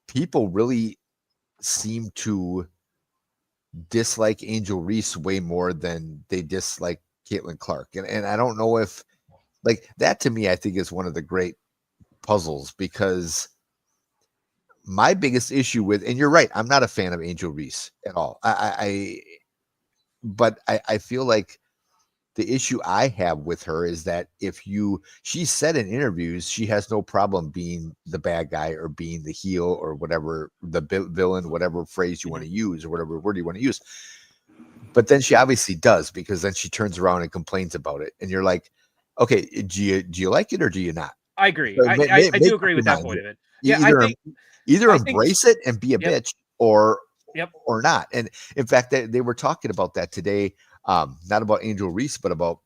people really seem to dislike Angel Reese way more than they dislike Caitlin Clark. And I don't know if, like, that to me, I think is one of the great puzzles, because my biggest issue with, and you're right, I'm not a fan of Angel Reese at all. But I feel like the issue I have with her is that she said in interviews, she has no problem being the bad guy or being the heel or whatever, the villain, whatever phrase you want to use or whatever word you want to use. But then she obviously does, because then she turns around and complains about it. And you're like, okay, do you like it or do you not? I agree. So I do agree with that point of it. Yeah, Either embrace it and be a bitch or not. And in fact, they were talking about that today. Not about Angel Reese, but about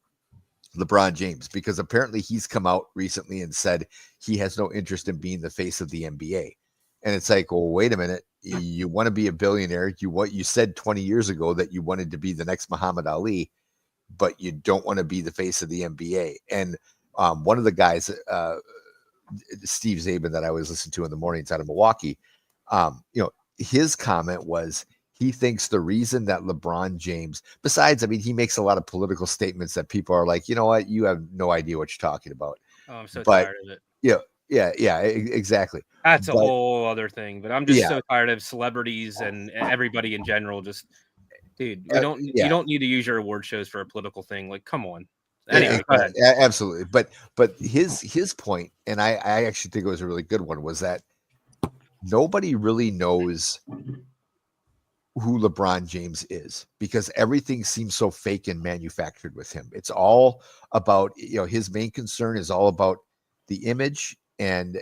LeBron James, because apparently he's come out recently and said he has no interest in being the face of the NBA. And it's like, well, wait a minute. You want to be a billionaire. You said 20 years ago that you wanted to be the next Muhammad Ali, but you don't want to be the face of the NBA. And one of the guys, Steve Zabin, that I was listening to in the mornings out of Milwaukee, his comment was, he thinks the reason that LeBron James, besides, I mean, he makes a lot of political statements that people are like, you know what, you have no idea what you're talking about. Oh, I'm so tired of it. Yeah, exactly. That's a whole other thing. But I'm just so tired of celebrities and everybody in general. Just, dude, you don't need to use your award shows for a political thing. Like, come on. Anyway, go ahead. Absolutely. But his point, and I actually think it was a really good one, was that nobody really knows who LeBron James is, because everything seems so fake and manufactured with him. It's all about, his main concern is all about the image, and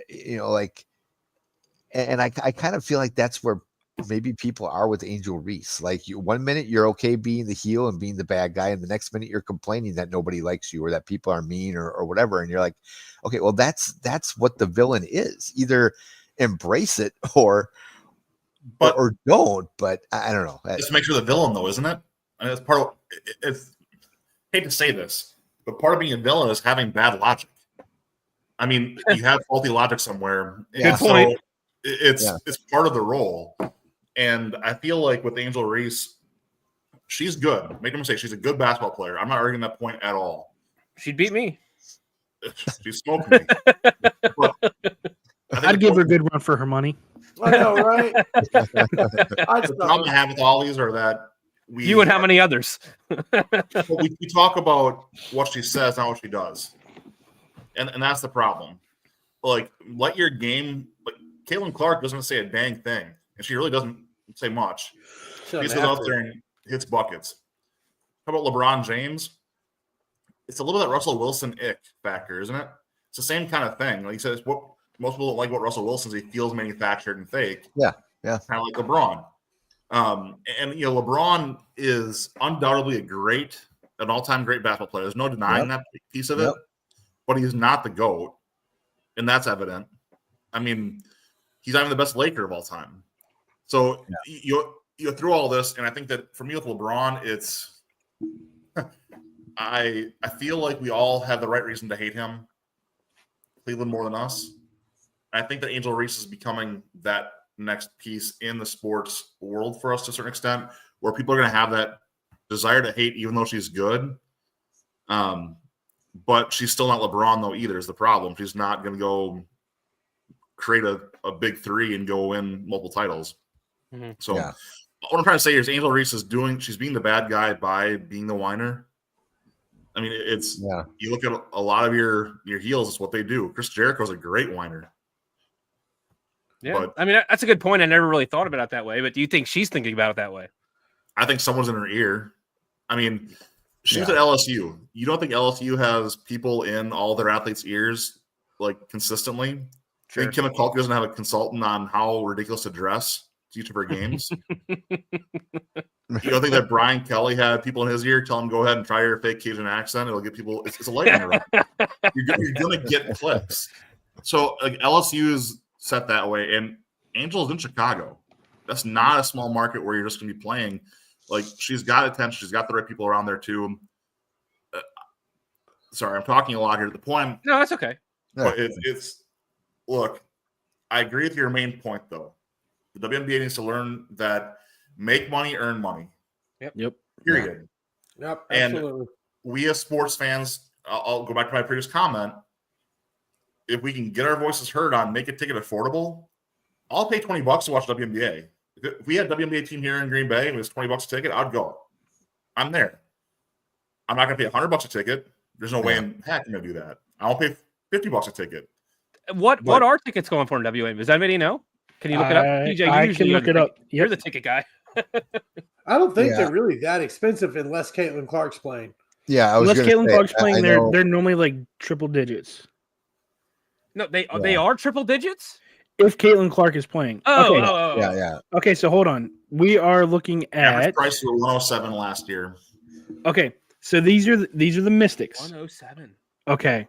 and I kind of feel like that's where maybe people are with Angel Reese. Like, 1 minute you're okay being the heel and being the bad guy, and the next minute you're complaining that nobody likes you or that people are mean or whatever. And you're like, okay, well, that's what the villain is. Either embrace it or don't. But I don't know. Just makes you the villain, though, isn't it? I mean, that's part of it's. Hate to say this, but part of being a villain is having bad logic. I mean, you have faulty logic somewhere. Good point. So it's part of the role. And I feel like with Angel Reese, she's good. Make no mistake, she's a good basketball player. I'm not arguing that point at all. She'd beat me. She's smoking me. I'd give her a good run for her money. I know, right? The problem I have with all these are that you and how many others? we talk about what she says, not what she does. And that's the problem. Like, let your game, like, Caitlin Clark doesn't say a dang thing, and she really doesn't say much. She just goes out there and hits buckets. How about LeBron James? It's a little bit that Russell Wilson ick factor, isn't it? It's the same kind of thing. Like he says, what most people don't like about Russell Wilson is he feels manufactured and fake. Yeah. Kind of like LeBron. And LeBron is undoubtedly an all-time great basketball player. There's no denying that piece of it. But he's not the GOAT, and that's evident. I mean, he's not even the best Laker of all time. So you through all this, and I think that for me with LeBron, it's I feel like we all have the right reason to hate him. Cleveland more than us. I think that Angel Reese is becoming that next piece in the sports world for us to a certain extent, where people are going to have that desire to hate, even though she's good. But she's still not LeBron, though, either, is the problem. She's not going to go create a big three and go win multiple titles. Mm-hmm. So what I'm trying to say is Angel Reese she's being the bad guy by being the whiner. I mean, it's Yeah. you look at a lot of your heels. It's what they do. Chris Jericho's a great whiner. Yeah, But I mean that's a good point. I never really thought about it that way. But do you think she's thinking about it that way? I think someone's in her ear. I mean, she was Yeah. at LSU. You don't think LSU has people in all their athletes' ears like consistently? Sure. Think Kim McCullough doesn't have a consultant on how ridiculous to dress to each of her games? You don't think that Brian Kelly had people in his ear tell him, go ahead and try your fake Cajun accent? It'll get people, it's a lightning round. You're going to get clicks. So like LSU is set that way. And Angel's in Chicago. That's not a small market where you're just going to be playing. Like she's got attention. She's got the right people around there too. Sorry, I'm talking a lot here. The point, No, that's okay. but it's look, I agree with your main point though. The WNBA needs to learn that make money, earn money. Yep. Period. Yep, And absolutely. we as sports fans, I'll go back to my previous comment. If we can get our voices heard on make a ticket affordable, I'll pay $20 to watch WNBA. If we had a WNBA team here in Green Bay and it was $20 a ticket, I'd go. I'm there. I'm not going to pay $100 a ticket. There's no way in heck I'm going to do that. I'll pay $50 a ticket. What are tickets going for in WNBA? Does anybody know? Can you look it up? PJ, I usually can look it up. You're Yep. the ticket guy. I don't think Yeah. they're really that expensive unless Caitlin Clark's playing. Yeah, I was Unless gonna Caitlin say, Clark's playing, I they're know- they're normally like triple digits. No, they are triple digits. If Caitlin Clark is playing. Oh, Okay. oh. yeah. Okay, so hold on. We are looking Average at price was 107 last year. okay. So these are the Mystics. 107. Okay.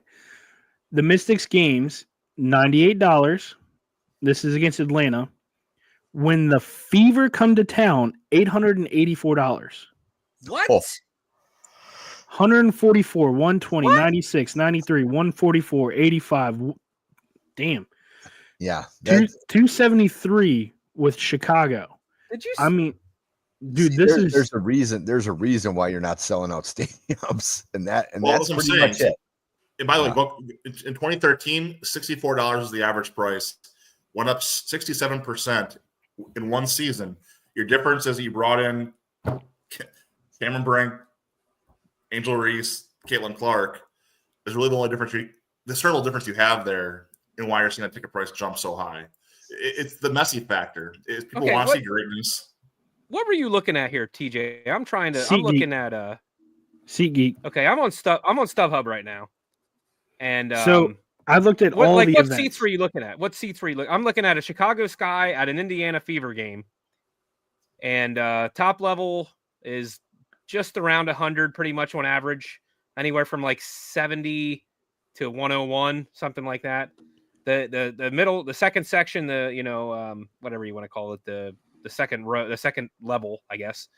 The Mystics games, $98. This is against Atlanta. When the Fever come to town, $884. What? Oh. 144, 120, What? 96, 93, 144, 85. Damn. Yeah. 273 with Chicago. Did you? I mean, dude, this is there's a reason why you're not selling out stadiums, and Well, that's that's what I'm pretty much saying. it. And by the way, Yeah. book in 2013, $64 is the average price. Went up 67% in one season. Your difference is you brought in Cameron Brink, Angel Reese, Caitlin Clark. Is really the only difference. The certain difference you have there, and why you're seeing that ticket price jump so high. It's the messy factor. People Okay, want to what- see greatness. What were you looking at here, TJ? I'm SeatGeek. looking at SeatGeek. Okay, I'm on StubHub right now, and So I looked at all what the seats events. were you looking at? What seats were you looking? I'm looking at a Chicago Sky at an Indiana Fever game, and top level is just around 100, pretty much on average, anywhere from like 70 to 101, something like that. The middle, the second section, whatever you want to call it, the second row, the second level, I guess.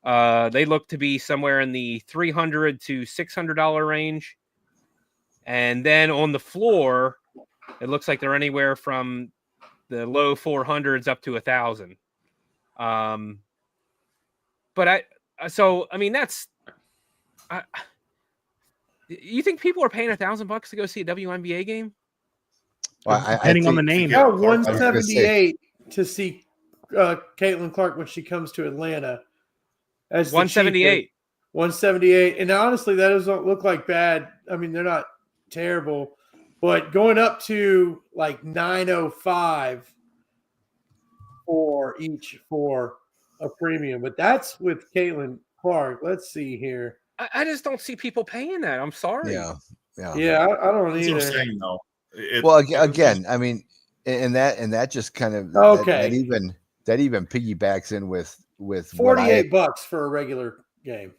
They look to be somewhere in the $300 to $600 range. And then on the floor, it looks like they're anywhere from the low 400s up to 1,000. But that's. You think people are paying $1,000 to go see a WNBA game? Well, Depending on the name. Yeah, was gonna say- 178 to see Caitlin Clark when she comes to Atlanta. As the 178. cheapest. 178. And honestly, that doesn't look like bad. I mean, they're not terrible, but going up to like 905 for each for a premium. But that's with Caitlin Clark. Let's see here. I just don't see people paying that. I'm sorry. Yeah. Yeah, I don't That's what I'm either. saying, though. Well, again, I mean, and that just kind of Okay. that even piggybacks in with what $48 for a regular game.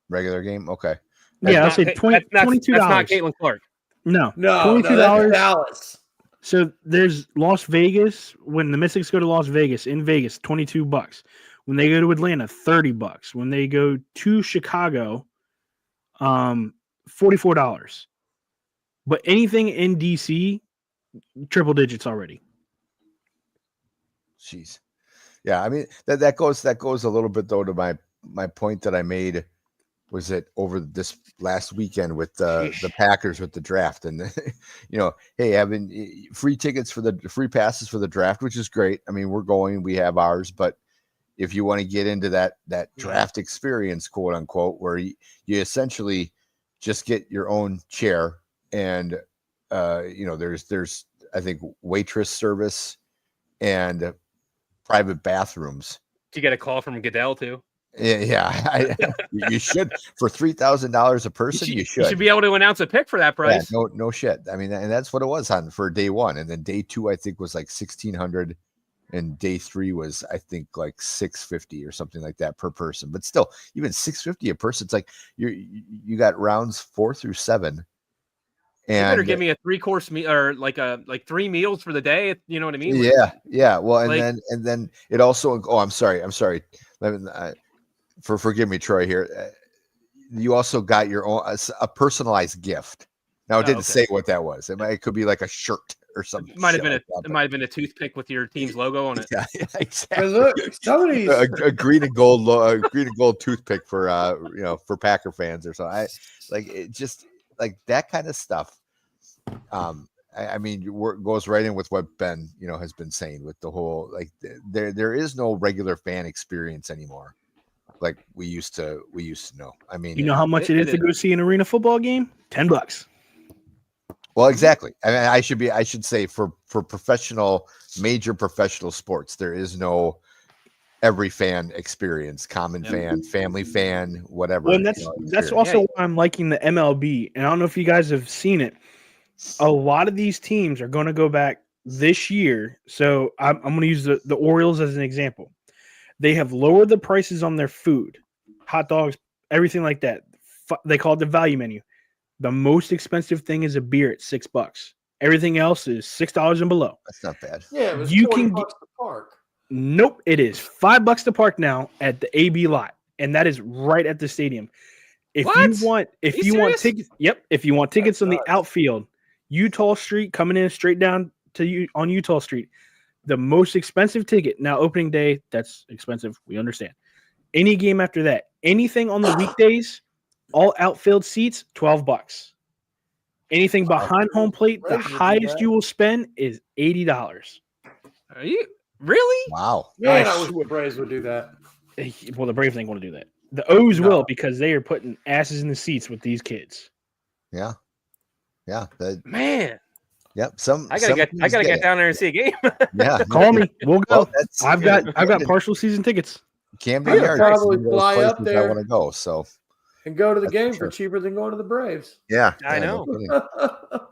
regular game. Okay. Yeah, I'll That's say not- 20, that's $22. not Caitlin Clark. No, No, $22. that's Dallas. So there's Las Vegas. When the Mystics go to Las Vegas, in Vegas, $22. When they go to Atlanta, $30. When they go to Chicago, $44. But anything in DC, triple digits already. Jeez. Yeah, I mean that goes a little bit though to my point that I made was that over this last weekend with the Packers with the draft and hey, having free tickets for the free passes for the draft, which is great. I mean, we have ours, but if you want to get into that draft experience, quote unquote, where you essentially just get your own chair, and there's I think waitress service and private bathrooms. Did you get a call from Goodell too? Yeah, you should for $3,000 a person. You should. You should be able to announce a pick for that price. Yeah, no shit. I mean, and that's what it was for day one, and then day two I think was like 1,600, and day three was I think like 650 or something like that per person. But still, even 650 a person, it's like you got rounds 4 through 7. And you better give me a 3-course meal or like 3 meals for the day. You know what I mean? Yeah. Well, and then it also. Oh, I'm sorry. Forgive me, Troy. Here, you also got your own a personalized gift. Now it didn't say what that was. It could be like a shirt or something. It might have been a toothpick with your team's logo on it. Yeah, exactly. Look, somebody's a green and gold toothpick for for Packer fans or something. It just like that kind of stuff. I mean, goes right in with what Ben has been saying with the whole there is no regular fan experience anymore like we used to know. I mean, you know how much it is to go see an arena football game? $10. Well, exactly. I mean, I should say for major professional sports, there is no every fan experience, common fan, family fan, whatever. Well, and that's also why I'm liking the MLB. And I don't know if you guys have seen it. A lot of these teams are going to go back this year. So I'm going to use the Orioles as an example. They have lowered the prices on their food, hot dogs, everything like that. They call it the value menu. The most expensive thing is a beer at $6. Everything else is $6 and below. That's not bad. Yeah, it was you $40 can to park. Nope, it is $5 to park now at the AB lot, and that is right at the stadium. If you want tickets, if you want tickets on the outfield, Utah Street coming in straight down to you on Utah Street, the most expensive ticket now opening day. That's expensive. We understand. Any game after that, anything on the weekdays, all outfield seats, $12. Anything behind home plate, the highest you will spend is $80. Are you really? Wow. Yeah, I wish the Braves would do that. Well, the Braves ain't going to do that. The O's will because they are putting asses in the seats with these kids. Yeah. Man. Yep. I gotta get down there and see a game. Yeah. Call me. We'll go. Well, I've got partial season tickets. Camden Yards. Probably fly up there. I want to go. So. And go to the game for cheaper than going to the Braves. Yeah. I know.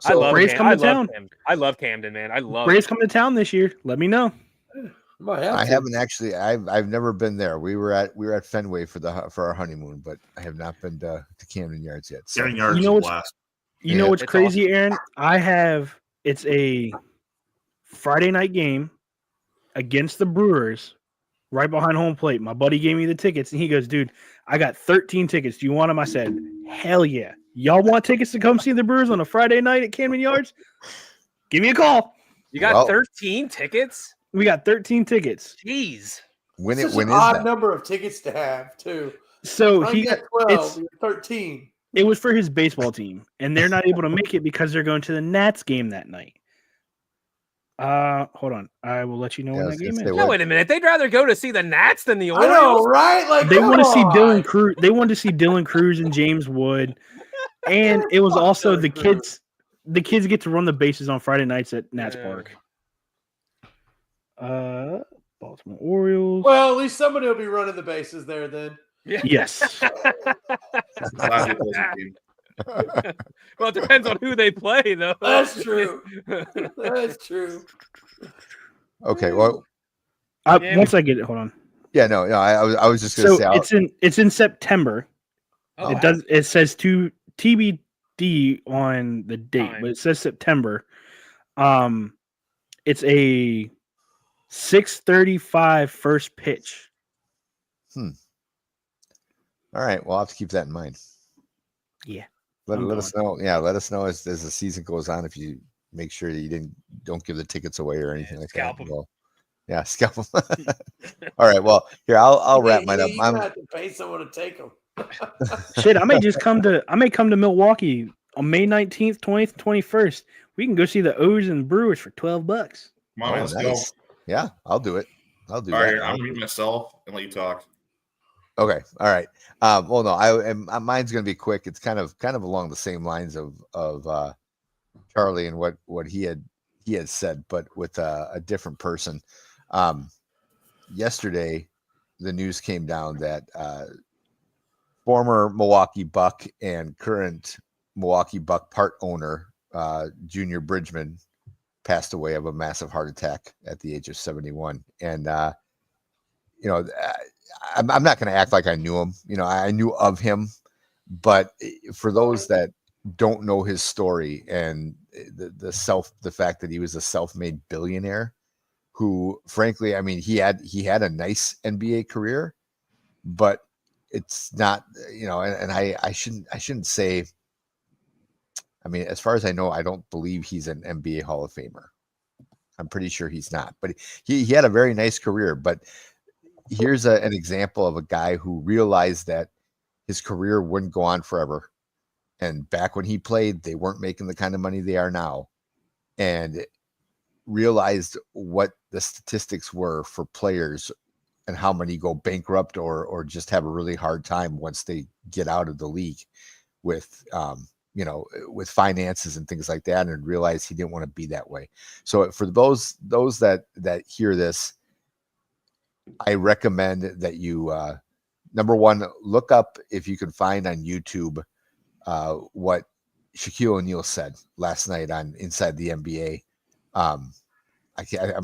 I love Braves come to town. I love Camden, man. I love Braves come to town this year. Let me know. I haven't actually. I've never been there. We were at Fenway for our honeymoon, but I have not been to Camden Yards yet. So. Camden Yards is a blast. You know what's crazy, awesome. Aaron? It's a Friday night game against the Brewers right behind home plate. My buddy gave me the tickets, and he goes, dude, I got 13 tickets. Do you want them? I said, hell yeah. Y'all want tickets to come see the Brewers on a Friday night at Camden Yards? Give me a call. You got 13 tickets? We got 13 tickets. Jeez. When it's when an is odd that? number of tickets to have, too. So he got 12, 13. It was for his baseball team, and they're not able to make it because they're going to the Nats game that night. Hold on. I will let you know when that game is. No, wait a minute. They'd rather go to see the Nats than the Orioles. I know, right? Like they want to see Dylan Cruz. They wanted to see Dylan Cruz and James Wood, and it was also the kids. The kids get to run the bases on Friday nights at Nats Park. Baltimore Orioles. Well, at least somebody will be running the bases there then. Yes. Well, it depends on who they play, though. That's true. That's true. Okay. Well, once I get it, hold on. Yeah. No. I was just going to say it's in September. Oh, It says to TBD on the date, but it says September. It's a 6:35 first pitch. All right. Well, I'll have to keep that in mind. Yeah. Let us know. Yeah. Let us know as the season goes on if you make sure that you don't give the tickets away or anything like that. Well, yeah, scalp them. All right. Well, here I'll wrap mine up. You have to pay someone to take them. Shit, I may come to Milwaukee on May 19th, 20th, 21st. We can go see the O's and Brewers for $12. Come on, nice. Yeah, I'll do it. I'll do that. All right, I'm gonna mute myself and let you talk. Okay. All right. Well, no, and mine's going to be quick. It's kind of along the same lines of Charlie and what he had said, but with a different person. Yesterday, the news came down that former Milwaukee Buck and current Milwaukee Buck part owner Junior Bridgman passed away of a massive heart attack at the age of 71. And you know, I'm not going to act like I knew him. You know, I knew of him, but for those that don't know his story and the fact that he was a self-made billionaire who, frankly, I mean, he had a nice NBA career, but it's not, you know, and I shouldn't say, I mean, as far as I know, I don't believe he's an NBA Hall of Famer. I'm pretty sure he's not, but he had a very nice career. But here's an example of a guy who realized that his career wouldn't go on forever. And back when he played, they weren't making the kind of money they are now, and realized what the statistics were for players and how many go bankrupt or just have a really hard time once they get out of the league with, you know, with finances and things like that, and realized he didn't want to be that way. So for those that hear this, I recommend that you, number one, look up if you can find on YouTube what Shaquille O'Neal said last night on Inside the NBA. I'm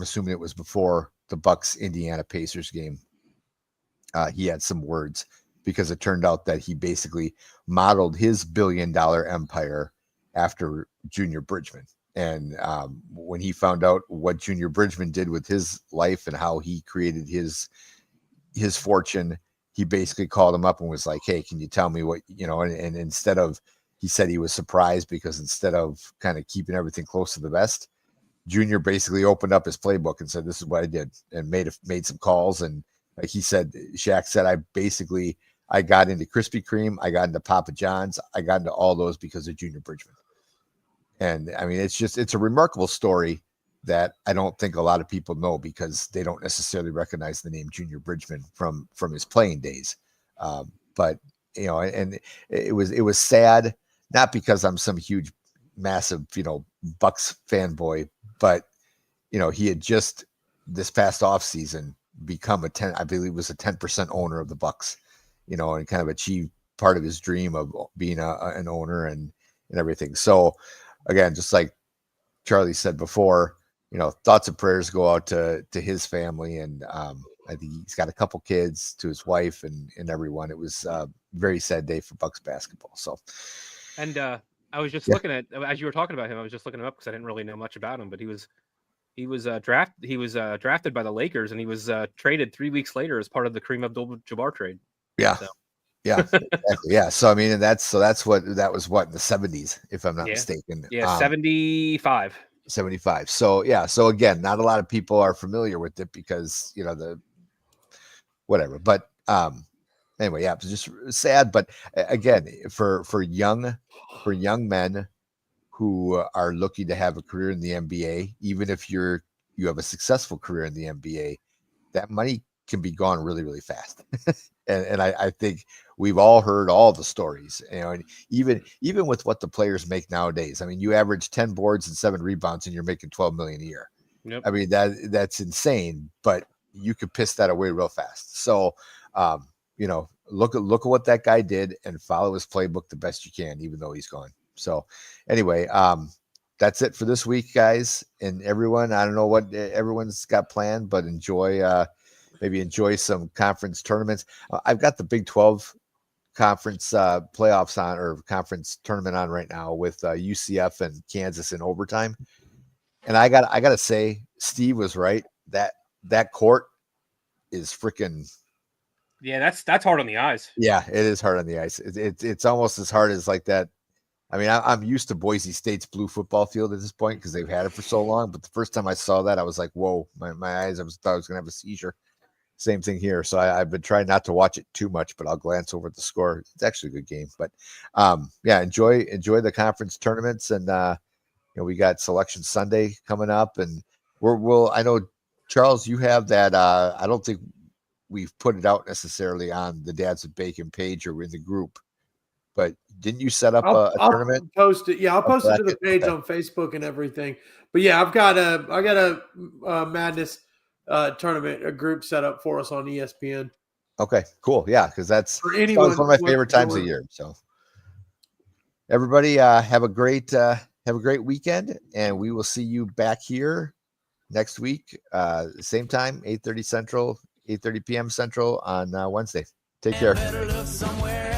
assuming it was before the Bucks Indiana Pacers game. He had some words because it turned out that he basically modeled his $1 billion empire after Junior Bridgman. And when he found out what Junior Bridgman did with his life and how he created his fortune, he basically called him up and was like, "Hey, can you tell me what, you know," and instead of, he said he was surprised because instead of kind of keeping everything close to the vest, Junior basically opened up his playbook and said, "This is what I did," and made some calls. And like he said, Shaq said, I got into Krispy Kreme, I got into Papa John's, I got into all those because of Junior Bridgman. And I mean, it's a remarkable story that I don't think a lot of people know because they don't necessarily recognize the name Junior Bridgman from his playing days. But you know, and it was sad, not because I'm some huge, massive, you know, Bucks fanboy, but you know, he had just this past off season become I believe it was a 10% owner of the Bucks, you know, and kind of achieved part of his dream of being an owner and everything. So again, just like Charlie said before, you know, thoughts and prayers go out to his family. And I think he's got a couple kids, to his wife and everyone. It was a very sad day for Bucks basketball. So, and I was just looking at, as you were talking about him, I was just looking him up because I didn't really know much about him, but he was drafted by the Lakers, and he was traded 3 weeks later as part of the Kareem Abdul-Jabbar trade. Yeah. So. Yeah, exactly. Yeah. So, I mean, and that was what, in the 70s, if I'm not mistaken. Yeah. 75. 75. So, yeah. So again, not a lot of people are familiar with it because, you know, whatever, but, anyway, yeah, it was just sad. But again, for young men who are looking to have a career in the NBA, even if you have a successful career in the NBA, that money can be gone really, really fast. and I think we've all heard all the stories, you know, and even with what the players make nowadays. I mean, you average 10 boards and 7 rebounds and you're making $12 million a year. Yep. I mean, that's insane, but you could piss that away real fast. So, you know, look at what that guy did and follow his playbook the best you can, even though he's gone. So anyway, that's it for this week, guys, and everyone. I don't know what everyone's got planned, but enjoy some conference tournaments. I've got the Big 12 conference playoffs on, or conference tournament on right now with UCF and Kansas in overtime. And I got to say, Steve was right. That court is freaking. Yeah, that's hard on the eyes. Yeah, it is hard on the ice. It's almost as hard as like that. I mean, I'm used to Boise State's blue football field at this point because they've had it for so long. But the first time I saw that, I was like, whoa, my eyes, thought I was going to have a seizure. Same thing here. So I've been trying not to watch it too much, but I'll glance over at the score. It's actually a good game. But yeah, enjoy the conference tournaments. And, you know, we got Selection Sunday coming up. And I know, Charles, you have that. I don't think we've put it out necessarily on the Dads of Bacon page or in the group. But didn't you set up a tournament? Post it. Yeah, I'll post it to the bracket? page Okay. on Facebook and everything. But yeah, I got a Madness tournament, a group set up for us on ESPN. Okay, cool. Yeah, because that's For always anyone one of my who favorite wants to times of join. year. So everybody have a great weekend, and we will see you back here next week, same time, 8:30 Central, 8:30 p.m. Central on Wednesday. Take care. Better look somewhere